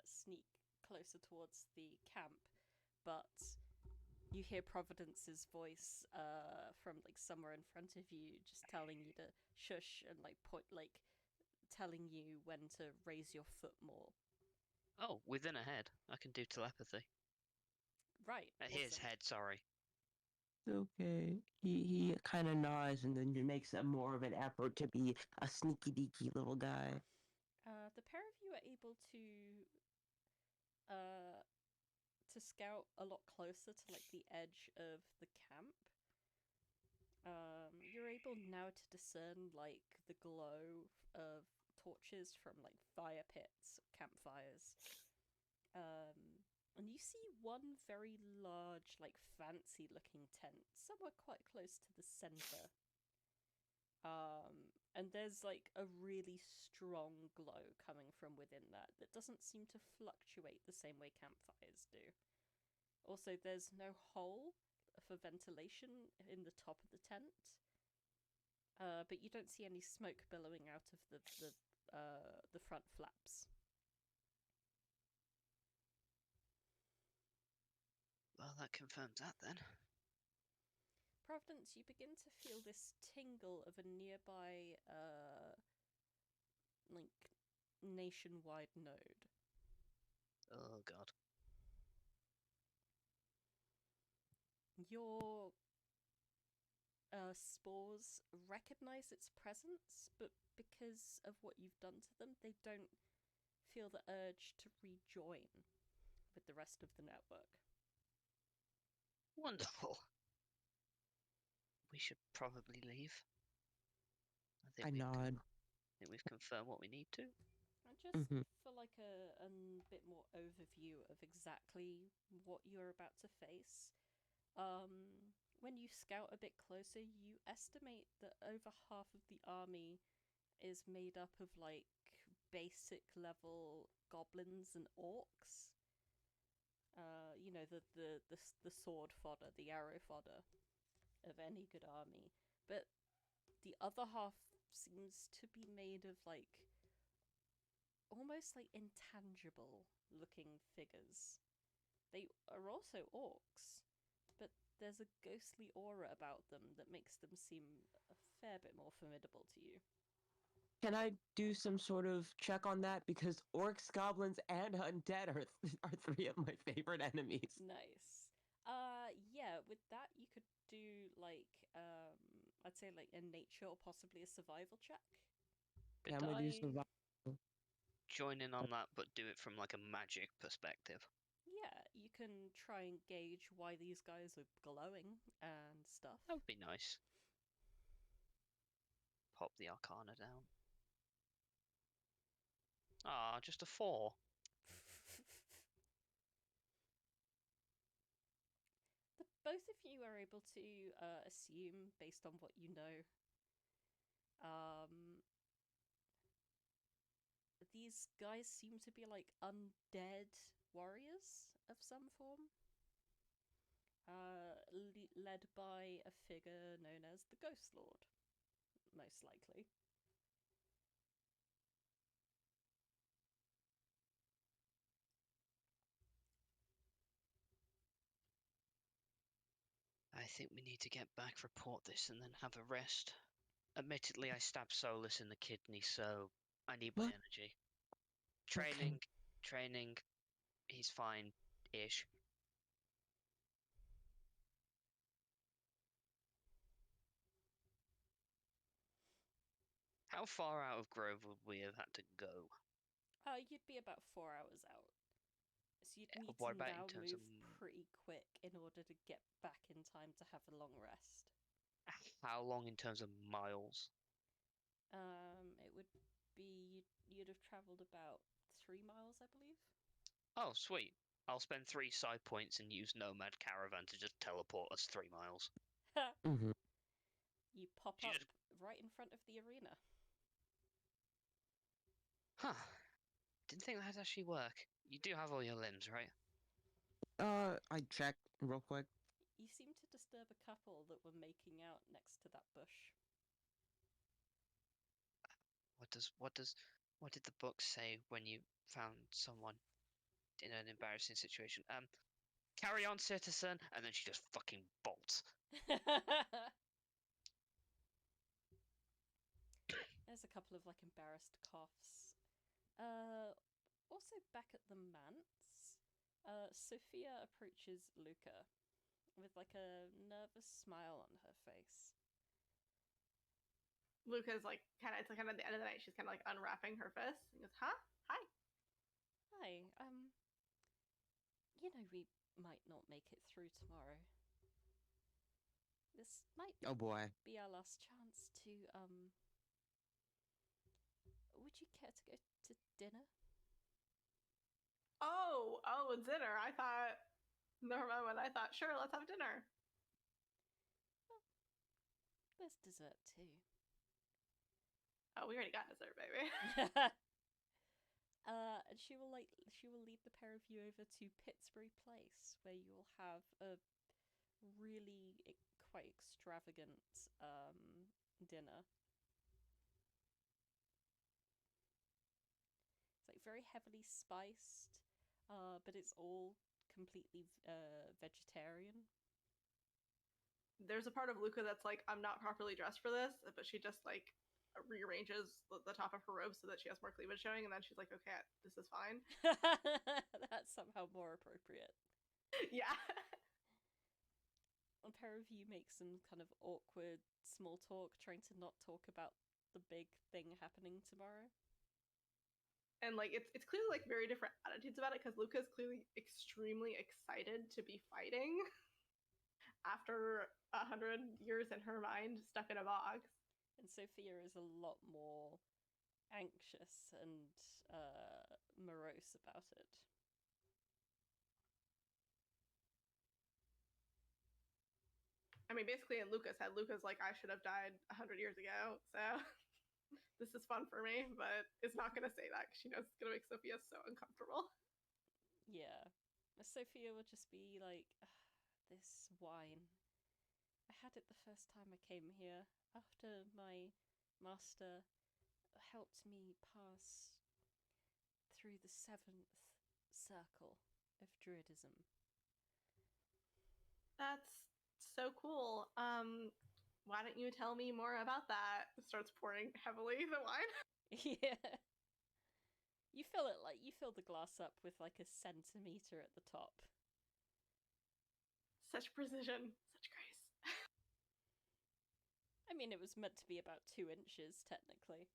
Speaker 1: sneak closer towards the camp, but you hear Providence's voice from somewhere in front of you, just telling you to shush and telling you when to raise your foot more.
Speaker 5: Oh, within a head. I can do telepathy.
Speaker 1: Right.
Speaker 5: His
Speaker 1: awesome.
Speaker 5: head, sorry.
Speaker 3: Okay. He kind of nods and then makes a more of an effort to be a sneaky deaky little guy.
Speaker 1: The pair of you are able to scout a lot closer to the edge of the camp. You're able now to discern the glow of torches from fire pits, campfires. And you see one very large, fancy looking tent, somewhere quite close to the center. And there's a really strong glow coming from within that doesn't seem to fluctuate the same way campfires do. Also, there's no hole for ventilation in the top of the tent, but you don't see any smoke billowing out of the front flaps.
Speaker 5: Well, that confirms that then.
Speaker 1: Providence, you begin to feel this tingle of a nearby, nationwide node.
Speaker 5: Oh, God.
Speaker 1: Your spores recognize its presence, but because of what you've done to them, they don't feel the urge to rejoin with the rest of the network.
Speaker 5: Wonderful. We should probably leave.
Speaker 3: I nod.
Speaker 5: I think we've confirmed what we need to.
Speaker 1: And just for a bit more overview of exactly what you're about to face, when you scout a bit closer, you estimate that over half of the army is made up of basic level goblins and orcs. The sword fodder, the arrow fodder of any good army. But the other half seems to be made of almost intangible looking figures. They are also orcs, but there's a ghostly aura about them that makes them seem a fair bit more formidable to you.
Speaker 3: Can I do some sort of check on that? Because orcs, goblins, and undead are three of my favorite enemies.
Speaker 1: Nice. Yeah, with that you could do I'd say a nature or possibly a survival check.
Speaker 5: Could
Speaker 3: I'm gonna do
Speaker 5: I
Speaker 3: survival.
Speaker 5: join in on that, but do it from a magic perspective?
Speaker 1: Yeah, you can try and gauge why these guys are glowing and stuff.
Speaker 5: That would be nice. Pop the arcana down. Ah, just a 4.
Speaker 1: Both of you are able to assume, based on what you know, these guys seem to be undead warriors of some form, led by a figure known as the Ghost Lord, most likely.
Speaker 5: I think we need to get back, report this, and then have a rest. Admittedly, I stabbed Solas in the kidney, so I need my energy. Training, he's fine-ish. How far out of Grove would we have had to go?
Speaker 1: You'd be about 4 hours out. So you'd need
Speaker 5: what
Speaker 1: to
Speaker 5: about
Speaker 1: now
Speaker 5: in terms
Speaker 1: move
Speaker 5: of...
Speaker 1: pretty quick in order to get back in time to have a long rest.
Speaker 5: How long in terms of miles?
Speaker 1: It would be... You'd have travelled about 3 miles, I believe.
Speaker 5: Oh, sweet. I'll spend 3 side points and use Nomad Caravan to just teleport us 3 miles.
Speaker 1: You pop up right in front of the arena.
Speaker 5: Huh. Didn't think that'd actually work. You do have all your limbs, right?
Speaker 3: I checked real quick.
Speaker 1: You seem to disturb a couple that were making out next to that bush.
Speaker 5: what did the book say when you found someone in an embarrassing situation? Carry on, citizen, and then she just fucking bolts.
Speaker 1: There's a couple of like embarrassed coughs. Also back at the manse, Sophia approaches Luca with like a nervous smile on her face.
Speaker 2: Luca's like it's kind of the end of the night. She's kind of like unwrapping her fist and goes, "Huh? Hi."
Speaker 1: Hi. You know we might not make it through tomorrow. This might
Speaker 3: Oh boy.
Speaker 1: be our last chance to Would you care to go to dinner?
Speaker 2: Oh, dinner. I thought. Never mind. I thought, sure, let's have dinner.
Speaker 1: Well, there's dessert too.
Speaker 2: Oh, we already got dessert, baby.
Speaker 1: And she will lead the pair of you over to Pittsbury Place, where you will have a really quite extravagant dinner. It's like very heavily spiced, but it's all completely vegetarian.
Speaker 2: There's a part of Luca that's like, I'm not properly dressed for this, but she just like rearranges the top of her robe so that she has more cleavage showing, and then she's like, okay, this is fine.
Speaker 1: That's somehow more appropriate.
Speaker 2: Yeah.
Speaker 1: A pair of you make some kind of awkward small talk, trying to not talk about the big thing happening tomorrow.
Speaker 2: And like it's clearly like very different attitudes about it, because Luca's clearly extremely excited to be fighting after 100 years in her mind stuck in a box.
Speaker 1: And Sophia is a lot more anxious and morose about it.
Speaker 2: I mean, basically in Luca's head, Luca's like, I should have died 100 years ago, so this is fun for me, but it's not going to say that because she knows it's going to make Sophia so uncomfortable.
Speaker 1: Yeah. Sophia will just be like, this wine. I had it the first time I came here, after my master helped me pass through the 7th circle of druidism.
Speaker 2: That's so cool. Why don't you tell me more about that? Starts pouring heavily the wine.
Speaker 1: Yeah. You fill the glass up with like a centimeter at the top.
Speaker 2: Such precision, such grace.
Speaker 1: I mean, it was meant to be about 2 inches, technically.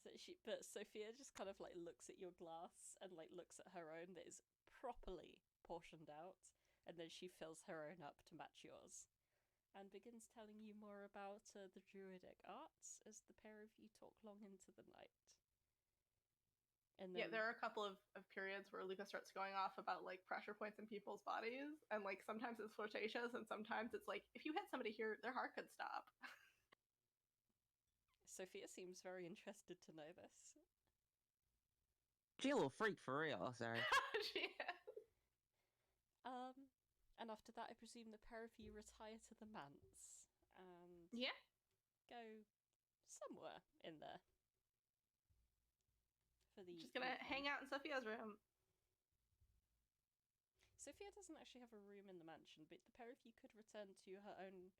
Speaker 1: But Sophia just kind of like looks at your glass and like looks at her own that is properly portioned out, and then she fills her own up to match yours, and begins telling you more about the druidic arts as the pair of you talk long into the night. And then...
Speaker 2: Yeah, there are a couple of periods where Luca starts going off about like pressure points in people's bodies, and like sometimes it's flirtatious, and sometimes it's like, if you hit somebody here, their heart could stop.
Speaker 1: Sophia seems very interested to know this.
Speaker 3: She a little freak for real, sorry.
Speaker 2: She is.
Speaker 1: And after that, I presume the pair of you retire to the manse and go somewhere in there.
Speaker 2: Just gonna hang out in Sophia's room.
Speaker 1: Sophia doesn't actually have a room in the mansion, but the pair of you could return to her own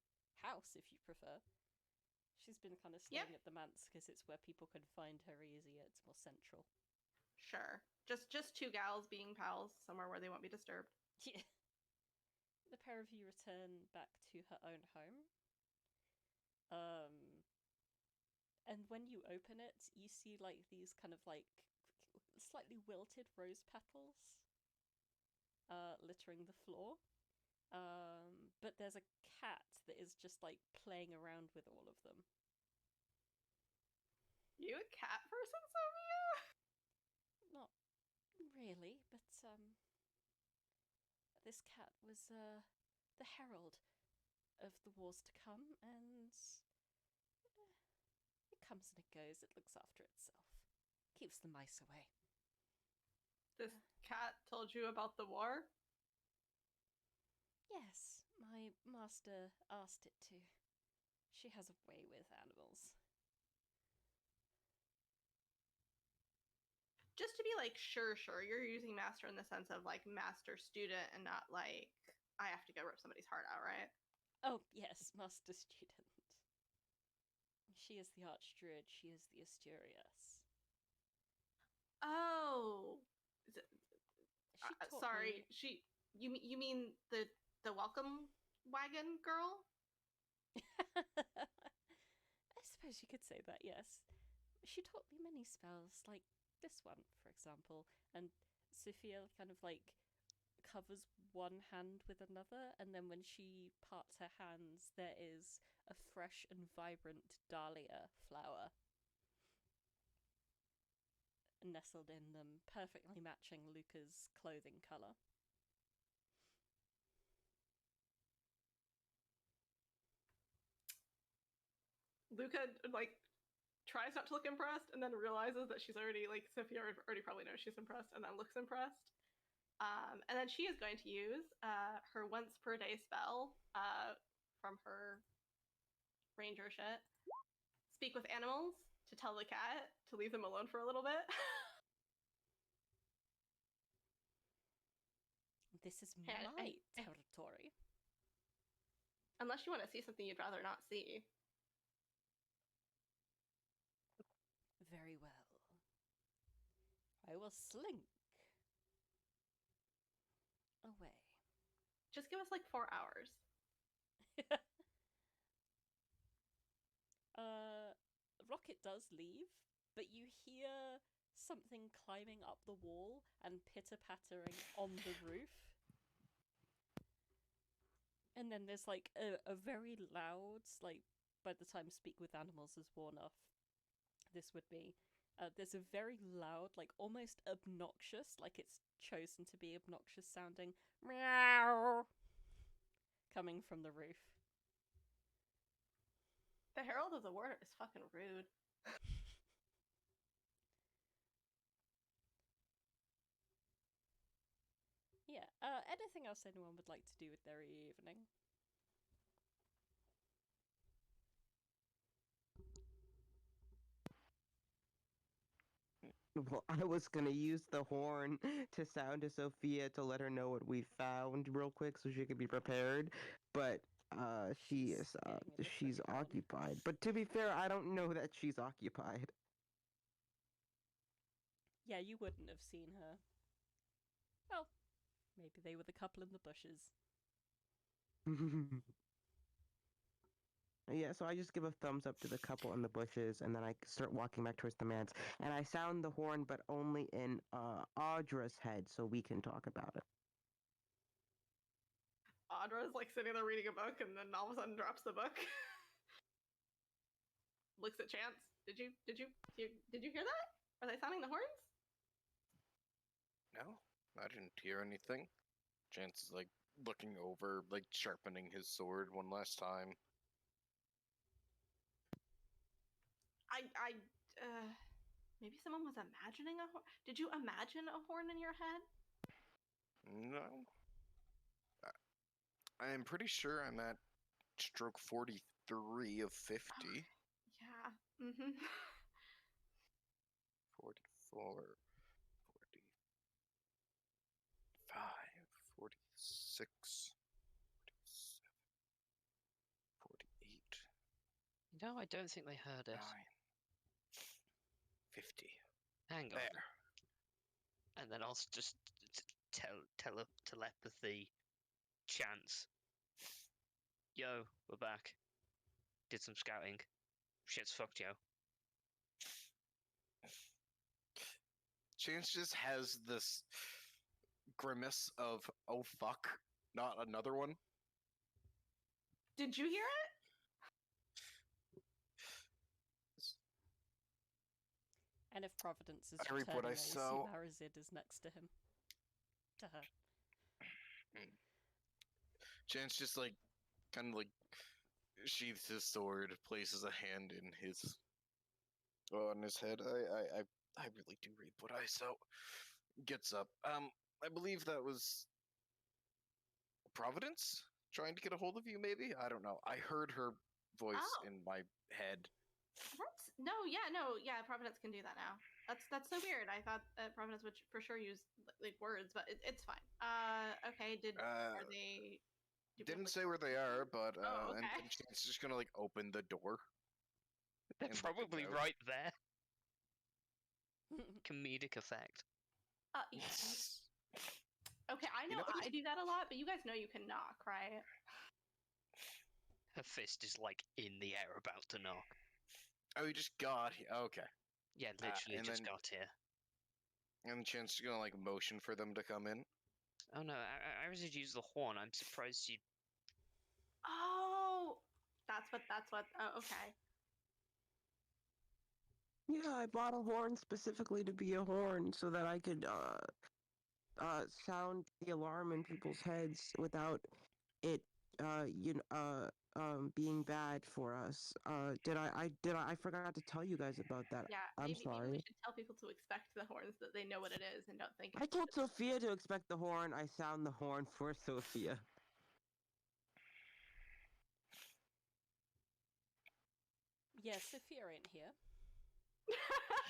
Speaker 1: house if you prefer. She's been kind of staying at the manse because it's where people can find her easier. It's more central.
Speaker 2: Sure. Just 2 gals being pals somewhere where they won't be disturbed.
Speaker 1: Yeah. The pair of you return back to her own home. And when you open it, you see like these kind of like slightly wilted rose petals littering the floor. But there's a cat that is just like playing around with all of them.
Speaker 2: You a cat person, Sophia?
Speaker 1: Not really, but this cat was the herald of the wars to come, and it comes and it goes. It looks after itself, keeps the mice away.
Speaker 2: This cat told you about the war?
Speaker 1: Yes, my master asked it to. She has a way with animals.
Speaker 2: just to be like sure, you're using master in the sense of like master student and not like I have to go rip somebody's heart out, right?
Speaker 1: Oh, yes, master student. She is the archdruid, she is the Asturias.
Speaker 2: Oh,
Speaker 1: She taught
Speaker 2: sorry.
Speaker 1: me...
Speaker 2: You mean the welcome wagon girl?
Speaker 1: I suppose you could say that, yes. She taught me many spells, like this one, for example, and Sophia kind of like covers one hand with another, and then when she parts her hands, there is a fresh and vibrant dahlia flower nestled in them, perfectly matching Luca's clothing colour.
Speaker 2: Luca like tries not to look impressed, and then realizes that she's already like Sophia already probably knows she's impressed, and then looks impressed. And then she is going to use her once per day spell from her ranger shit. Speak with animals to tell the cat to leave them alone for a little bit.
Speaker 1: This is my territory.
Speaker 2: Unless you want to see something you'd rather not see.
Speaker 1: Very well. I will slink away.
Speaker 2: Just give us like 4 hours.
Speaker 1: Rocket does leave, but you hear something climbing up the wall and pitter-pattering on the roof. And then there's like a very loud, like by the time Speak with Animals is worn off, this would be, there's a very loud, like almost obnoxious, like it's chosen to be obnoxious sounding meow coming from the roof.
Speaker 2: The Herald of the Word is fucking rude.
Speaker 1: Yeah, anything else anyone would like to do with their evening?
Speaker 3: Well, I was gonna use the horn to sound to Sophia to let her know what we found real quick so she could be prepared, but she's occupied. But to be fair, I don't know that she's occupied.
Speaker 1: Yeah, you wouldn't have seen her. Well, maybe they were the couple in the bushes.
Speaker 3: Yeah, so I just give a thumbs up to the couple in the bushes, and then I start walking back towards the manse. And I sound the horn, but only in Audra's head, so we can talk about it.
Speaker 2: Audra's like sitting there reading a book, and then all of a sudden drops the book. Looks at Chance. Did you hear that? Are they sounding the horns?
Speaker 4: No, I didn't hear anything. Chance is like looking over, like sharpening his sword one last time.
Speaker 2: Maybe someone was imagining a horn. Did you imagine a horn in your head?
Speaker 4: No. I am pretty sure I'm at stroke 43 of 50.
Speaker 2: Yeah. Mm-hmm.
Speaker 4: 44, 45, 46, 47, 48.
Speaker 5: No, I don't think they heard us.
Speaker 4: 9, 50.
Speaker 5: Hang on.
Speaker 4: There.
Speaker 5: And then I'll just telepathy Chance. Yo, we're back. Did some scouting. Shit's fucked, yo.
Speaker 4: Chance just has this grimace of, oh fuck, not another one.
Speaker 2: Did you hear it?
Speaker 1: And if Providence is
Speaker 4: I reap what I
Speaker 1: returning,
Speaker 4: sow.
Speaker 1: Arazid is next to him. To her.
Speaker 4: Chance just like, kind of like, sheathes his sword, places a hand in his, on his head. I really do reap what I sow. Gets up. I believe that was Providence trying to get a hold of you, maybe? I don't know. I heard her voice in my head.
Speaker 2: Yeah, Providence can do that now. That's so weird. I thought that Providence would for sure use like words, but it's fine. Okay. Are they? Do we have,
Speaker 4: Didn't
Speaker 2: like,
Speaker 4: say where they are, but
Speaker 2: Oh,
Speaker 4: and
Speaker 2: okay.
Speaker 4: Chance is just gonna like open the door.
Speaker 5: They're
Speaker 4: and look
Speaker 5: probably
Speaker 4: out.
Speaker 5: right there. Comedic effect.
Speaker 2: Okay, I know,
Speaker 4: You know what?
Speaker 2: I do that a lot, but you guys know you can knock, right?
Speaker 5: Her fist is like in the air about to knock.
Speaker 4: Oh, you just got here. Okay.
Speaker 5: Yeah, literally
Speaker 4: and
Speaker 5: just
Speaker 4: then-
Speaker 5: got here.
Speaker 4: And Chance is gonna like motion for them to come in.
Speaker 5: Oh no, Arazid used the horn. I'm surprised you.
Speaker 2: Oh, that's what. Oh, okay.
Speaker 3: Yeah, I bought a horn specifically to be a horn so that I could sound the alarm in people's heads without it being bad for us. I forgot to tell you guys about that.
Speaker 2: Yeah,
Speaker 3: I'm
Speaker 2: maybe we
Speaker 3: sorry.
Speaker 2: should tell people to expect the horns, that they know what it is and don't think.
Speaker 3: I told Sophia to expect the horn. I sound the horn for Sophia.
Speaker 1: Yes, Sophia ain't here.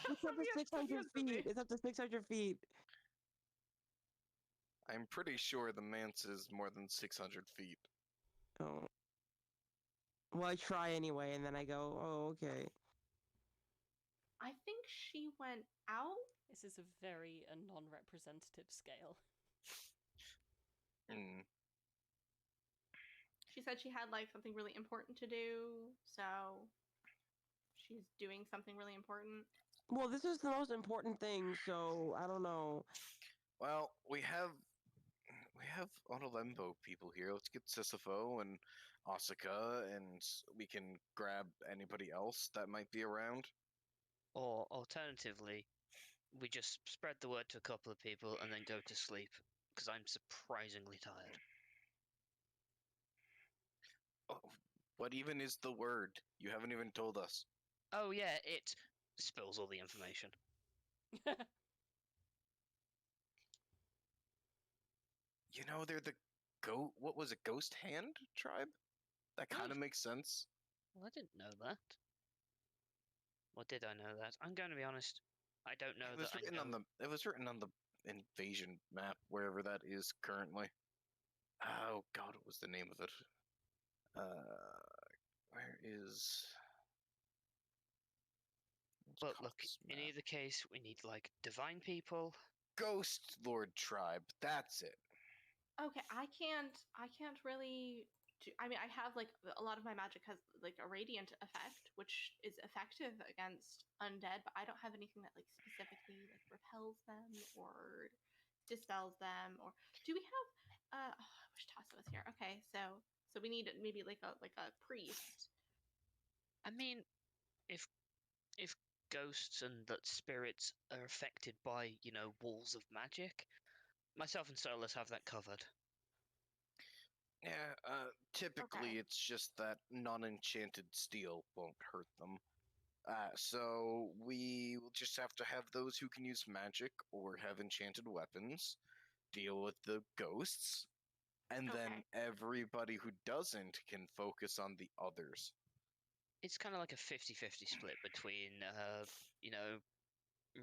Speaker 3: It's up to 600 feet. It's up to 600 feet.
Speaker 4: I'm pretty sure the manse is more than 600 feet.
Speaker 3: Oh. Well, I try anyway, and then I go, oh, okay.
Speaker 2: I think she went out.
Speaker 1: This is a very non-representative scale.
Speaker 4: Hmm.
Speaker 2: She said she had like something really important to do, so she's doing something really important.
Speaker 3: Well, this is the most important thing, so I don't know.
Speaker 4: Well, we have Onolembo people here. Let's get Sisypho and Asuka, and we can grab anybody else that might be around.
Speaker 5: Or alternatively, we just spread the word to a couple of people and then go to sleep, because I'm surprisingly tired.
Speaker 4: Oh, what even is the word? You haven't even told us.
Speaker 5: Oh yeah, it spills all the information.
Speaker 4: You know, they're the what was it, Ghost Hand tribe? That kind of makes sense.
Speaker 5: Well, I didn't know that. Or did I know that? I'm going to be honest. I don't know
Speaker 4: It was
Speaker 5: that
Speaker 4: written
Speaker 5: I know.
Speaker 4: it was written on the invasion map, wherever that is currently. Oh God, what was the name of it? Where is?
Speaker 5: But look,
Speaker 4: Cott's
Speaker 5: in
Speaker 4: map.
Speaker 5: either case, we need like divine people.
Speaker 4: Ghost Lord tribe. That's it.
Speaker 2: Okay, I can't really do, I mean, I have like a lot of my magic has like a radiant effect, which is effective against undead, but I don't have anything that like specifically like repels them or dispels them. Or do we have I wish Tassa was here. Okay, so we need maybe like a priest.
Speaker 5: I mean, if ghosts and that spirits are affected by, walls of magic, myself and Solas have that covered.
Speaker 4: Yeah, typically
Speaker 2: Okay.
Speaker 4: it's just that non-enchanted steel won't hurt them. So we will just have to have those who can use magic or have enchanted weapons deal with the ghosts, and then
Speaker 2: Okay.
Speaker 4: everybody who doesn't can focus on the others.
Speaker 5: It's kind of like a 50-50 split between,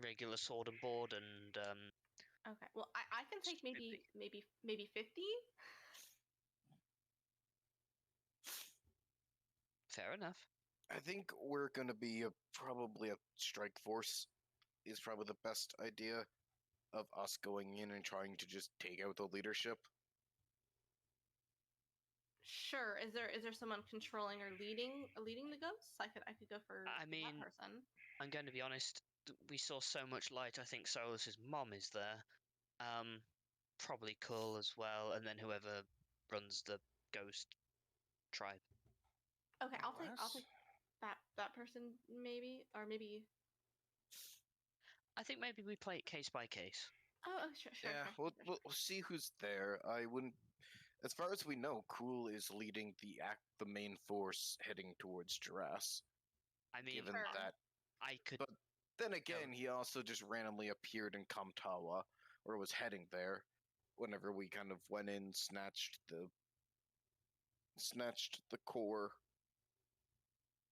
Speaker 5: regular sword and board and
Speaker 2: Okay. Well, I can take maybe 50.
Speaker 5: fair enough.
Speaker 4: I think we're gonna be probably a strike force is probably the best idea of us going in and trying to just take out the leadership.
Speaker 2: Sure. Is there someone controlling or leading the ghosts? I could go for
Speaker 5: I mean,
Speaker 2: that person.
Speaker 5: I'm going to be honest, we saw so much light. I think Solas' mom is there. Probably Cull as well, and then whoever runs the ghost tribe.
Speaker 2: Okay, I'll take
Speaker 4: Unless-
Speaker 2: that person maybe, or maybe.
Speaker 5: I think maybe we play it case by case.
Speaker 2: Oh, sure.
Speaker 4: Yeah, we'll see who's there. I wouldn't. As far as we know, Krul is leading the main force heading towards Duras.
Speaker 5: I mean,
Speaker 4: Given
Speaker 2: Sure.
Speaker 4: that,
Speaker 5: I could.
Speaker 4: but then again, he also just randomly appeared in Kamtawa, or was heading there, whenever we kind of went in, snatched the core.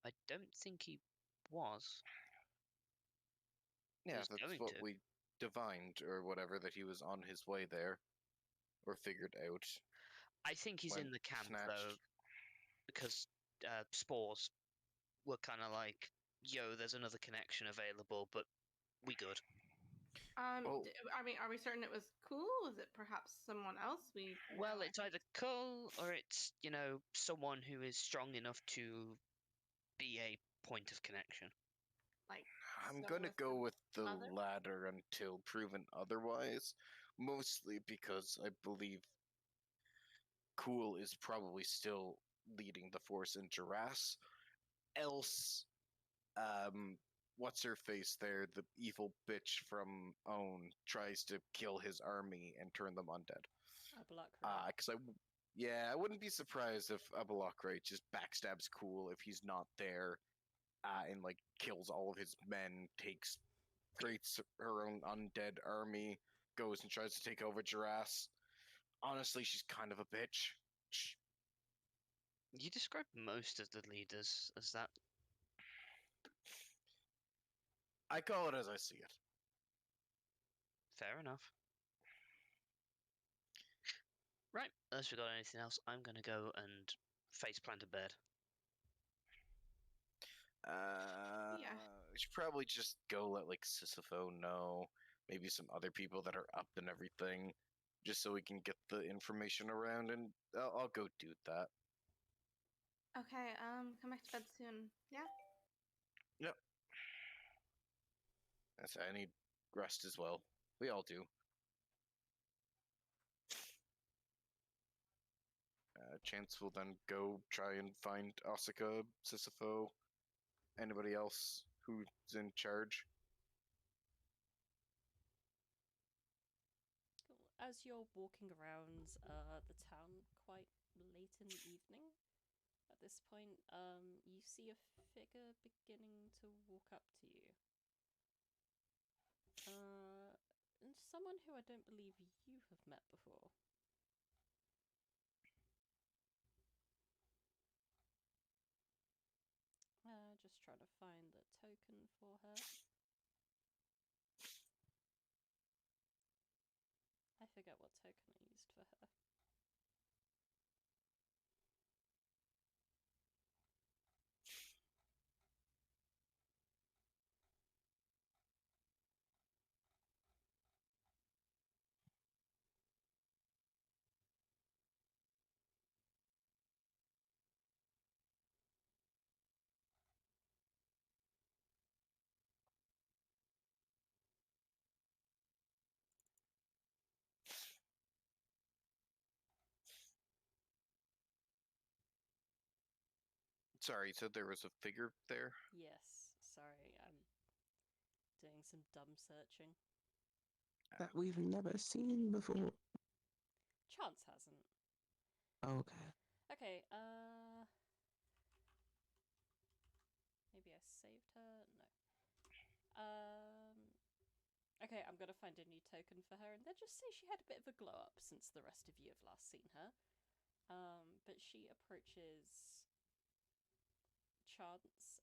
Speaker 5: I don't think he was.
Speaker 4: Yeah,
Speaker 5: He's
Speaker 4: that's
Speaker 5: going
Speaker 4: what
Speaker 5: to.
Speaker 4: we divined, or whatever, that he was on his way there, or figured out.
Speaker 5: I think he's
Speaker 4: when
Speaker 5: in the camp
Speaker 4: snatched.
Speaker 5: though, because spores were kind of like, "Yo, there's another connection available, but we good."
Speaker 4: Oh.
Speaker 2: I mean, are we certain it was cool? Was it perhaps someone else?
Speaker 5: Well, it's either Cull or it's someone who is strong enough to be a point of connection.
Speaker 2: like.
Speaker 4: I'm
Speaker 2: So
Speaker 4: gonna
Speaker 2: with
Speaker 4: go
Speaker 2: some
Speaker 4: with the
Speaker 2: other?
Speaker 4: latter until proven otherwise, mostly because I believe Cool is probably still leading the force in Jurass. Else, what's her face there, the evil bitch from Own, tries to kill his army and turn them undead. I wouldn't be surprised if Abalakray just backstabs Cool if he's not there, and like kills all of his men, creates her own undead army, goes and tries to take over Jurass. Honestly, she's kind of a bitch.
Speaker 5: You describe most of the leaders as that.
Speaker 4: I call it as I see it.
Speaker 5: Fair enough. Right, unless we got anything else, I'm gonna go and faceplant a bed.
Speaker 2: Yeah.
Speaker 4: We should probably just go let like Sisypho know, maybe some other people that are up and everything, just so we can get the information around, and I'll go do that.
Speaker 2: Okay. Come back to bed soon. Yeah.
Speaker 4: Yep. I need rest as well. We all do. Chance will then go try and find Asuka, Sisypho, anybody else who's in charge.
Speaker 1: Cool. As you're walking around the town quite late in the evening, at this point, you see a figure beginning to walk up to you. And someone who I don't believe you have met before. Just trying to find the token for her. I forget what token I used for her.
Speaker 4: Sorry, you said there was a figure there?
Speaker 1: Yes, sorry, I'm doing some dumb searching.
Speaker 3: That we've never seen before.
Speaker 1: Chance hasn't.
Speaker 3: Okay.
Speaker 1: Okay, maybe I saved her? No. Okay, I'm gonna find a new token for her, and then just say she had a bit of a glow up since the rest of you have last seen her. But she approaches Chance,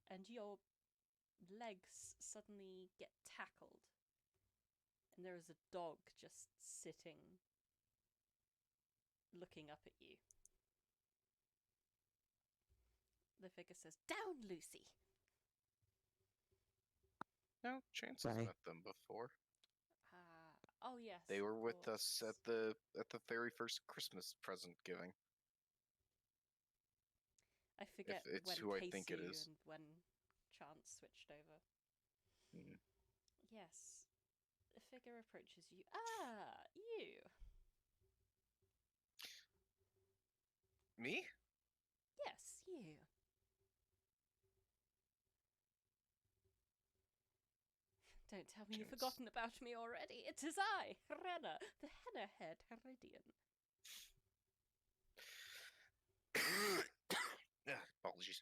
Speaker 1: and your legs suddenly get tackled, and there is a dog just sitting, looking up at you. The figure says, "Down, Lucy!"
Speaker 4: No, Chance has met them before.
Speaker 1: Oh yes.
Speaker 4: They were with
Speaker 1: course.
Speaker 4: us at the very first Christmas present giving.
Speaker 1: I forget
Speaker 4: if it's
Speaker 1: when
Speaker 4: who I
Speaker 1: Casey
Speaker 4: think it is.
Speaker 1: and when Chance switched over.
Speaker 4: Hmm.
Speaker 1: Yes. The figure approaches you. Ah, you.
Speaker 4: Me?
Speaker 1: Yes, you. Don't tell me you've forgotten about me already. It is I, Renna, the henna-haired Heridian.
Speaker 4: Apologies.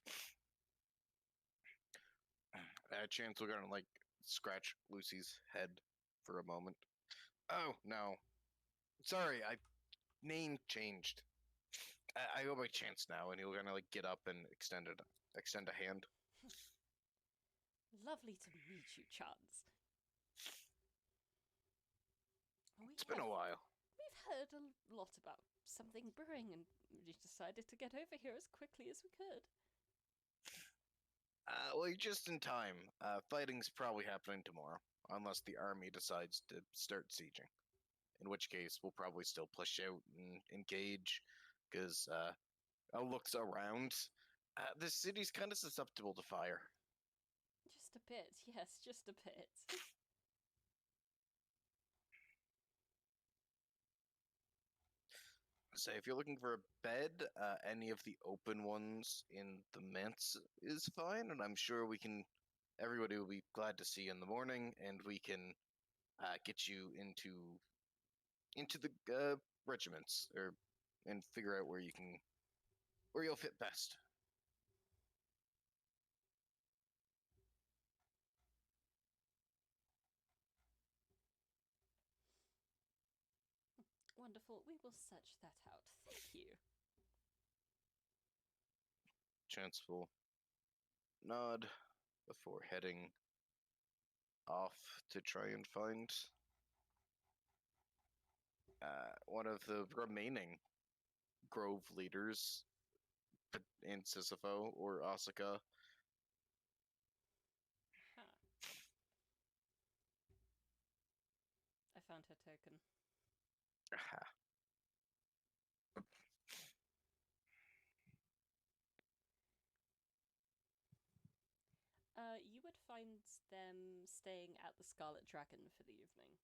Speaker 4: Chance will gonna like scratch Lucy's head for a moment. Oh no, sorry, I name changed. I go by Chance now, and he'll gonna like get up and extend a hand.
Speaker 1: Lovely to meet you, Chance.
Speaker 8: It's been a while.
Speaker 1: We've heard a lot about something brewing, and we decided to get over here as quickly as we could.
Speaker 8: Well, you're just in time. Fighting's probably happening tomorrow, unless the army decides to start sieging. In which case, we'll probably still push out and engage, because looks around. This city's kind of susceptible to fire.
Speaker 1: Just a bit, yes, just a bit.
Speaker 8: Say, if you're looking for a bed, any of the open ones in the manse is fine, and I'm sure everybody will be glad to see you in the morning, and we can get you into the regiments, and figure out where you'll fit best.
Speaker 1: Wonderful, we will search that out. Thank you.
Speaker 8: Chance will nod before heading off to try and find one of the remaining grove leaders in Sisypho or Asuka.
Speaker 1: Huh. I found her token.
Speaker 8: Aha.
Speaker 1: You would find them staying at the Scarlet Dragon for the evening.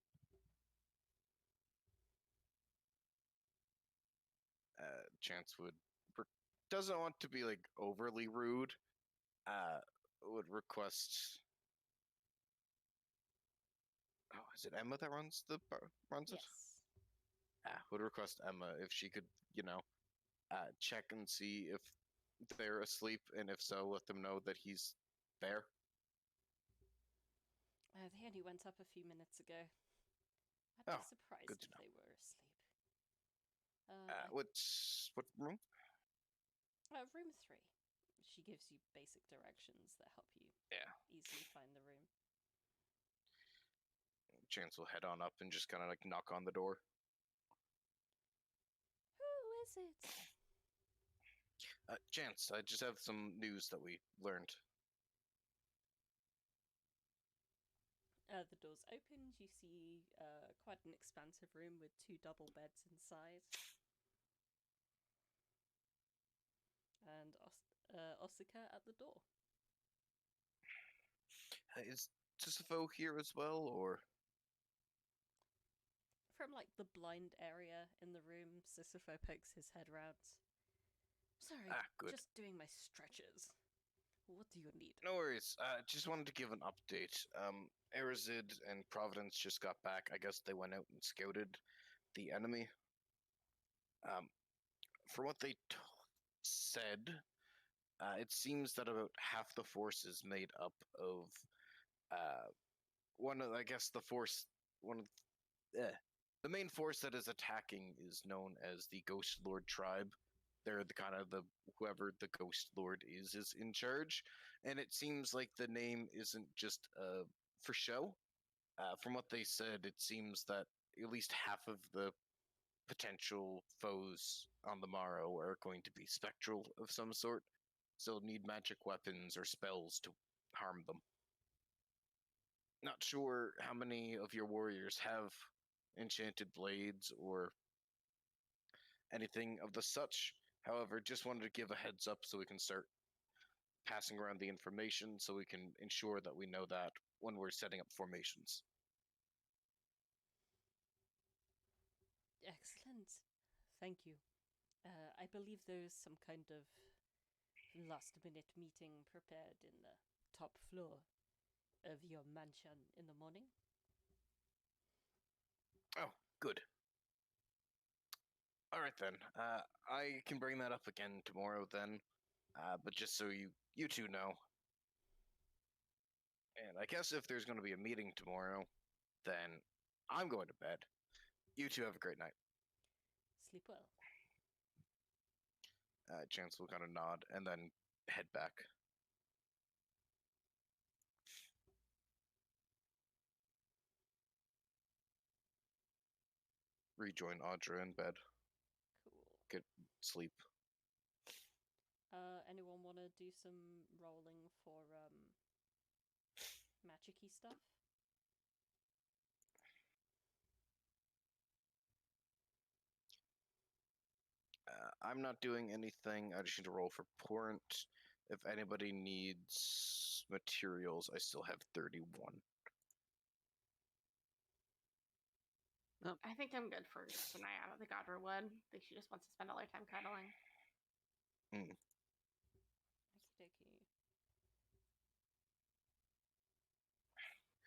Speaker 8: Chance doesn't want to be like overly rude. Would request. Oh, is it Emma that runs it?
Speaker 1: Yes.
Speaker 8: Would request Emma if she could, check and see if they're asleep, and if so, let them know that he's there.
Speaker 1: They only went up a few minutes ago. I'd be surprised
Speaker 8: good
Speaker 1: if
Speaker 8: to know.
Speaker 1: they were asleep.
Speaker 8: What room?
Speaker 1: Room 3. She gives you basic directions that help you easily find the room.
Speaker 8: Chance will head on up and just kind of like knock on the door.
Speaker 1: Who is it?
Speaker 8: Chance, I just have some news that we learned.
Speaker 1: The door's opened. You see quite an expansive room with 2 double beds inside. And Asuka at the door.
Speaker 8: Is Sisypho here as well, or?
Speaker 1: From like the blind area in the room, Sisypho pokes his head round. Sorry,
Speaker 8: good.
Speaker 1: Just doing my stretches. What do you need?
Speaker 8: No worries. Just wanted to give an update. Arazid and Providence just got back. I guess they went out and scouted the enemy. From what they said, it seems that about half the force is made up of the main force that is attacking is known as the Ghost Lord tribe. They're whoever the Ghost Lord is in charge, and it seems like the name isn't just for show. From what they said, it seems that at least half of the potential foes on the morrow are going to be spectral of some sort, so need magic weapons or spells to harm them. Not sure how many of your warriors have enchanted blades or anything of the such. However, just wanted to give a heads up so we can start passing around the information so we can ensure that we know that when we're setting up formations.
Speaker 1: Excellent. Thank you. I believe there's some kind of last-minute meeting prepared in the top floor of your mansion in the morning.
Speaker 8: Oh, good. All right then. I can bring that up again tomorrow then. But just so you two know. And I guess if there's going to be a meeting tomorrow, then I'm going to bed. You two have a great night.
Speaker 1: Sleep well.
Speaker 8: Chance will kind of nod and then head back. rejoin Audra in bed.
Speaker 1: Cool.
Speaker 8: Sleep.
Speaker 1: Anyone want to do some rolling for magic-y stuff?
Speaker 8: I'm not doing anything. I just need to roll for Porent. If anybody needs materials, I still have 31.
Speaker 2: I think I'm good for tonight. I don't think Audra would. I think she just wants to spend all her time cuddling.
Speaker 1: Okie dokie.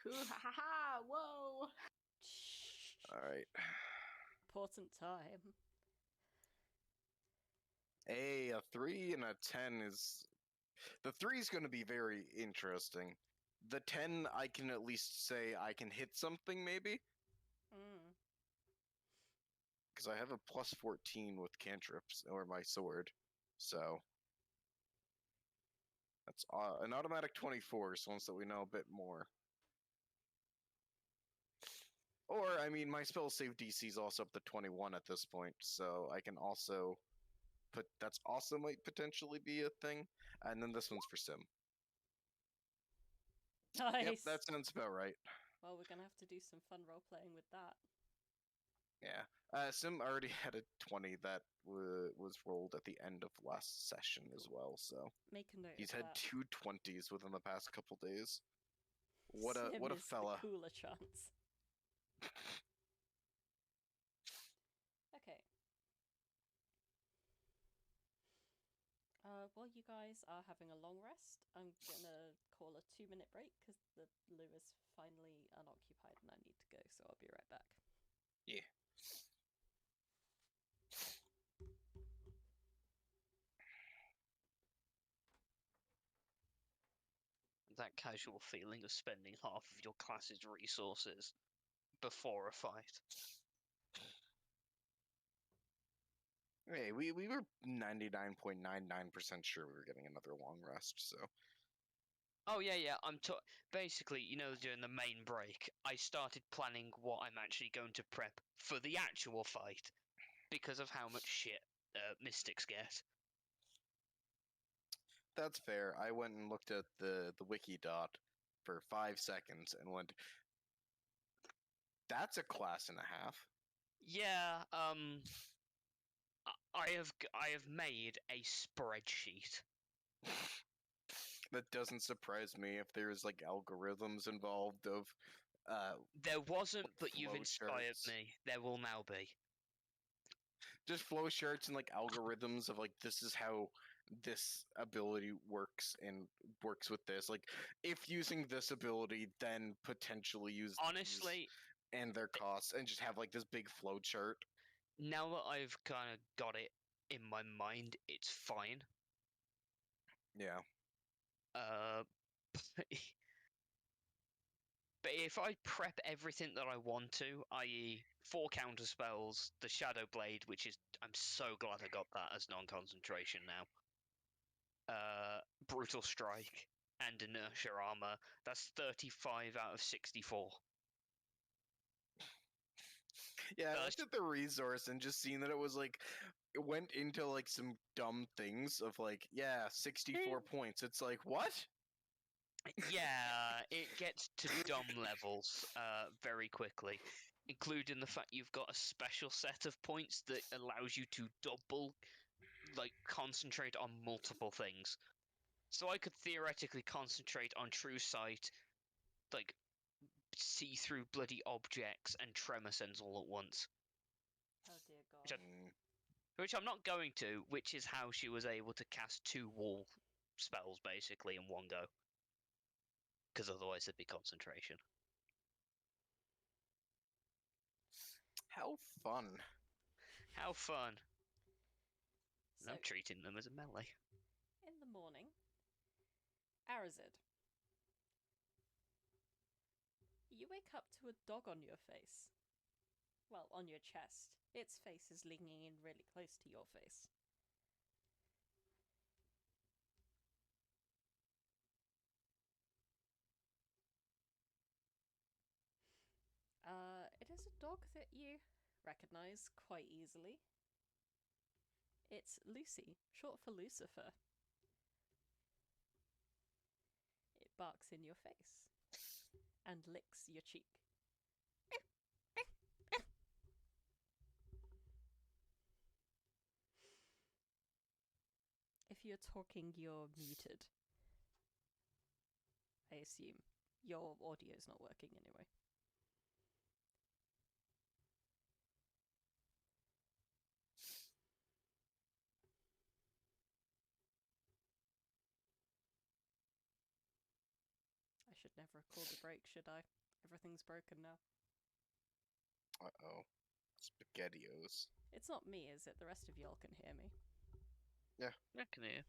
Speaker 2: Hoo ha ha ha! Whoa!
Speaker 8: Alright.
Speaker 1: Important time.
Speaker 8: A 3 and a 10 is... The 3 is going to be very interesting. The 10, I can at least say I can hit something, maybe? Because I have a plus 14 with cantrips, or my sword. So... That's an automatic 24, so once that we know a bit more. Or, I mean, my spell save DC is also up to 21 at this point, so I can also... That's also might potentially be a thing. And then this one's for Sim.
Speaker 1: Nice.
Speaker 8: Yep, that sounds about right.
Speaker 1: Well, we're gonna have to do some fun role-playing with that.
Speaker 8: Yeah. Sim already had a 20 that was rolled at the end of last session as well, so...
Speaker 1: Make a note
Speaker 8: He's
Speaker 1: of
Speaker 8: had
Speaker 1: that.
Speaker 8: 2 20s within the past couple days. What a
Speaker 1: Sim is
Speaker 8: fella.
Speaker 1: The cooler chance. Okay. While you guys are having a long rest, I'm gonna call a 2-minute break because the loo is finally unoccupied and I need to go, so I'll be right back.
Speaker 8: Yeah.
Speaker 5: That casual feeling of spending half of your class's resources before a fight.
Speaker 8: Hey, we were 99.99% sure we were getting another long rest, so...
Speaker 5: Oh yeah. Basically, during the main break, I started planning what I'm actually going to prep for the actual fight because of how much shit mystics get.
Speaker 8: That's fair. I went and looked at the wiki dot for 5 seconds and went, that's a class and a half.
Speaker 5: Yeah, I have made a spreadsheet.
Speaker 8: That doesn't surprise me if there's like algorithms involved of
Speaker 5: There wasn't, but you've
Speaker 8: flow
Speaker 5: inspired
Speaker 8: charts.
Speaker 5: me. There will now be.
Speaker 8: Just flow charts and like algorithms of like this is how this ability works and works with this. Like if using this ability, then potentially use
Speaker 5: Honestly,
Speaker 8: these and their costs, and just have like this big flow chart.
Speaker 5: now that I've kind of got it in my mind, it's fine.
Speaker 8: Yeah.
Speaker 5: But if I prep everything that I want to, i.e. 4 counter spells, the Shadow Blade, which is... I'm so glad I got that as non-concentration now. Brutal Strike, and Inertia Armor, that's 35 out of 64.
Speaker 8: Yeah, I looked at the resource and just seen that it was like... It went into like some dumb things of like, yeah, 64 points. It's like, what?
Speaker 5: Yeah, it gets to dumb levels very quickly, including the fact you've got a special set of points that allows you to double, like, concentrate on multiple things. So I could theoretically concentrate on True Sight, like, see through bloody objects and Tremor Sense all at once.
Speaker 1: Oh dear god.
Speaker 5: Which I'm not going to, which is how she was able to cast 2 wall spells, basically, in one go. Because otherwise there'd be concentration.
Speaker 8: How fun.
Speaker 5: How fun.
Speaker 1: So,
Speaker 5: I'm treating them as a melee.
Speaker 1: in the morning, Arazid, you wake up to a dog on your face. Well, on your chest. Its face is leaning in really close to your face. It is a dog that you recognize quite easily. It's Lucy, short for Lucifer. It barks in your face and licks your cheek. If you're talking, you're muted. I assume. Your audio's not working anyway. I should never have called a break, should I? Everything's broken now.
Speaker 8: Uh-oh. SpaghettiOs.
Speaker 1: It's not me, is it? The rest of y'all can hear me.
Speaker 5: I can hear.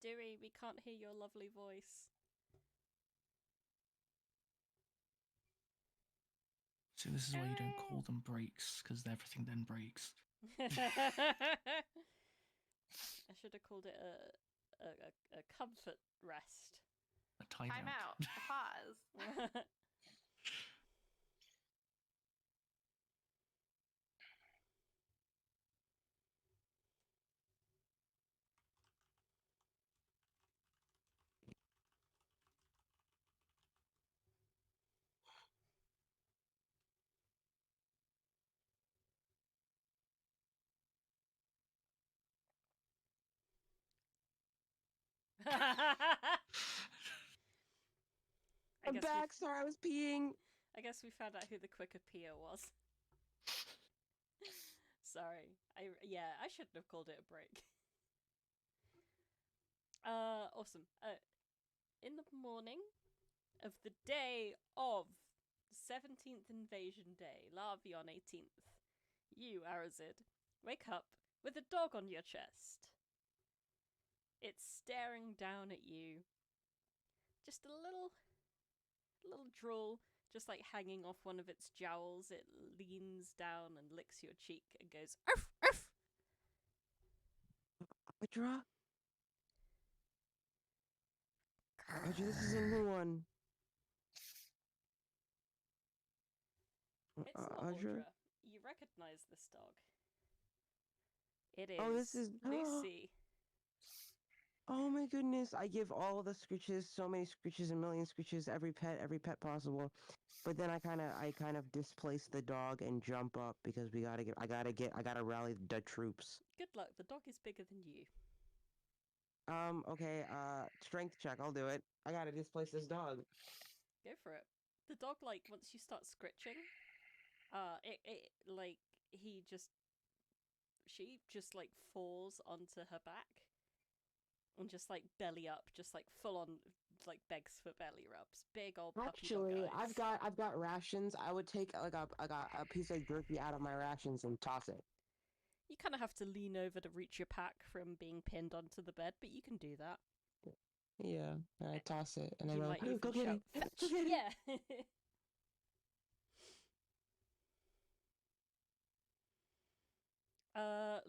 Speaker 1: Dewey, we can't hear your lovely voice.
Speaker 6: So this is why you don't call them breaks, because everything then breaks.
Speaker 1: I should have called it a comfort rest.
Speaker 6: A timeout.
Speaker 2: Time out. Pause.
Speaker 3: I'm back. Sorry, I was peeing.
Speaker 1: I guess we found out who the quicker peer was. Sorry. I shouldn't have called it a break. Awesome. In the morning of the day of 17th Invasion Day, Lavion 18th, you, Arazid, wake up with a dog on your chest. It's staring down at you. Just a little drool, just like hanging off one of its jowls. It leans down and licks your cheek and goes, "Arf, arf."
Speaker 3: Audra? Audra, this is a new one.
Speaker 1: It's not Audra. You recognize this dog. It is
Speaker 3: Oh, this is
Speaker 1: Lucy.
Speaker 3: Oh my goodness! I give all the scritches, so many scritches, a million scritches, every pet possible. But then I kind of displace the dog and jump up because I gotta rally the troops.
Speaker 1: Good luck. The dog is bigger than you.
Speaker 3: Okay. Strength check. I'll do it. I gotta displace this dog.
Speaker 1: Go for it. The dog, like, once you start scritching, she just like falls onto her back. And just like belly up, just like full on, like begs for belly rubs. Big old puppy
Speaker 3: Actually,
Speaker 1: dog eyes.
Speaker 3: I've got rations. I would take I got a piece of jerky out of my rations and toss it.
Speaker 1: You kind of have to lean over to reach your pack from being pinned onto the bed, but you can do that.
Speaker 3: Yeah, I toss it and
Speaker 1: You
Speaker 3: I
Speaker 1: might
Speaker 3: go,
Speaker 1: even
Speaker 3: go get
Speaker 1: shout,
Speaker 3: it.
Speaker 1: "Fetch!"
Speaker 3: Go get it.
Speaker 1: Yeah.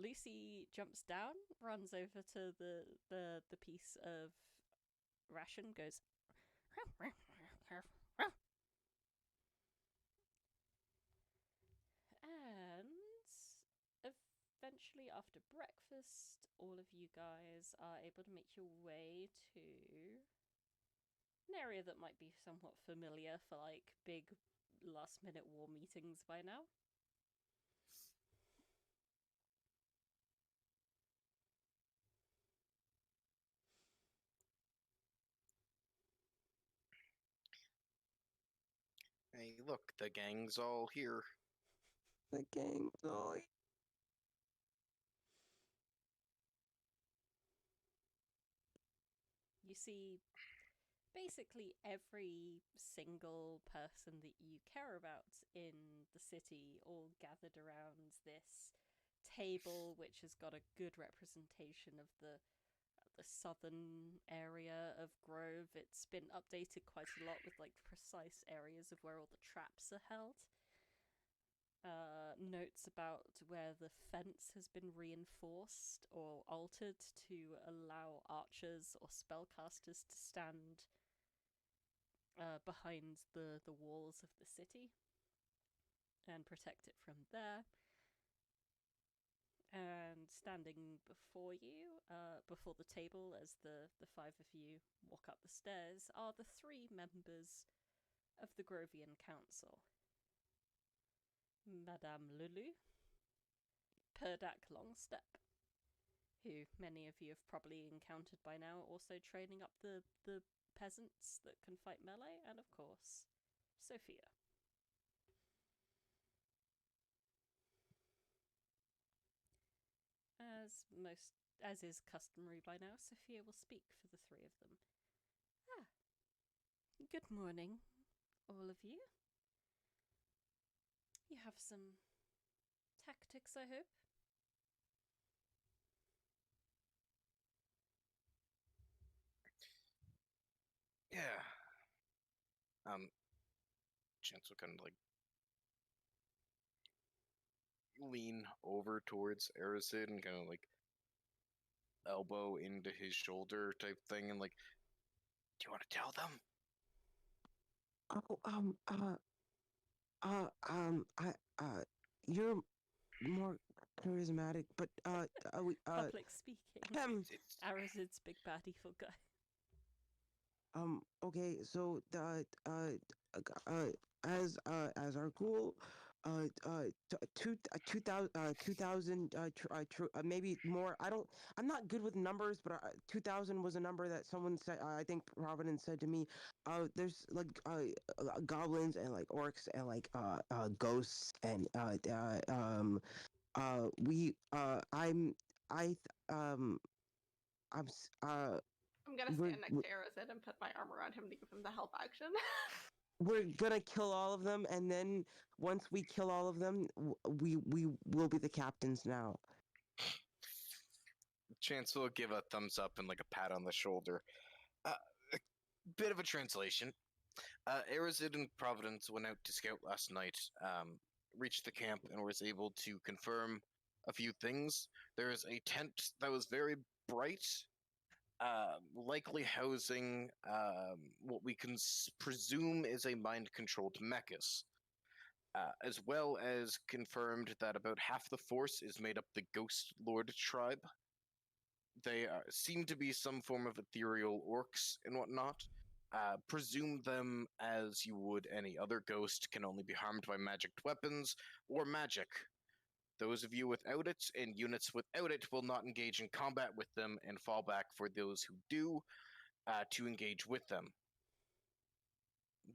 Speaker 1: Lucy jumps down, runs over to the piece of ration, goes, and eventually after breakfast, all of you guys are able to make your way to an area that might be somewhat familiar for like big last minute war meetings by now.
Speaker 8: Hey, look, the gang's all here.
Speaker 3: The gang's all here.
Speaker 1: You see basically every single person that you care about in the city all gathered around this table, which has got a good representation of the southern area of Grove. It's been updated quite a lot with like precise areas of where all the traps are held. Notes about where the fence has been reinforced or altered to allow archers or spellcasters to stand behind the walls of the city and protect it from there. And standing before you, before the table, as the five of you walk up the stairs, are the three members of the Grovian Council. Madame Lulu, Perdak Longstep, who many of you have probably encountered by now, also training up the peasants that can fight melee, and of course, Sophia. As is customary by now, Sophia will speak for the three of them. Good morning, all of you. You have some tactics, I hope?
Speaker 8: Yeah. Chance will kind of like lean over towards Arazid and kind of like elbow into his shoulder type thing and like, do you want to tell them?
Speaker 3: You're more charismatic, but
Speaker 1: Public speaking. Arazid's big bad evil guy.
Speaker 3: Okay, so as our goal, 2000, maybe more. I'm not good with numbers, but 2000 was a number that someone said. I think Providence said to me. There's like goblins and like orcs and like ghosts and we I'm I I'm
Speaker 2: I'm gonna stand next to Arazid and put my arm around him to give him the help action.
Speaker 3: we're gonna kill all of them, and then once we kill all of them, we will be the captains now.
Speaker 8: Chance will give a thumbs up and like a pat on the shoulder. A bit of a translation. Arazid and Providence went out to scout last night, reached the camp, and was able to confirm a few things. There is a tent that was very bright, likely housing what we can presume is a mind-controlled mechas. As well as confirmed that about half the force is made up the Ghost Lord tribe. They seem to be some form of ethereal orcs and whatnot. Presume them as you would any other ghost, can only be harmed by magicked weapons or magic. Those of you without it and units without it will not engage in combat with them and fall back for those who do to engage with them.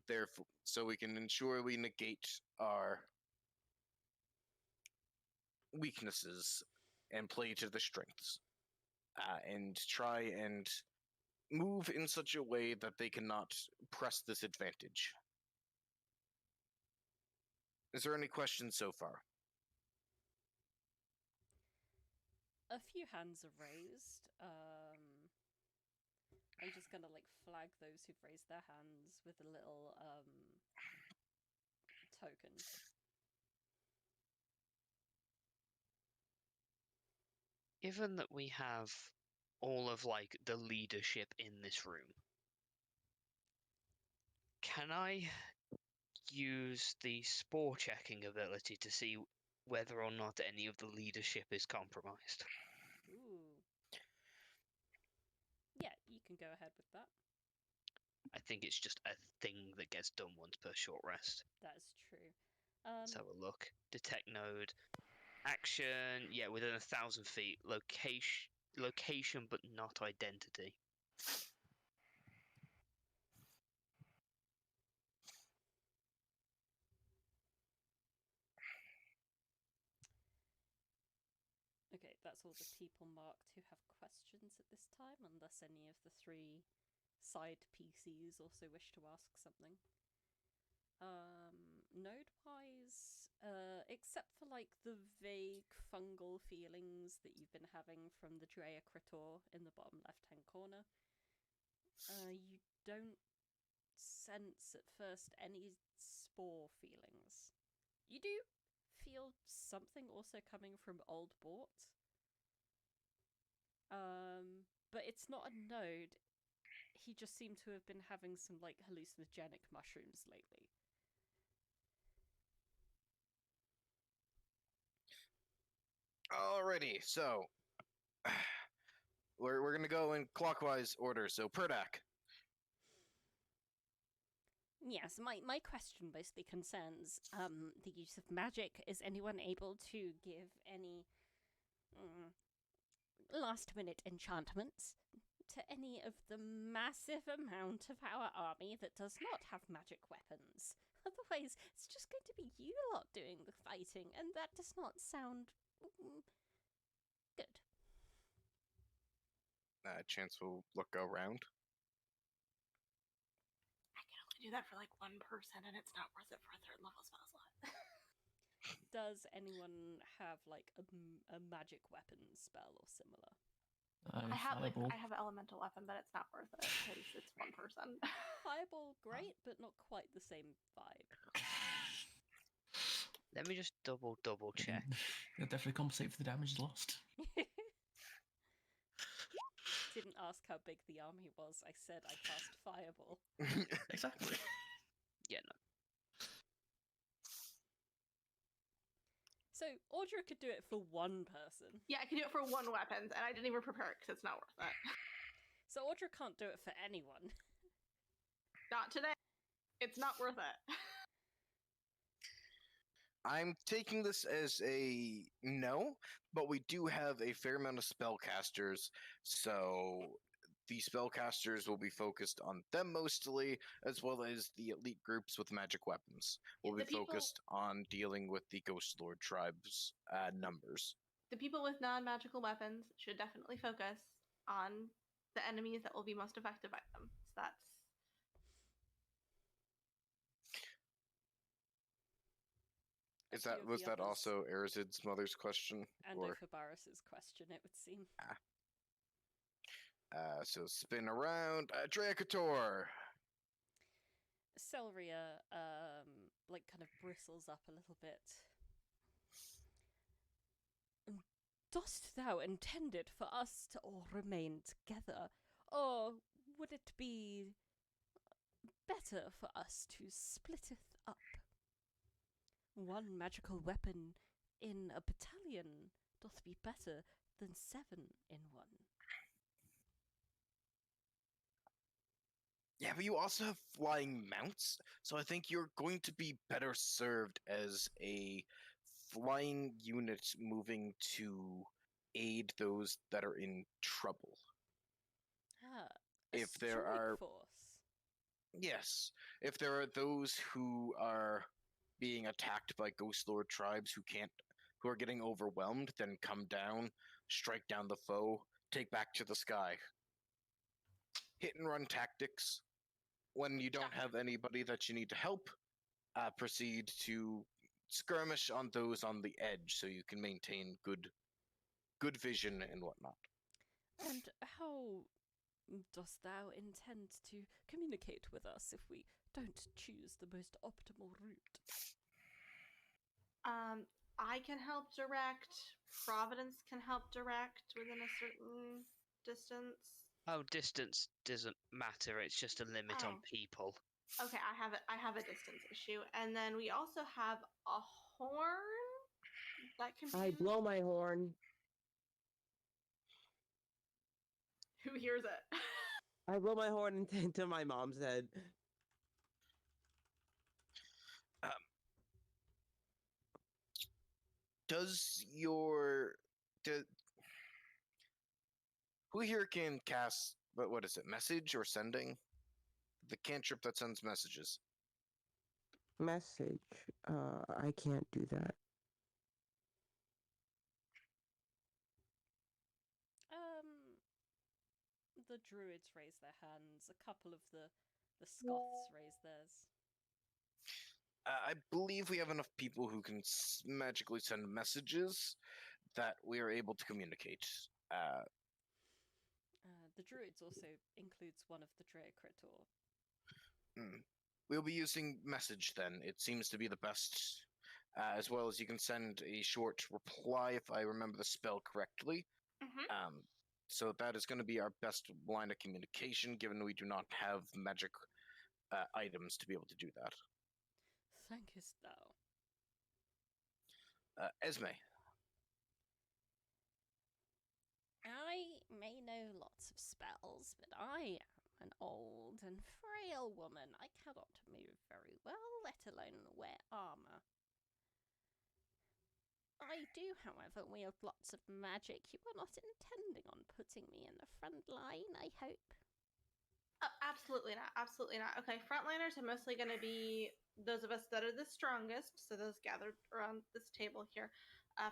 Speaker 8: Therefore, so we can ensure we negate our weaknesses and play to the strengths. And try and move in such a way that they cannot press this advantage. Is there any questions so far?
Speaker 1: A few hands are raised. I'm just gonna like flag those who've raised their hands with a little token.
Speaker 5: Given that we have all of like the leadership in this room, can I use the spore checking ability to see whether or not any of the leadership is compromised?
Speaker 1: Ooh. Yeah, you can go ahead with that.
Speaker 5: I think it's just a thing that gets done once per short rest.
Speaker 1: That is true.
Speaker 5: Let's have a look. Detect node. Action, yeah, within 1,000 feet. Location, but not identity.
Speaker 1: Okay, that's all the people marked who have questions at this time, unless any of the three side PCs also wish to ask something. Node-wise, except for like the vague fungal feelings that you've been having from the Drea Critor in the bottom left-hand corner, you don't sense at first any spore feelings. You do feel something also coming from Old Bort. But it's not a node. he just seemed to have been having some, like, hallucinogenic mushrooms lately.
Speaker 8: Alrighty, so we're gonna go in clockwise order. So Perdak.
Speaker 1: Yes, my question mostly concerns the use of magic. Is anyone able to give any last-minute enchantments to any of the massive amount of our army that does not have magic weapons? Otherwise, it's just going to be you lot doing the fighting, and that does not sound good.
Speaker 8: Chance will look around.
Speaker 2: I can only do that for like one person, and it's not worth it for a third level spell slot.
Speaker 1: Does anyone have like a magic weapon spell or similar?
Speaker 2: I have
Speaker 6: Fireball.
Speaker 2: I have an elemental weapon, but it's not worth it because it's one person.
Speaker 1: Fireball, great, but not quite the same vibe.
Speaker 5: Let me just double check.
Speaker 6: It'll definitely compensate for the damage lost.
Speaker 1: Didn't ask how big the army was. I said I cast Fireball.
Speaker 6: Exactly.
Speaker 5: Yeah, no.
Speaker 1: So Audra could do it for one person.
Speaker 2: Yeah, I can do it for one weapon, and I didn't even prepare it because it's not worth it.
Speaker 1: So Audra can't do it for anyone.
Speaker 2: Not today. It's not worth it.
Speaker 8: I'm taking this as a no, but we do have a fair amount of spellcasters, so the spellcasters will be focused on them mostly, as well as the elite groups with magic weapons. Will be
Speaker 2: The people-
Speaker 8: focused on dealing with the Ghost Lord tribe's numbers.
Speaker 2: The people with non-magical weapons should definitely focus on the enemies that will be most affected by them. So that's
Speaker 8: Is
Speaker 1: A few
Speaker 8: that
Speaker 1: of
Speaker 8: was
Speaker 1: the
Speaker 8: that
Speaker 1: others.
Speaker 8: also Arazid's mother's question?
Speaker 1: And
Speaker 8: Or
Speaker 1: Ophibarus's question, it would seem.
Speaker 8: so spin around, Dracator.
Speaker 1: Selria, like, kind of bristles up a little bit. Dost thou intend it for us to all remain together, or would it be better for us to splitteth up? One magical weapon in a battalion doth be better than 7 in one.
Speaker 8: Yeah, but you also have flying mounts, so I think you're going to be better served as a flying unit moving to aid those that are in trouble.
Speaker 1: Ah, a
Speaker 8: If there
Speaker 1: strike
Speaker 8: are-
Speaker 1: force.
Speaker 8: Yes, if there are those who are being attacked by Ghost Lord tribes who are getting overwhelmed, then come down, strike down the foe, take back to the sky. Hit and run tactics. When you don't have anybody that you need to help, proceed to skirmish on those on the edge so you can maintain good vision and whatnot.
Speaker 1: And how dost thou intend to communicate with us if we don't choose the most optimal route?
Speaker 2: I can help direct. Providence can help direct within a certain distance.
Speaker 5: Oh, distance doesn't matter. It's just a limit on
Speaker 2: Oh.
Speaker 5: people.
Speaker 2: Okay, I have a distance issue, and then we also have a horn that can.
Speaker 3: I blow my horn.
Speaker 2: Who hears it?
Speaker 3: I blow my horn into my mom's head.
Speaker 8: Who here can cast what is it, message or sending? The cantrip that sends messages.
Speaker 3: Message. I can't do that.
Speaker 1: The druids raise their hands. A couple of the Scoths raise theirs.
Speaker 8: I believe we have enough people who can magically send messages that we are able to communicate.
Speaker 1: The druids also includes one of the Dreacritor.
Speaker 8: We'll be using message then. It seems to be the best. As well as you can send a short reply if I remember the spell correctly.
Speaker 2: Mm-hmm.
Speaker 8: So that is going to be our best line of communication, given we do not have magic items to be able to do that.
Speaker 1: Thankest thou.
Speaker 8: Esme.
Speaker 1: I may know lots of spells, but I am an old and frail woman. I cannot move very well, let alone wear armor. I do, however, wield lots of magic. You are not intending on putting me in the front line, I hope.
Speaker 2: Absolutely not. Absolutely not. Okay, frontliners are mostly going to be those of us that are the strongest, so those gathered around this table here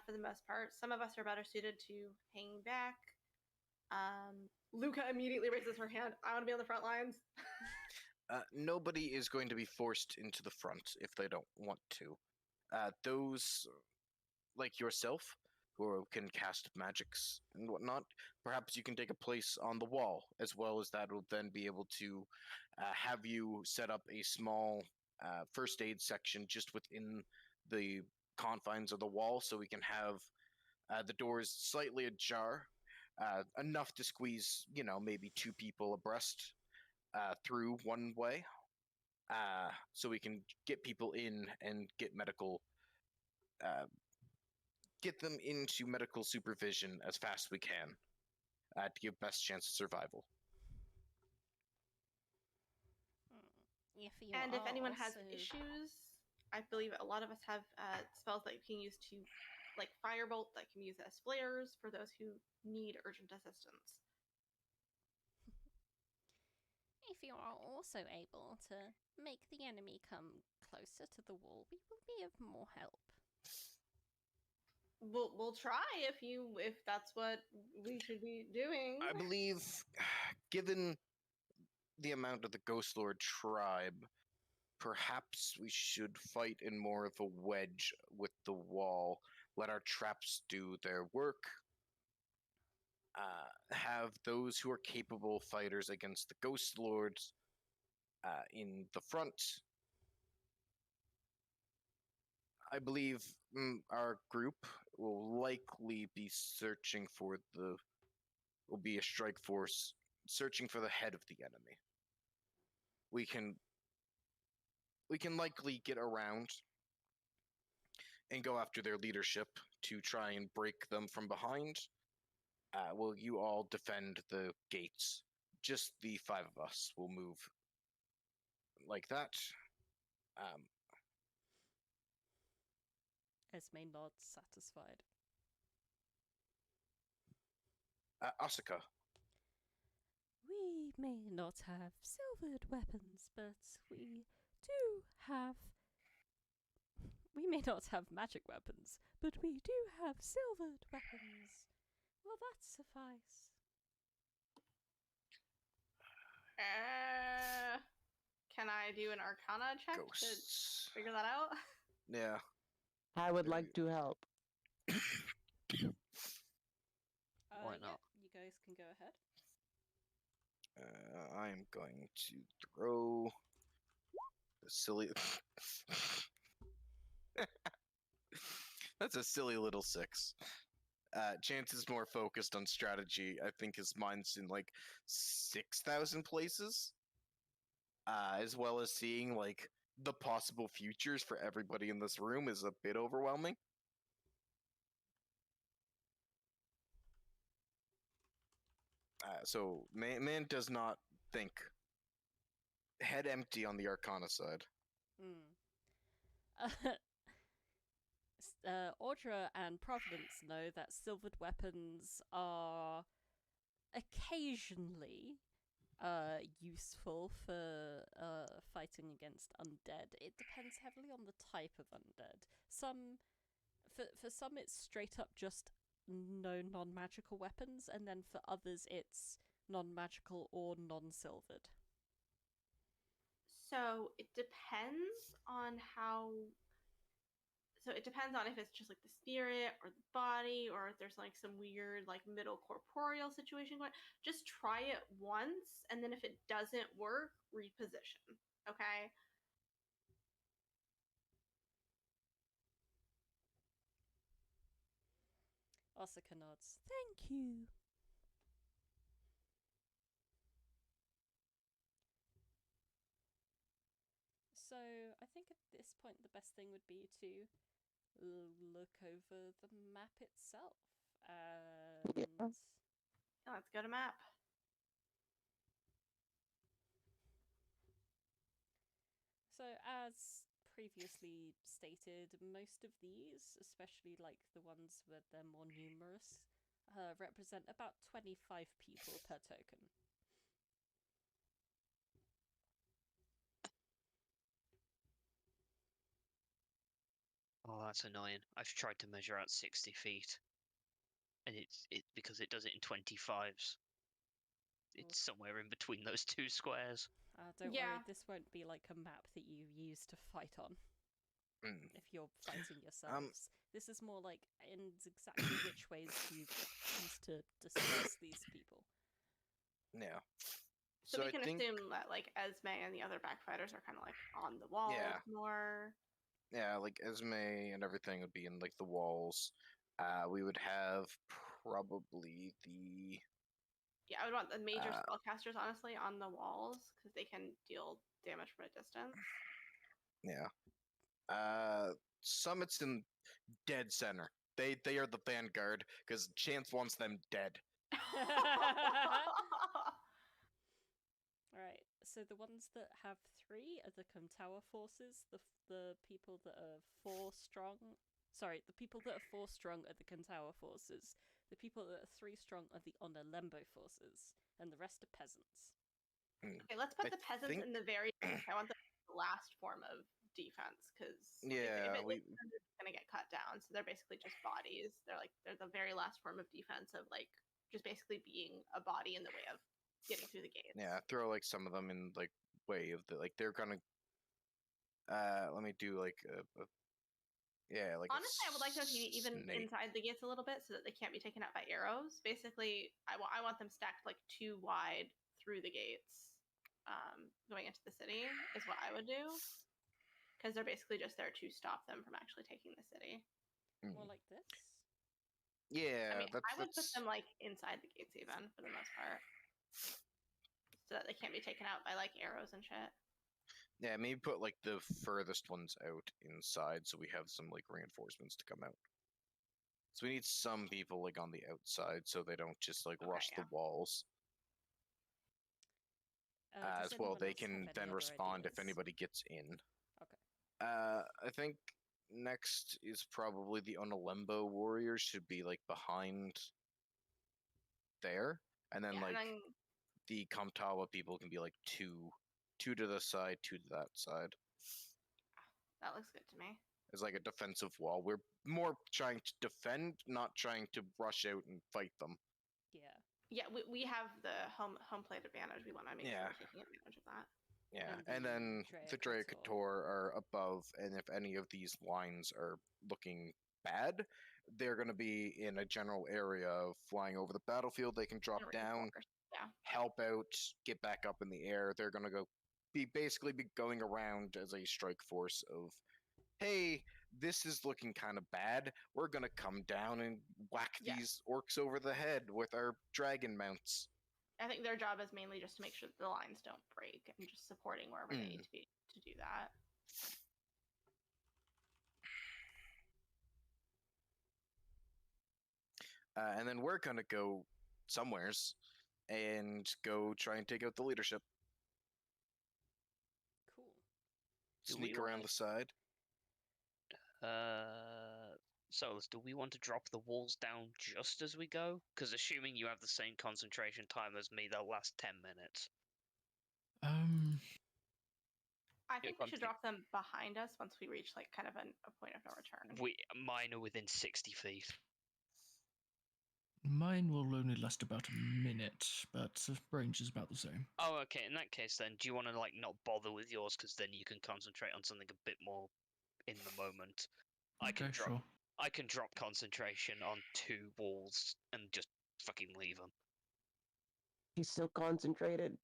Speaker 2: for the most part. Some of us are better suited to hanging back. Luca immediately raises her hand. I want to be on the front lines.
Speaker 8: Nobody is going to be forced into the front if they don't want to. Those like yourself who can cast magics and whatnot, perhaps you can take a place on the wall, as well as that will then be able to have you set up a small first aid section just within the confines of the wall, so we can have the doors slightly ajar, enough to squeeze, maybe two people abreast through one way, so we can get people in and get them into medical supervision as fast as we can to give best chance of survival.
Speaker 2: If anyone has issues, I believe a lot of us have spells that you can use to, like Firebolt, that can use as flares for those who need urgent assistance.
Speaker 1: If you are also able to make the enemy come closer to the wall, we will be of more help.
Speaker 2: We'll try if that's what we should be doing.
Speaker 8: I believe, given the amount of the Ghost Lord tribe, perhaps we should fight in more of a wedge with the wall. Let our traps do their work. Have those who are capable fighters against the Ghost Lords in the front. I believe our group will likely be will be a strike force searching for the head of the enemy. We can likely get around and go after their leadership to try and break them from behind. Will you all defend the gates? Just the five of us will move like that.
Speaker 1: Esme nods, satisfied.
Speaker 8: Asuka.
Speaker 1: We may not have silvered weapons, but we do have... We may not have magic weapons, but we do have silvered weapons. Will that suffice?
Speaker 2: Can I do an Arcana check
Speaker 8: Ghosts.
Speaker 2: to figure that out?
Speaker 8: Yeah.
Speaker 3: I would like to help.
Speaker 5: Why not?
Speaker 1: Yeah, you guys can go ahead.
Speaker 8: I am going to throw the silly. That's a silly little 6. Chance is more focused on strategy. I think his mind's in like 6,000 places, as well as seeing like the possible futures for everybody in this room is a bit overwhelming. So man does not think. Head empty on the Arcana side.
Speaker 1: Audra and Providence know that silvered weapons are occasionally useful for fighting against undead. It depends heavily on the type of undead. For some it's straight up just no non-magical weapons, and then for others it's non-magical or non-silvered.
Speaker 2: So it depends on how... So it depends on if it's just like the spirit or the body, or if there's like some weird like middle corporeal situation going. Just try it once, and then if it doesn't work, reposition. Okay?
Speaker 1: Asuka nods. Thank you. So I think at this point the best thing would be to look over the map itself. And
Speaker 2: Yeah, let's go to map.
Speaker 1: so as previously stated, most of these, especially like the ones where they're more numerous, represent about 25 people per token.
Speaker 5: Oh, that's annoying. I've tried to measure out 60 feet, and it's because it does it in 25s. It's somewhere in between those two squares.
Speaker 1: Don't
Speaker 2: Yeah.
Speaker 1: worry, this won't be like a map that you use to fight on. If you're fighting yourselves. This is more like in exactly which ways you choose to disperse these people.
Speaker 8: Yeah.
Speaker 2: So we
Speaker 8: I
Speaker 2: can
Speaker 8: think,
Speaker 2: assume that like Esme and the other backfighters are kind of like on the wall more.
Speaker 8: yeah, like Esme and everything would be in like the walls. We would have probably the
Speaker 2: Yeah, I would want the major spellcasters honestly on the walls because they can deal damage from a distance.
Speaker 8: yeah. Summits in dead center. They are the vanguard because Chance wants them dead.
Speaker 1: Alright, so the ones that have 3 are the Comtower forces, the people that are 4 strong... Sorry, the people that are 4 strong are the Comtower forces, the people that are 3 strong are the Honor Lembo forces, and the rest are peasants.
Speaker 2: Okay, let's put the peasants in the very... I want the last form of defense, because if it's going to get cut down, so they're basically just bodies. They're the very last form of defense of like just basically being a body in the way of getting through the gates.
Speaker 8: Yeah, throw like some of them in like way of the like they're gonna. Let me do like like
Speaker 2: honestly, I would like them to be even inside the gates a little bit so that they can't be taken out by arrows. Basically, I want them stacked like 2 wide through the gates, going into the city is what I would do, because they're basically just there to stop them from actually taking the city.
Speaker 1: More like this?
Speaker 8: Yeah,
Speaker 2: I mean, I would put them like inside the gates even for the most part, so that they can't be taken out by like arrows and shit.
Speaker 8: Yeah, maybe put like the furthest ones out inside so we have some like reinforcements to come out. So we need some people like on the outside so they don't just like rush the walls. As well, they can then respond if anybody gets in.
Speaker 1: Okay.
Speaker 8: I think next is probably the Onalembo warriors should be like behind there, and then the Kamtawa people can be like two to the side, 2 to that side.
Speaker 2: That looks good to me.
Speaker 8: It's like a defensive wall. We're more trying to defend, not trying to rush out and fight them.
Speaker 1: Yeah.
Speaker 2: Yeah, we have the home plate advantage. We want to make sure we're taking advantage of that.
Speaker 8: Yeah, and then the Drea Couture are above, and if any of these lines are looking bad, they're going to be in a general area of flying over the battlefield. They can drop down, help out, get back up in the air. They're going to basically be going around as a strike force of, hey, this is looking kind of bad. We're going to come down and whack these orcs over the head with our dragon mounts.
Speaker 2: I think their job is mainly just to make sure that the lines don't break and just supporting wherever they need to be to do that.
Speaker 8: And then we're going to go somewheres and go try and take out the leadership.
Speaker 1: Cool.
Speaker 8: Sneak around the side.
Speaker 5: Solas, do we want to drop the walls down just as we go? Because assuming you have the same concentration time as me, they'll last 10 minutes.
Speaker 2: I think we should drop them behind us once we reach like kind of a point of no return.
Speaker 5: Mine are within 60 feet.
Speaker 6: Mine will only last about a minute, but range is about the same.
Speaker 5: Oh, okay. In that case, then, do you want to like not bother with yours because then you can concentrate on something a bit more in the moment?
Speaker 6: Sure.
Speaker 5: I can drop concentration on 2 walls and just fucking leave them.
Speaker 3: He's so concentrated.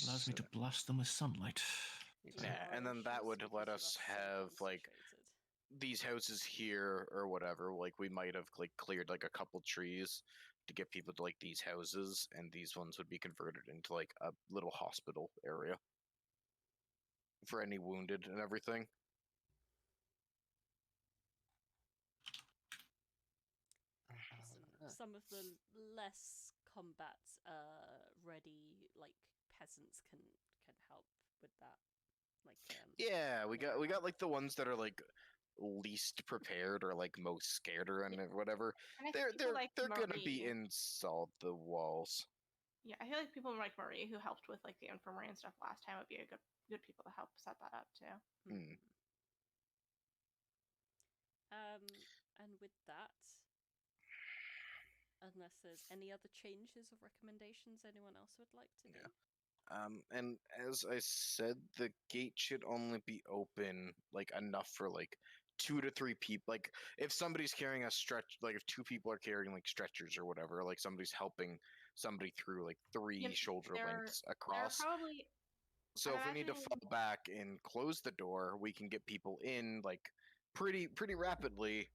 Speaker 6: Allows me to blast them with sunlight.
Speaker 8: Yeah, and then that would let us have like these houses here or whatever. Like we might have like cleared like a couple trees to get people to like these houses, and these ones would be converted into like a little hospital area. for any wounded and everything.
Speaker 1: Some of the less combat ready like peasants can help with that. Like
Speaker 8: Yeah, we got like the ones that are like least prepared or like most scared or whatever.
Speaker 2: And I
Speaker 8: They're
Speaker 2: think people like
Speaker 8: gonna be
Speaker 2: Marie.
Speaker 8: inside the walls.
Speaker 2: Yeah, I feel like people like Marie who helped with like the infirmary and stuff last time would be a good people to help set that up too.
Speaker 8: Hmm.
Speaker 1: And with that, unless there's any other changes or recommendations anyone else would like to do.
Speaker 8: And as I said, the gate should only be open like enough for like 2 to 3 people. Like if somebody's carrying a stretch, like if 2 people are carrying like stretchers or whatever, like somebody's helping somebody through like 3 shoulder lengths across.
Speaker 2: Probably.
Speaker 8: So if we need to fall back and close the door, we can get people in like pretty rapidly.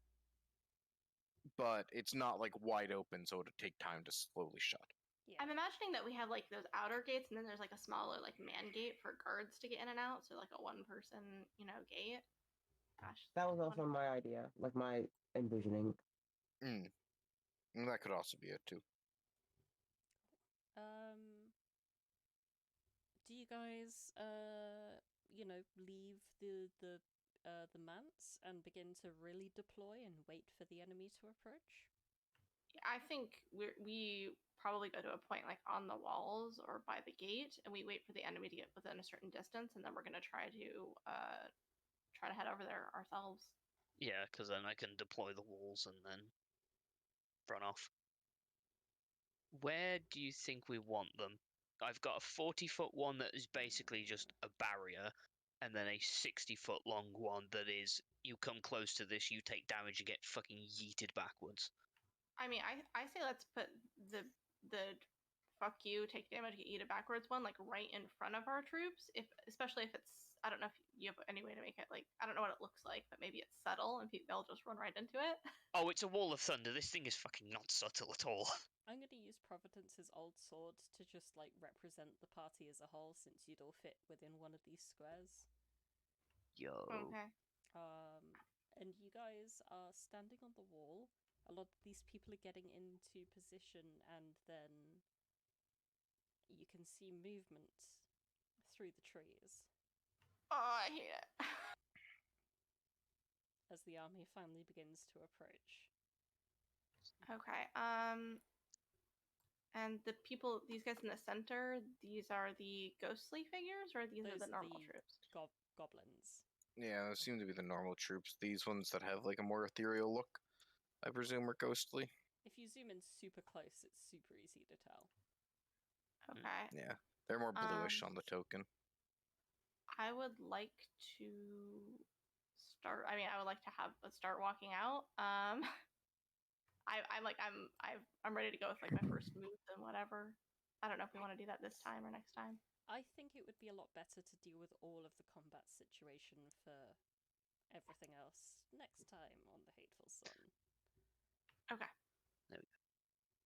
Speaker 8: But it's not like wide open, so it'll take time to slowly shut.
Speaker 1: Yeah.
Speaker 2: I'm imagining that we have like those outer gates, and then there's like a smaller like man gate for guards to get in and out. So like a one-person, gate. Gosh,
Speaker 3: That was also my idea, like my envisioning.
Speaker 8: And that could also be it too.
Speaker 1: Do you guys leave the manse and begin to really deploy and wait for the enemy to approach?
Speaker 2: I think we probably go to a point like on the walls or by the gate, and we wait for the enemy to get within a certain distance, and then we're gonna try to head over there ourselves.
Speaker 5: Yeah, because then I can deploy the walls and then run off. Where do you think we want them? I've got a 40-foot one that is basically just a barrier, and then a 60-foot long one that is, you come close to this, you take damage and get fucking yeeted backwards.
Speaker 2: I mean, I say let's put the fuck you, take damage, get yeeted backwards one like right in front of our troops. Especially if it's, I don't know if you have any way to make it like, I don't know what it looks like, but maybe it's subtle and they'll just run right into it.
Speaker 5: Oh, it's a wall of thunder. This thing is fucking not subtle at all.
Speaker 1: I'm going to use Providence's old sword to just like represent the party as a whole, since you'd all fit within one of these squares.
Speaker 5: Yo.
Speaker 2: Okay.
Speaker 1: And you guys are standing on the wall. A lot of these people are getting into position, and then you can see movement through the trees.
Speaker 2: Oh, I hate it.
Speaker 1: As the army finally begins to approach.
Speaker 2: Okay. And the people, these guys in the center, these are the ghostly figures, or these are the normal troops?
Speaker 1: Goblins.
Speaker 8: Yeah, those seem to be the normal troops. These ones that have like a more ethereal look, I presume, are ghostly.
Speaker 1: If you zoom in super close, it's super easy to tell.
Speaker 2: Okay.
Speaker 8: Yeah, they're more bluish on the token.
Speaker 2: I would like to start. I mean, I would like to start walking out. I'm ready to go with like my first move and whatever. I don't know if we want to do that this time or next time.
Speaker 1: I think it would be a lot better to deal with all of the combat situation for everything else next time on the Hateful Sun.
Speaker 2: Okay.
Speaker 5: There we go.